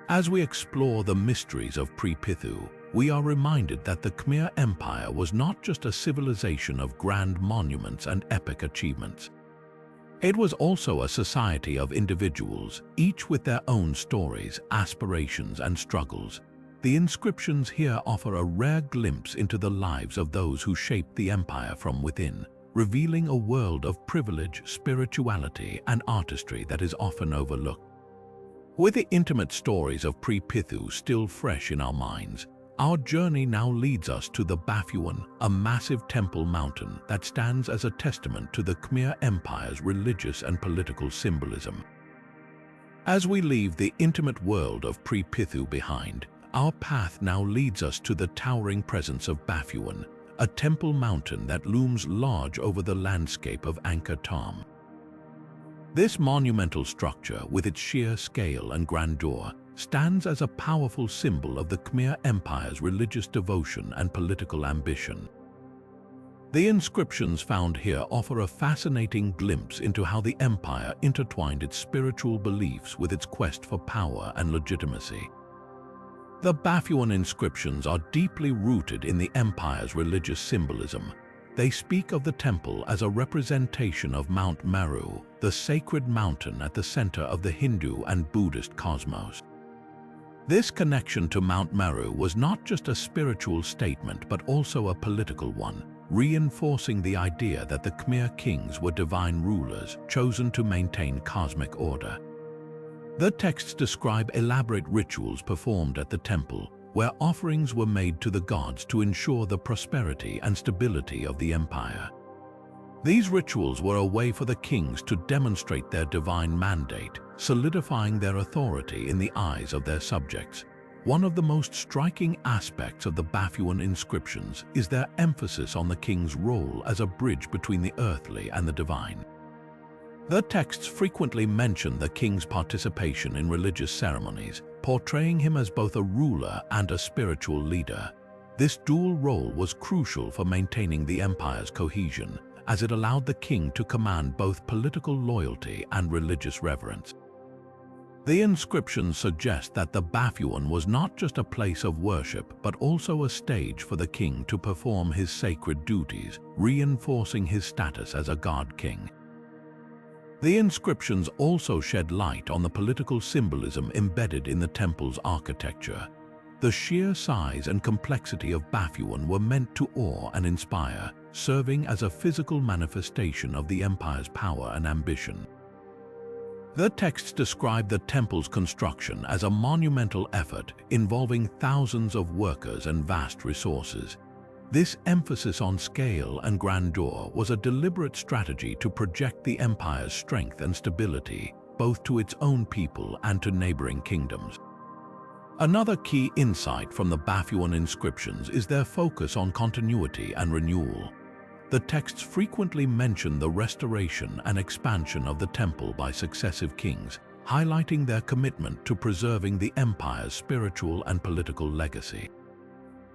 As we explore the mysteries of Pre-Pithu, we are reminded that the Khmer Empire was not just a civilization of grand monuments and epic achievements. It was also a society of individuals, each with their own stories, aspirations, and struggles. The inscriptions here offer a rare glimpse into the lives of those who shaped the empire from within, revealing a world of privilege, spirituality, and artistry that is often overlooked. With the intimate stories of Pre-Pithu still fresh in our minds, our journey now leads us to the Bayon, a massive temple mountain that stands as a testament to the Khmer Empire's religious and political symbolism. As we leave the intimate world of Pre-Pithu behind, our path now leads us to the towering presence of Bayon, a temple mountain that looms large over the landscape of Angkor. This monumental structure, with its sheer scale and grandeur, stands as a powerful symbol of the Khmer Empire's religious devotion and political ambition. The inscriptions found here offer a fascinating glimpse into how the empire intertwined its spiritual beliefs with its quest for power and legitimacy. The Bayon inscriptions are deeply rooted in the empire's religious symbolism. They speak of the temple as a representation of Mount Meru, the sacred mountain at the center of the Hindu and Buddhist cosmos. This connection to Mount Meru was not just a spiritual statement but also a political one, reinforcing the idea that the Khmer kings were divine rulers chosen to maintain cosmic order. The texts describe elaborate rituals performed at the temple, where offerings were made to the gods to ensure the prosperity and stability of the empire. These rituals were a way for the kings to demonstrate their divine mandate, solidifying their authority in the eyes of their subjects. One of the most striking aspects of the Bayon inscriptions is their emphasis on the king's role as a bridge between the earthly and the divine. The texts frequently mention the king's participation in religious ceremonies, portraying him as both a ruler and a spiritual leader. This dual role was crucial for maintaining the empire's cohesion, as it allowed the king to command both political loyalty and religious reverence. The inscriptions suggest that the Bayon was not just a place of worship, but also a stage for the king to perform his sacred duties, reinforcing his status as a god-king. The inscriptions also shed light on the political symbolism embedded in the temple's architecture. The sheer size and complexity of Bayon were meant to awe and inspire, serving as a physical manifestation of the empire's power and ambition. The texts describe the temple's construction as a monumental effort involving thousands of workers and vast resources. This emphasis on scale and grandeur was a deliberate strategy to project the empire's strength and stability, both to its own people and to neighboring kingdoms. Another key insight from the Bayon inscriptions is their focus on continuity and renewal. The texts frequently mention the restoration and expansion of the temple by successive kings, highlighting their commitment to preserving the empire's spiritual and political legacy.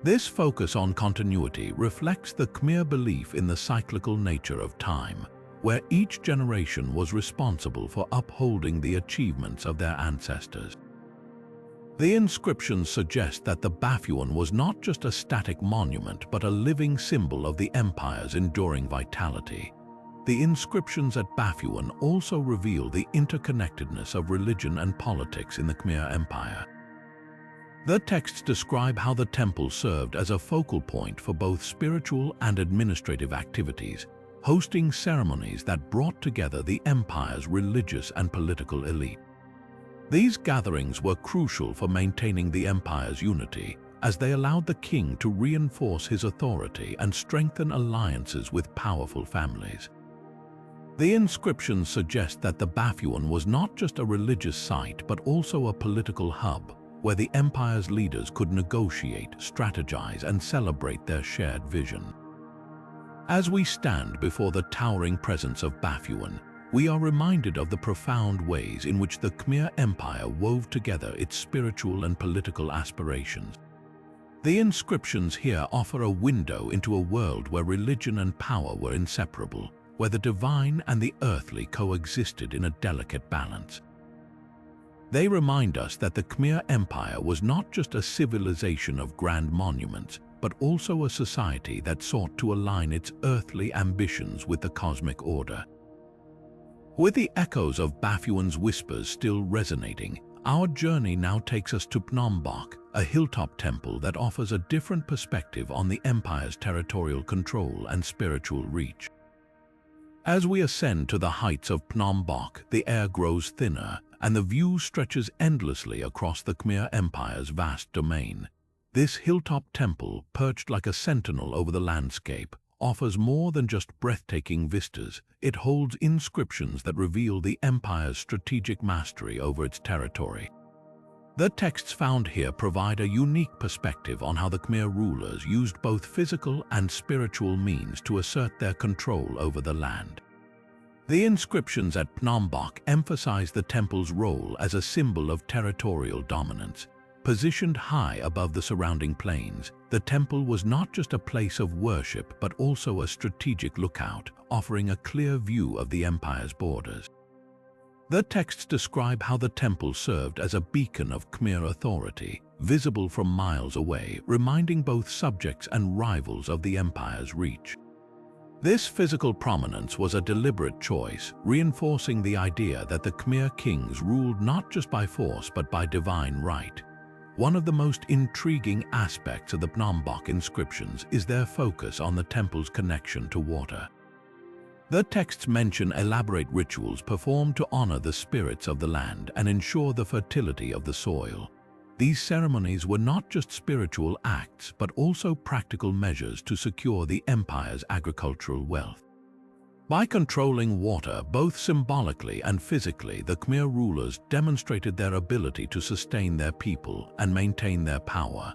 This focus on continuity reflects the Khmer belief in the cyclical nature of time, where each generation was responsible for upholding the achievements of their ancestors. The inscriptions suggest that the Bayon was not just a static monument but a living symbol of the empire's enduring vitality. The inscriptions at Bayon also reveal the interconnectedness of religion and politics in the Khmer Empire. The texts describe how the temple served as a focal point for both spiritual and administrative activities, hosting ceremonies that brought together the empire's religious and political elite. These gatherings were crucial for maintaining the empire's unity, as they allowed the king to reinforce his authority and strengthen alliances with powerful families. The inscriptions suggest that the Bayon was not just a religious site but also a political hub, where the empire's leaders could negotiate, strategize, and celebrate their shared vision. As we stand before the towering presence of Bayon, we are reminded of the profound ways in which the Khmer Empire wove together its spiritual and political aspirations. The inscriptions here offer a window into a world where religion and power were inseparable, where the divine and the earthly coexisted in a delicate balance. They remind us that the Khmer Empire was not just a civilization of grand monuments, but also a society that sought to align its earthly ambitions with the cosmic order. With the echoes of Bayon's whispers still resonating, our journey now takes us to Phnom Bok, a hilltop temple that offers a different perspective on the empire's territorial control and spiritual reach. As we ascend to the heights of Phnom Bok, the air grows thinner, and the view stretches endlessly across the Khmer Empire's vast domain. This hilltop temple, perched like a sentinel over the landscape, offers more than just breathtaking vistas. It holds inscriptions that reveal the empire's strategic mastery over its territory. The texts found here provide a unique perspective on how the Khmer rulers used both physical and spiritual means to assert their control over the land. The inscriptions at Phnom Bok emphasize the temple's role as a symbol of territorial dominance. Positioned high above the surrounding plains, the temple was not just a place of worship but also a strategic lookout, offering a clear view of the empire's borders. The texts describe how the temple served as a beacon of Khmer authority, visible from miles away, reminding both subjects and rivals of the empire's reach. This physical prominence was a deliberate choice, reinforcing the idea that the Khmer kings ruled not just by force but by divine right. One of the most intriguing aspects of the Phnom Bok inscriptions is their focus on the temple's connection to water. The texts mention elaborate rituals performed to honor the spirits of the land and ensure the fertility of the soil. These ceremonies were not just spiritual acts, but also practical measures to secure the empire's agricultural wealth. By controlling water both symbolically and physically, the Khmer rulers demonstrated their ability to sustain their people and maintain their power.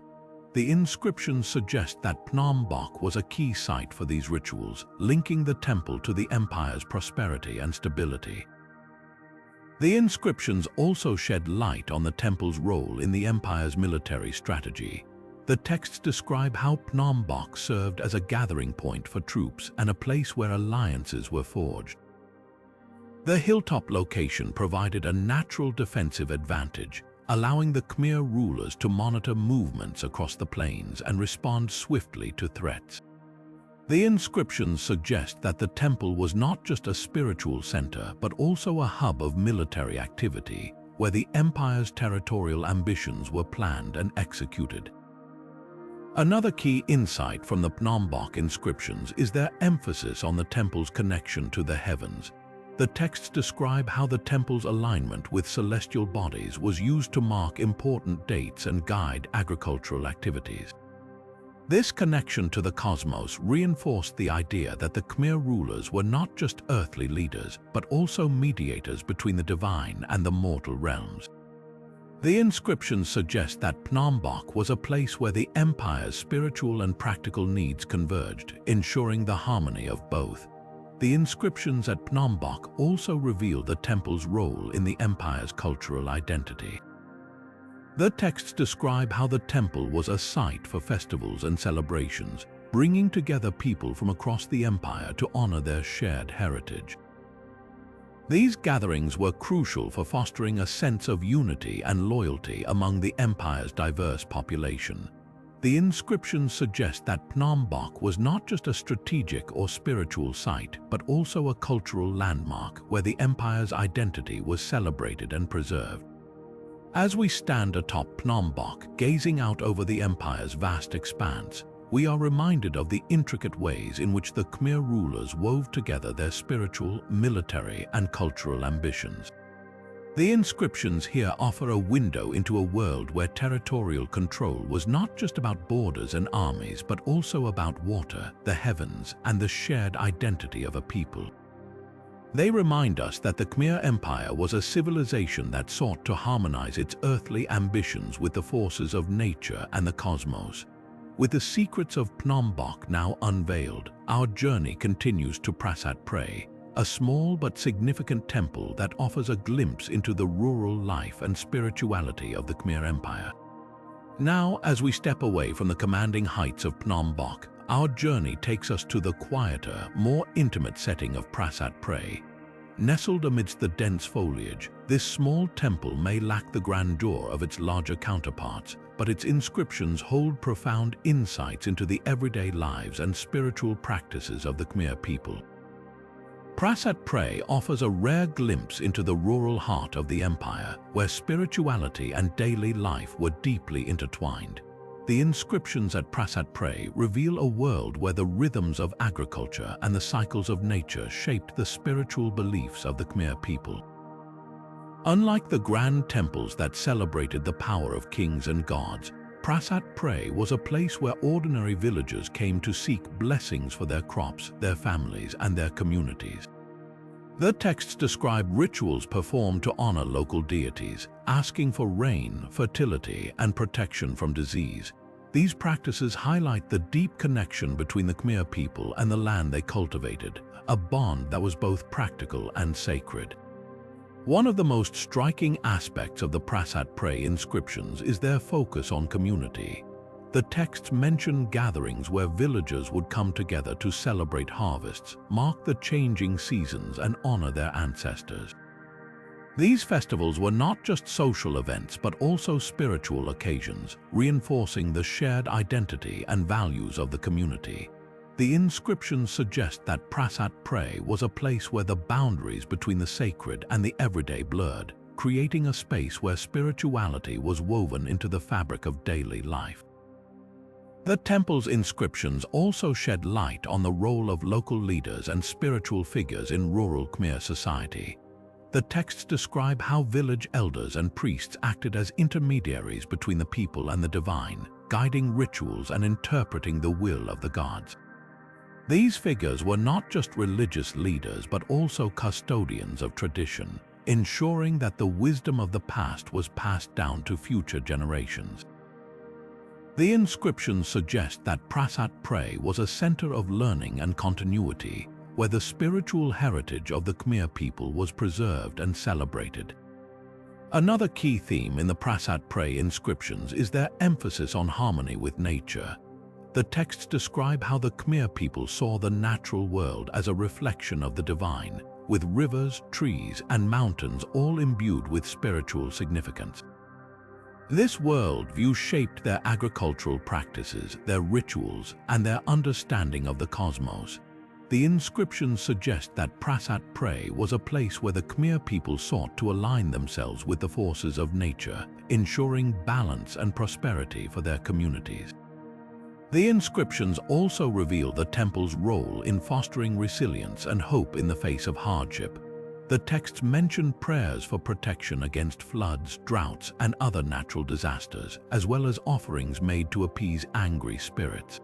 The inscriptions suggest that Phnom Bok was a key site for these rituals, linking the temple to the empire's prosperity and stability. The inscriptions also shed light on the temple's role in the empire's military strategy. The texts describe how Phnom Bok served as a gathering point for troops and a place where alliances were forged. The hilltop location provided a natural defensive advantage, allowing the Khmer rulers to monitor movements across the plains and respond swiftly to threats. The inscriptions suggest that the temple was not just a spiritual center, but also a hub of military activity, where the empire's territorial ambitions were planned and executed. Another key insight from the Phnom Bok inscriptions is their emphasis on the temple's connection to the heavens. The texts describe how the temple's alignment with celestial bodies was used to mark important dates and guide agricultural activities. This connection to the cosmos reinforced the idea that the Khmer rulers were not just earthly leaders, but also mediators between the divine and the mortal realms. The inscriptions suggest that Phnom Bok was a place where the empire's spiritual and practical needs converged, ensuring the harmony of both. The inscriptions at Phnom Bok also reveal the temple's role in the empire's cultural identity. The texts describe how the temple was a site for festivals and celebrations, bringing together people from across the empire to honor their shared heritage. These gatherings were crucial for fostering a sense of unity and loyalty among the empire's diverse population. The inscriptions suggest that Phnom Bok was not just a strategic or spiritual site, but also a cultural landmark where the empire's identity was celebrated and preserved. As we stand atop Phnom Bok, gazing out over the empire's vast expanse, we are reminded of the intricate ways in which the Khmer rulers wove together their spiritual, military, and cultural ambitions. The inscriptions here offer a window into a world where territorial control was not just about borders and armies, but also about water, the heavens, and the shared identity of a people. They remind us that the Khmer Empire was a civilization that sought to harmonize its earthly ambitions with the forces of nature and the cosmos. With the secrets of Phnom Bok now unveiled, our journey continues to Prasat Pray, a small but significant temple that offers a glimpse into the rural life and spirituality of the Khmer Empire. Now, as we step away from the commanding heights of Phnom Bok, our journey takes us to the quieter, more intimate setting of Prasat Pray. Nestled amidst the dense foliage, this small temple may lack the grandeur of its larger counterparts, but its inscriptions hold profound insights into the everyday lives and spiritual practices of the Khmer people. Prasat Pray offers a rare glimpse into the rural heart of the empire, where spirituality and daily life were deeply intertwined. The inscriptions at Prasat Pray reveal a world where the rhythms of agriculture and the cycles of nature shaped the spiritual beliefs of the Khmer people. Unlike the grand temples that celebrated the power of kings and gods, Prasat Pray was a place where ordinary villagers came to seek blessings for their crops, their families, and their communities. The texts describe rituals performed to honor local deities, asking for rain, fertility, and protection from disease. These practices highlight the deep connection between the Khmer people and the land they cultivated, a bond that was both practical and sacred. One of the most striking aspects of the Prasat Pray inscriptions is their focus on community. The texts mention gatherings where villagers would come together to celebrate harvests, mark the changing seasons, and honor their ancestors. These festivals were not just social events, but also spiritual occasions, reinforcing the shared identity and values of the community. The inscriptions suggest that Prasat Pray was a place where the boundaries between the sacred and the everyday blurred, creating a space where spirituality was woven into the fabric of daily life. The temple's inscriptions also shed light on the role of local leaders and spiritual figures in rural Khmer society. The texts describe how village elders and priests acted as intermediaries between the people and the divine, guiding rituals and interpreting the will of the gods. These figures were not just religious leaders but also custodians of tradition, ensuring that the wisdom of the past was passed down to future generations. The inscriptions suggest that Prasat Pray was a center of learning and continuity, where the spiritual heritage of the Khmer people was preserved and celebrated. Another key theme in the Prasat Pray inscriptions is their emphasis on harmony with nature. The texts describe how the Khmer people saw the natural world as a reflection of the divine, with rivers, trees, and mountains all imbued with spiritual significance. This worldview shaped their agricultural practices, their rituals, and their understanding of the cosmos. The inscriptions suggest that Prasat Pray was a place where the Khmer people sought to align themselves with the forces of nature, ensuring balance and prosperity for their communities. The inscriptions also reveal the temple's role in fostering resilience and hope in the face of hardship. The texts mention prayers for protection against floods, droughts, and other natural disasters, as well as offerings made to appease angry spirits.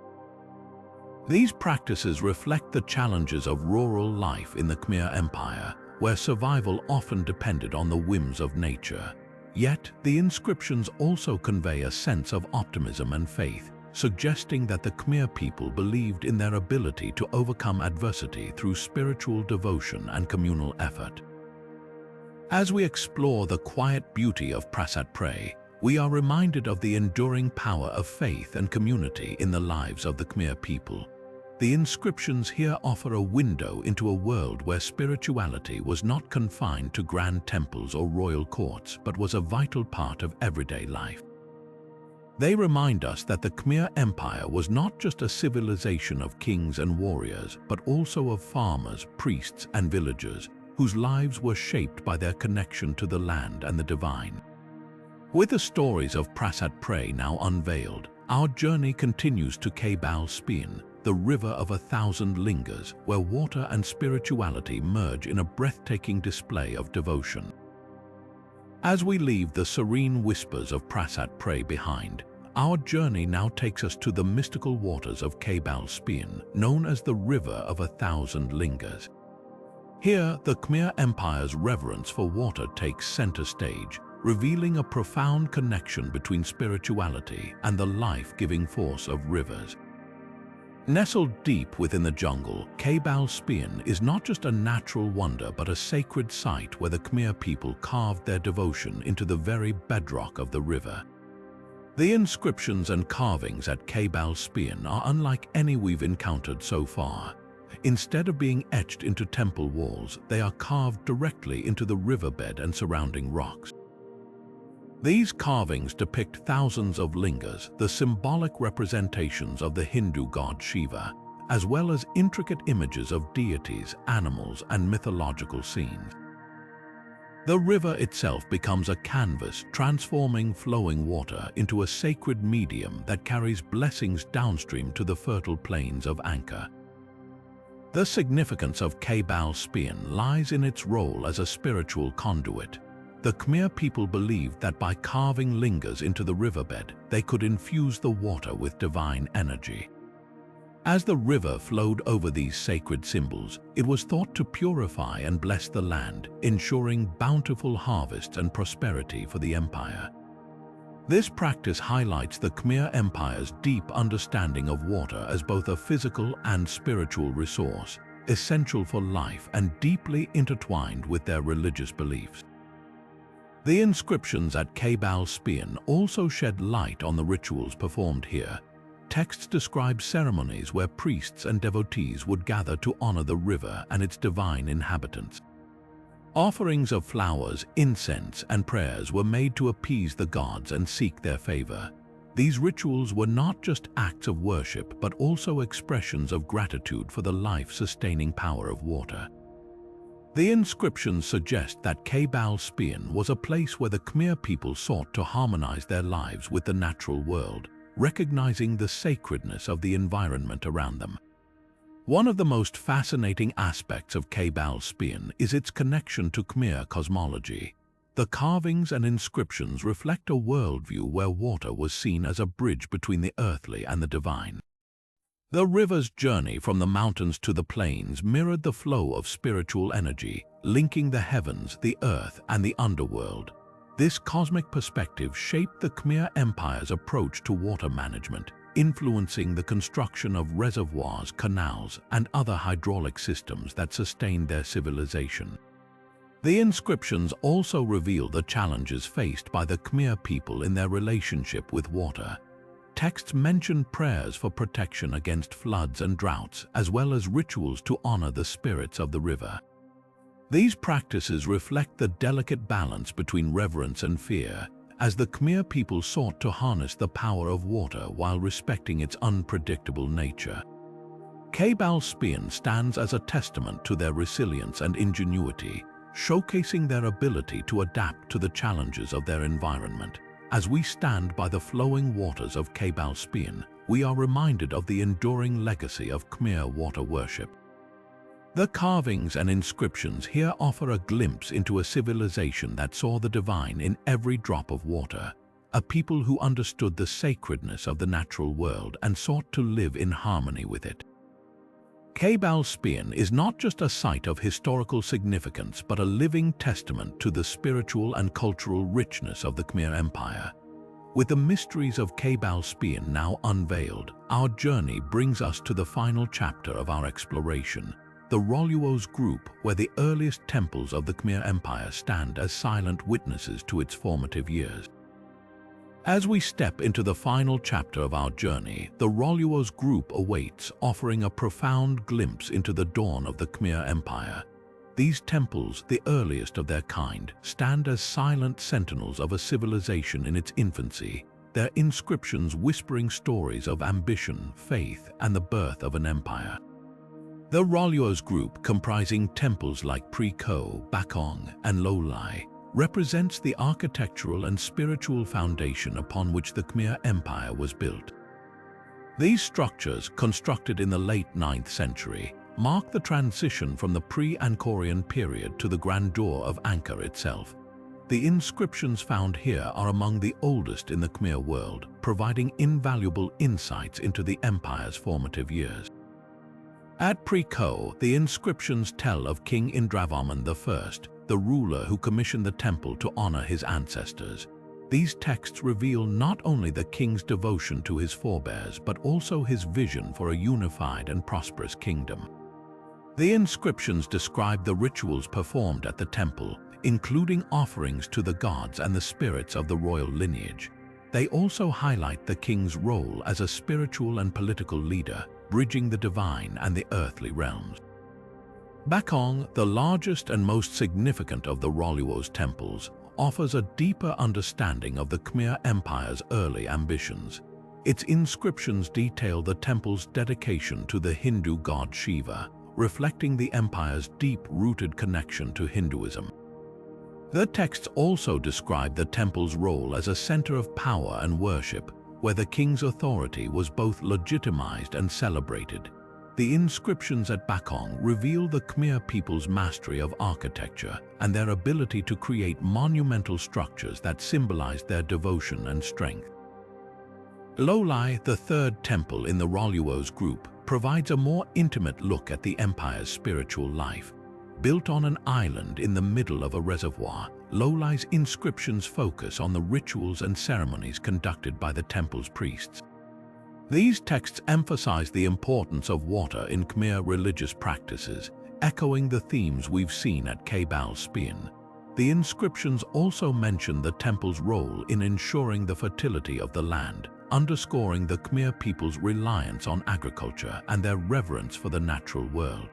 These practices reflect the challenges of rural life in the Khmer Empire, where survival often depended on the whims of nature. Yet, the inscriptions also convey a sense of optimism and faith, suggesting that the Khmer people believed in their ability to overcome adversity through spiritual devotion and communal effort. As we explore the quiet beauty of Prasat Pray, we are reminded of the enduring power of faith and community in the lives of the Khmer people. The inscriptions here offer a window into a world where spirituality was not confined to grand temples or royal courts, but was a vital part of everyday life. They remind us that the Khmer Empire was not just a civilization of kings and warriors, but also of farmers, priests, and villagers, whose lives were shaped by their connection to the land and the divine. With the stories of Prasat Pray now unveiled, our journey continues to Kebal Spien, the river of 1,000 lingers, where water and spirituality merge in a breathtaking display of devotion. As we leave the serene whispers of Prasat Pray behind, our journey now takes us to the mystical waters of Kebal Spien, known as the River of 1,000 Lingers. Here, the Khmer Empire's reverence for water takes center stage, revealing a profound connection between spirituality and the life-giving force of rivers. Nestled deep within the jungle, Kebal Spien is not just a natural wonder but a sacred site where the Khmer people carved their devotion into the very bedrock of the river. The inscriptions and carvings at Kebal Spien are unlike any we've encountered so far. Instead of being etched into temple walls, they are carved directly into the riverbed and surrounding rocks. These carvings depict thousands of lingers, the symbolic representations of the Hindu god Shiva, as well as intricate images of deities, animals, and mythological scenes. The river itself becomes a canvas, transforming flowing water into a sacred medium that carries blessings downstream to the fertile plains of Angkor. The significance of Kebal Spien lies in its role as a spiritual conduit. The Khmer people believed that by carving lingers into the riverbed, they could infuse the water with divine energy. As the river flowed over these sacred symbols, it was thought to purify and bless the land, ensuring bountiful harvests and prosperity for the empire. This practice highlights the Khmer Empire's deep understanding of water as both a physical and spiritual resource, essential for life and deeply intertwined with their religious beliefs. The inscriptions at Kebal Spien also shed light on the rituals performed here. Texts describe ceremonies where priests and devotees would gather to honor the river and its divine inhabitants. Offerings of flowers, incense, and prayers were made to appease the gods and seek their favor. These rituals were not just acts of worship, but also expressions of gratitude for the life-sustaining power of water. The inscriptions suggest that Kebal Spian was a place where the Khmer people sought to harmonize their lives with the natural world, recognizing the sacredness of the environment around them. One of the most fascinating aspects of Kebal Spian is its connection to Khmer cosmology. The carvings and inscriptions reflect a worldview where water was seen as a bridge between the earthly and the divine. The river's journey from the mountains to the plains mirrored the flow of spiritual energy, linking the heavens, the earth, and the underworld. This cosmic perspective shaped the Khmer Empire's approach to water management, influencing the construction of reservoirs, canals, and other hydraulic systems that sustained their civilization. The inscriptions also reveal the challenges faced by the Khmer people in their relationship with water. Texts mention prayers for protection against floods and droughts, as well as rituals to honor the spirits of the river. These practices reflect the delicate balance between reverence and fear, as the Khmer people sought to harness the power of water while respecting its unpredictable nature. Kebal Spian stands as a testament to their resilience and ingenuity, showcasing their ability to adapt to the challenges of their environment. As we stand by the flowing waters of Kebal Spian, we are reminded of the enduring legacy of Khmer water worship. The carvings and inscriptions here offer a glimpse into a civilization that saw the divine in every drop of water, a people who understood the sacredness of the natural world and sought to live in harmony with it. Kebal Spian is not just a site of historical significance but a living testament to the spiritual and cultural richness of the Khmer Empire. With the mysteries of Kebal Spian now unveiled, our journey brings us to the final chapter of our exploration, the Roluos group, where the earliest temples of the Khmer Empire stand as silent witnesses to its formative years. As we step into the final chapter of our journey, the Roluos group awaits, offering a profound glimpse into the dawn of the Khmer Empire. These temples, the earliest of their kind, stand as silent sentinels of a civilization in its infancy, their inscriptions whispering stories of ambition, faith, and the birth of an empire. The Roluos group, comprising temples like Pre-Ko, Bakong, and Lolai, represents the architectural and spiritual foundation upon which the Khmer Empire was built. These structures, constructed in the late 9th century, mark the transition from the pre-Angkorian period to the grandeur of Angkor itself. The inscriptions found here are among the oldest in the Khmer world, providing invaluable insights into the empire's formative years. At Pre-Ko, the inscriptions tell of King Indravarman I, the ruler who commissioned the temple to honor his ancestors. These texts reveal not only the king's devotion to his forebears, but also his vision for a unified and prosperous kingdom. The inscriptions describe the rituals performed at the temple, including offerings to the gods and the spirits of the royal lineage. They also highlight the king's role as a spiritual and political leader, bridging the divine and the earthly realms. Bakong, the largest and most significant of the Roluos temples, offers a deeper understanding of the Khmer Empire's early ambitions. Its inscriptions detail the temple's dedication to the Hindu god Shiva, reflecting the empire's deep-rooted connection to Hinduism. The texts also describe the temple's role as a center of power and worship, where the king's authority was both legitimized and celebrated. The inscriptions at Bakong reveal the Khmer people's mastery of architecture and their ability to create monumental structures that symbolize their devotion and strength. Lolai, the third temple in the Roluos group, provides a more intimate look at the empire's spiritual life. Built on an island in the middle of a reservoir, Lolai's inscriptions focus on the rituals and ceremonies conducted by the temple's priests. These texts emphasize the importance of water in Khmer religious practices, echoing the themes we've seen at Kebal Spian. The inscriptions also mention the temple's role in ensuring the fertility of the land, underscoring the Khmer people's reliance on agriculture and their reverence for the natural world.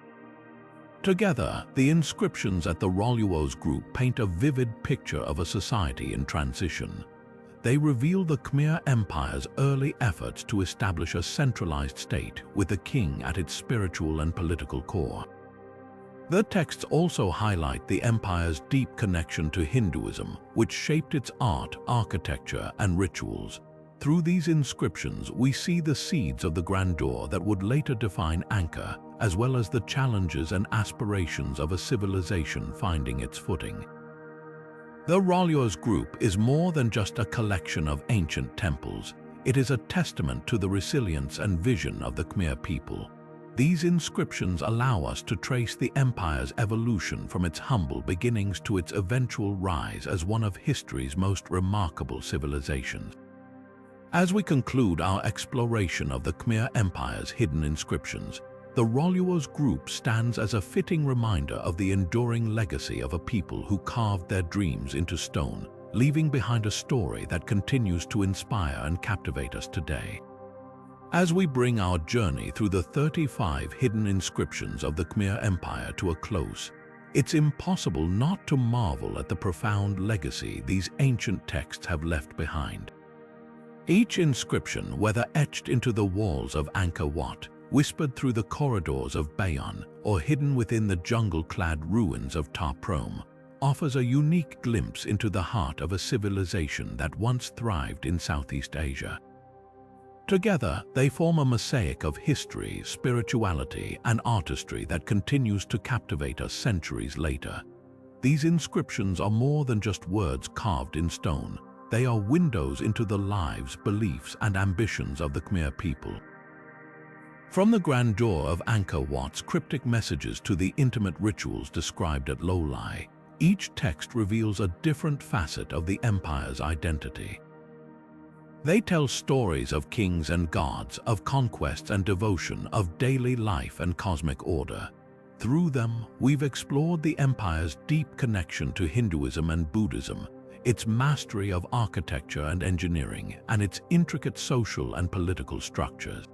Together, the inscriptions at the Roluos group paint a vivid picture of a society in transition. They reveal the Khmer Empire's early efforts to establish a centralized state with the king at its spiritual and political core. The texts also highlight the empire's deep connection to Hinduism, which shaped its art, architecture, and rituals. Through these inscriptions, we see the seeds of the grandeur that would later define Angkor, as well as the challenges and aspirations of a civilization finding its footing. The Rolyos group is more than just a collection of ancient temples. It is a testament to the resilience and vision of the Khmer people. These inscriptions allow us to trace the empire's evolution from its humble beginnings to its eventual rise as one of history's most remarkable civilizations. As we conclude our exploration of the Khmer Empire's hidden inscriptions, the Rolyos group stands as a fitting reminder of the enduring legacy of a people who carved their dreams into stone, leaving behind a story that continues to inspire and captivate us today. As we bring our journey through the 35 hidden inscriptions of the Khmer Empire to a close, it's impossible not to marvel at the profound legacy these ancient texts have left behind. Each inscription, whether etched into the walls of Angkor Wat, whispered through the corridors of Bayon, or hidden within the jungle-clad ruins of Ta Prohm, offers a unique glimpse into the heart of a civilization that once thrived in Southeast Asia. Together, they form a mosaic of history, spirituality, and artistry that continues to captivate us centuries later. These inscriptions are more than just words carved in stone. They are windows into the lives, beliefs, and ambitions of the Khmer people. From the grandeur of Angkor Wat's cryptic messages to the intimate rituals described at Lolai, each text reveals a different facet of the empire's identity. They tell stories of kings and gods, of conquests and devotion, of daily life and cosmic order. Through them, we've explored the empire's deep connection to Hinduism and Buddhism, its mastery of architecture and engineering, and its intricate social and political structures.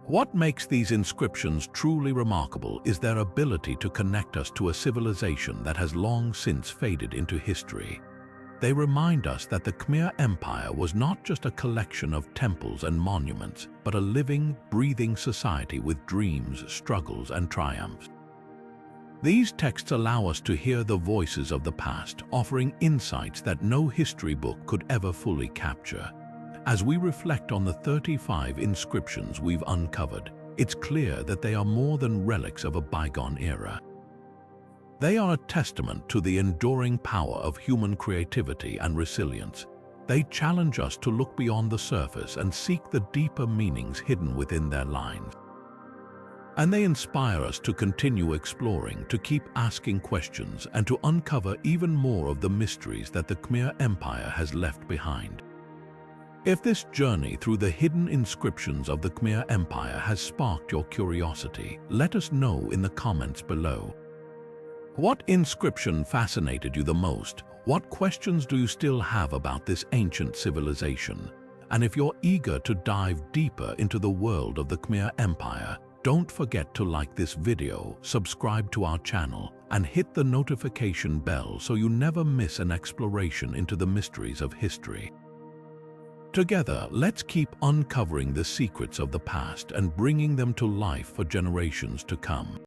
What makes these inscriptions truly remarkable is their ability to connect us to a civilization that has long since faded into history. They remind us that the Khmer Empire was not just a collection of temples and monuments, but a living, breathing society with dreams, struggles, and triumphs. These texts allow us to hear the voices of the past, offering insights that no history book could ever fully capture. As we reflect on the 35 inscriptions we've uncovered, it's clear that they are more than relics of a bygone era. They are a testament to the enduring power of human creativity and resilience. They challenge us to look beyond the surface and seek the deeper meanings hidden within their lines. And they inspire us to continue exploring, to keep asking questions, and to uncover even more of the mysteries that the Khmer Empire has left behind. If this journey through the hidden inscriptions of the Khmer Empire has sparked your curiosity, let us know in the comments below. What inscription fascinated you the most? What questions do you still have about this ancient civilization? And if you're eager to dive deeper into the world of the Khmer Empire, don't forget to like this video, subscribe to our channel, and hit the notification bell so you never miss an exploration into the mysteries of history. Together, let's keep uncovering the secrets of the past and bringing them to life for generations to come.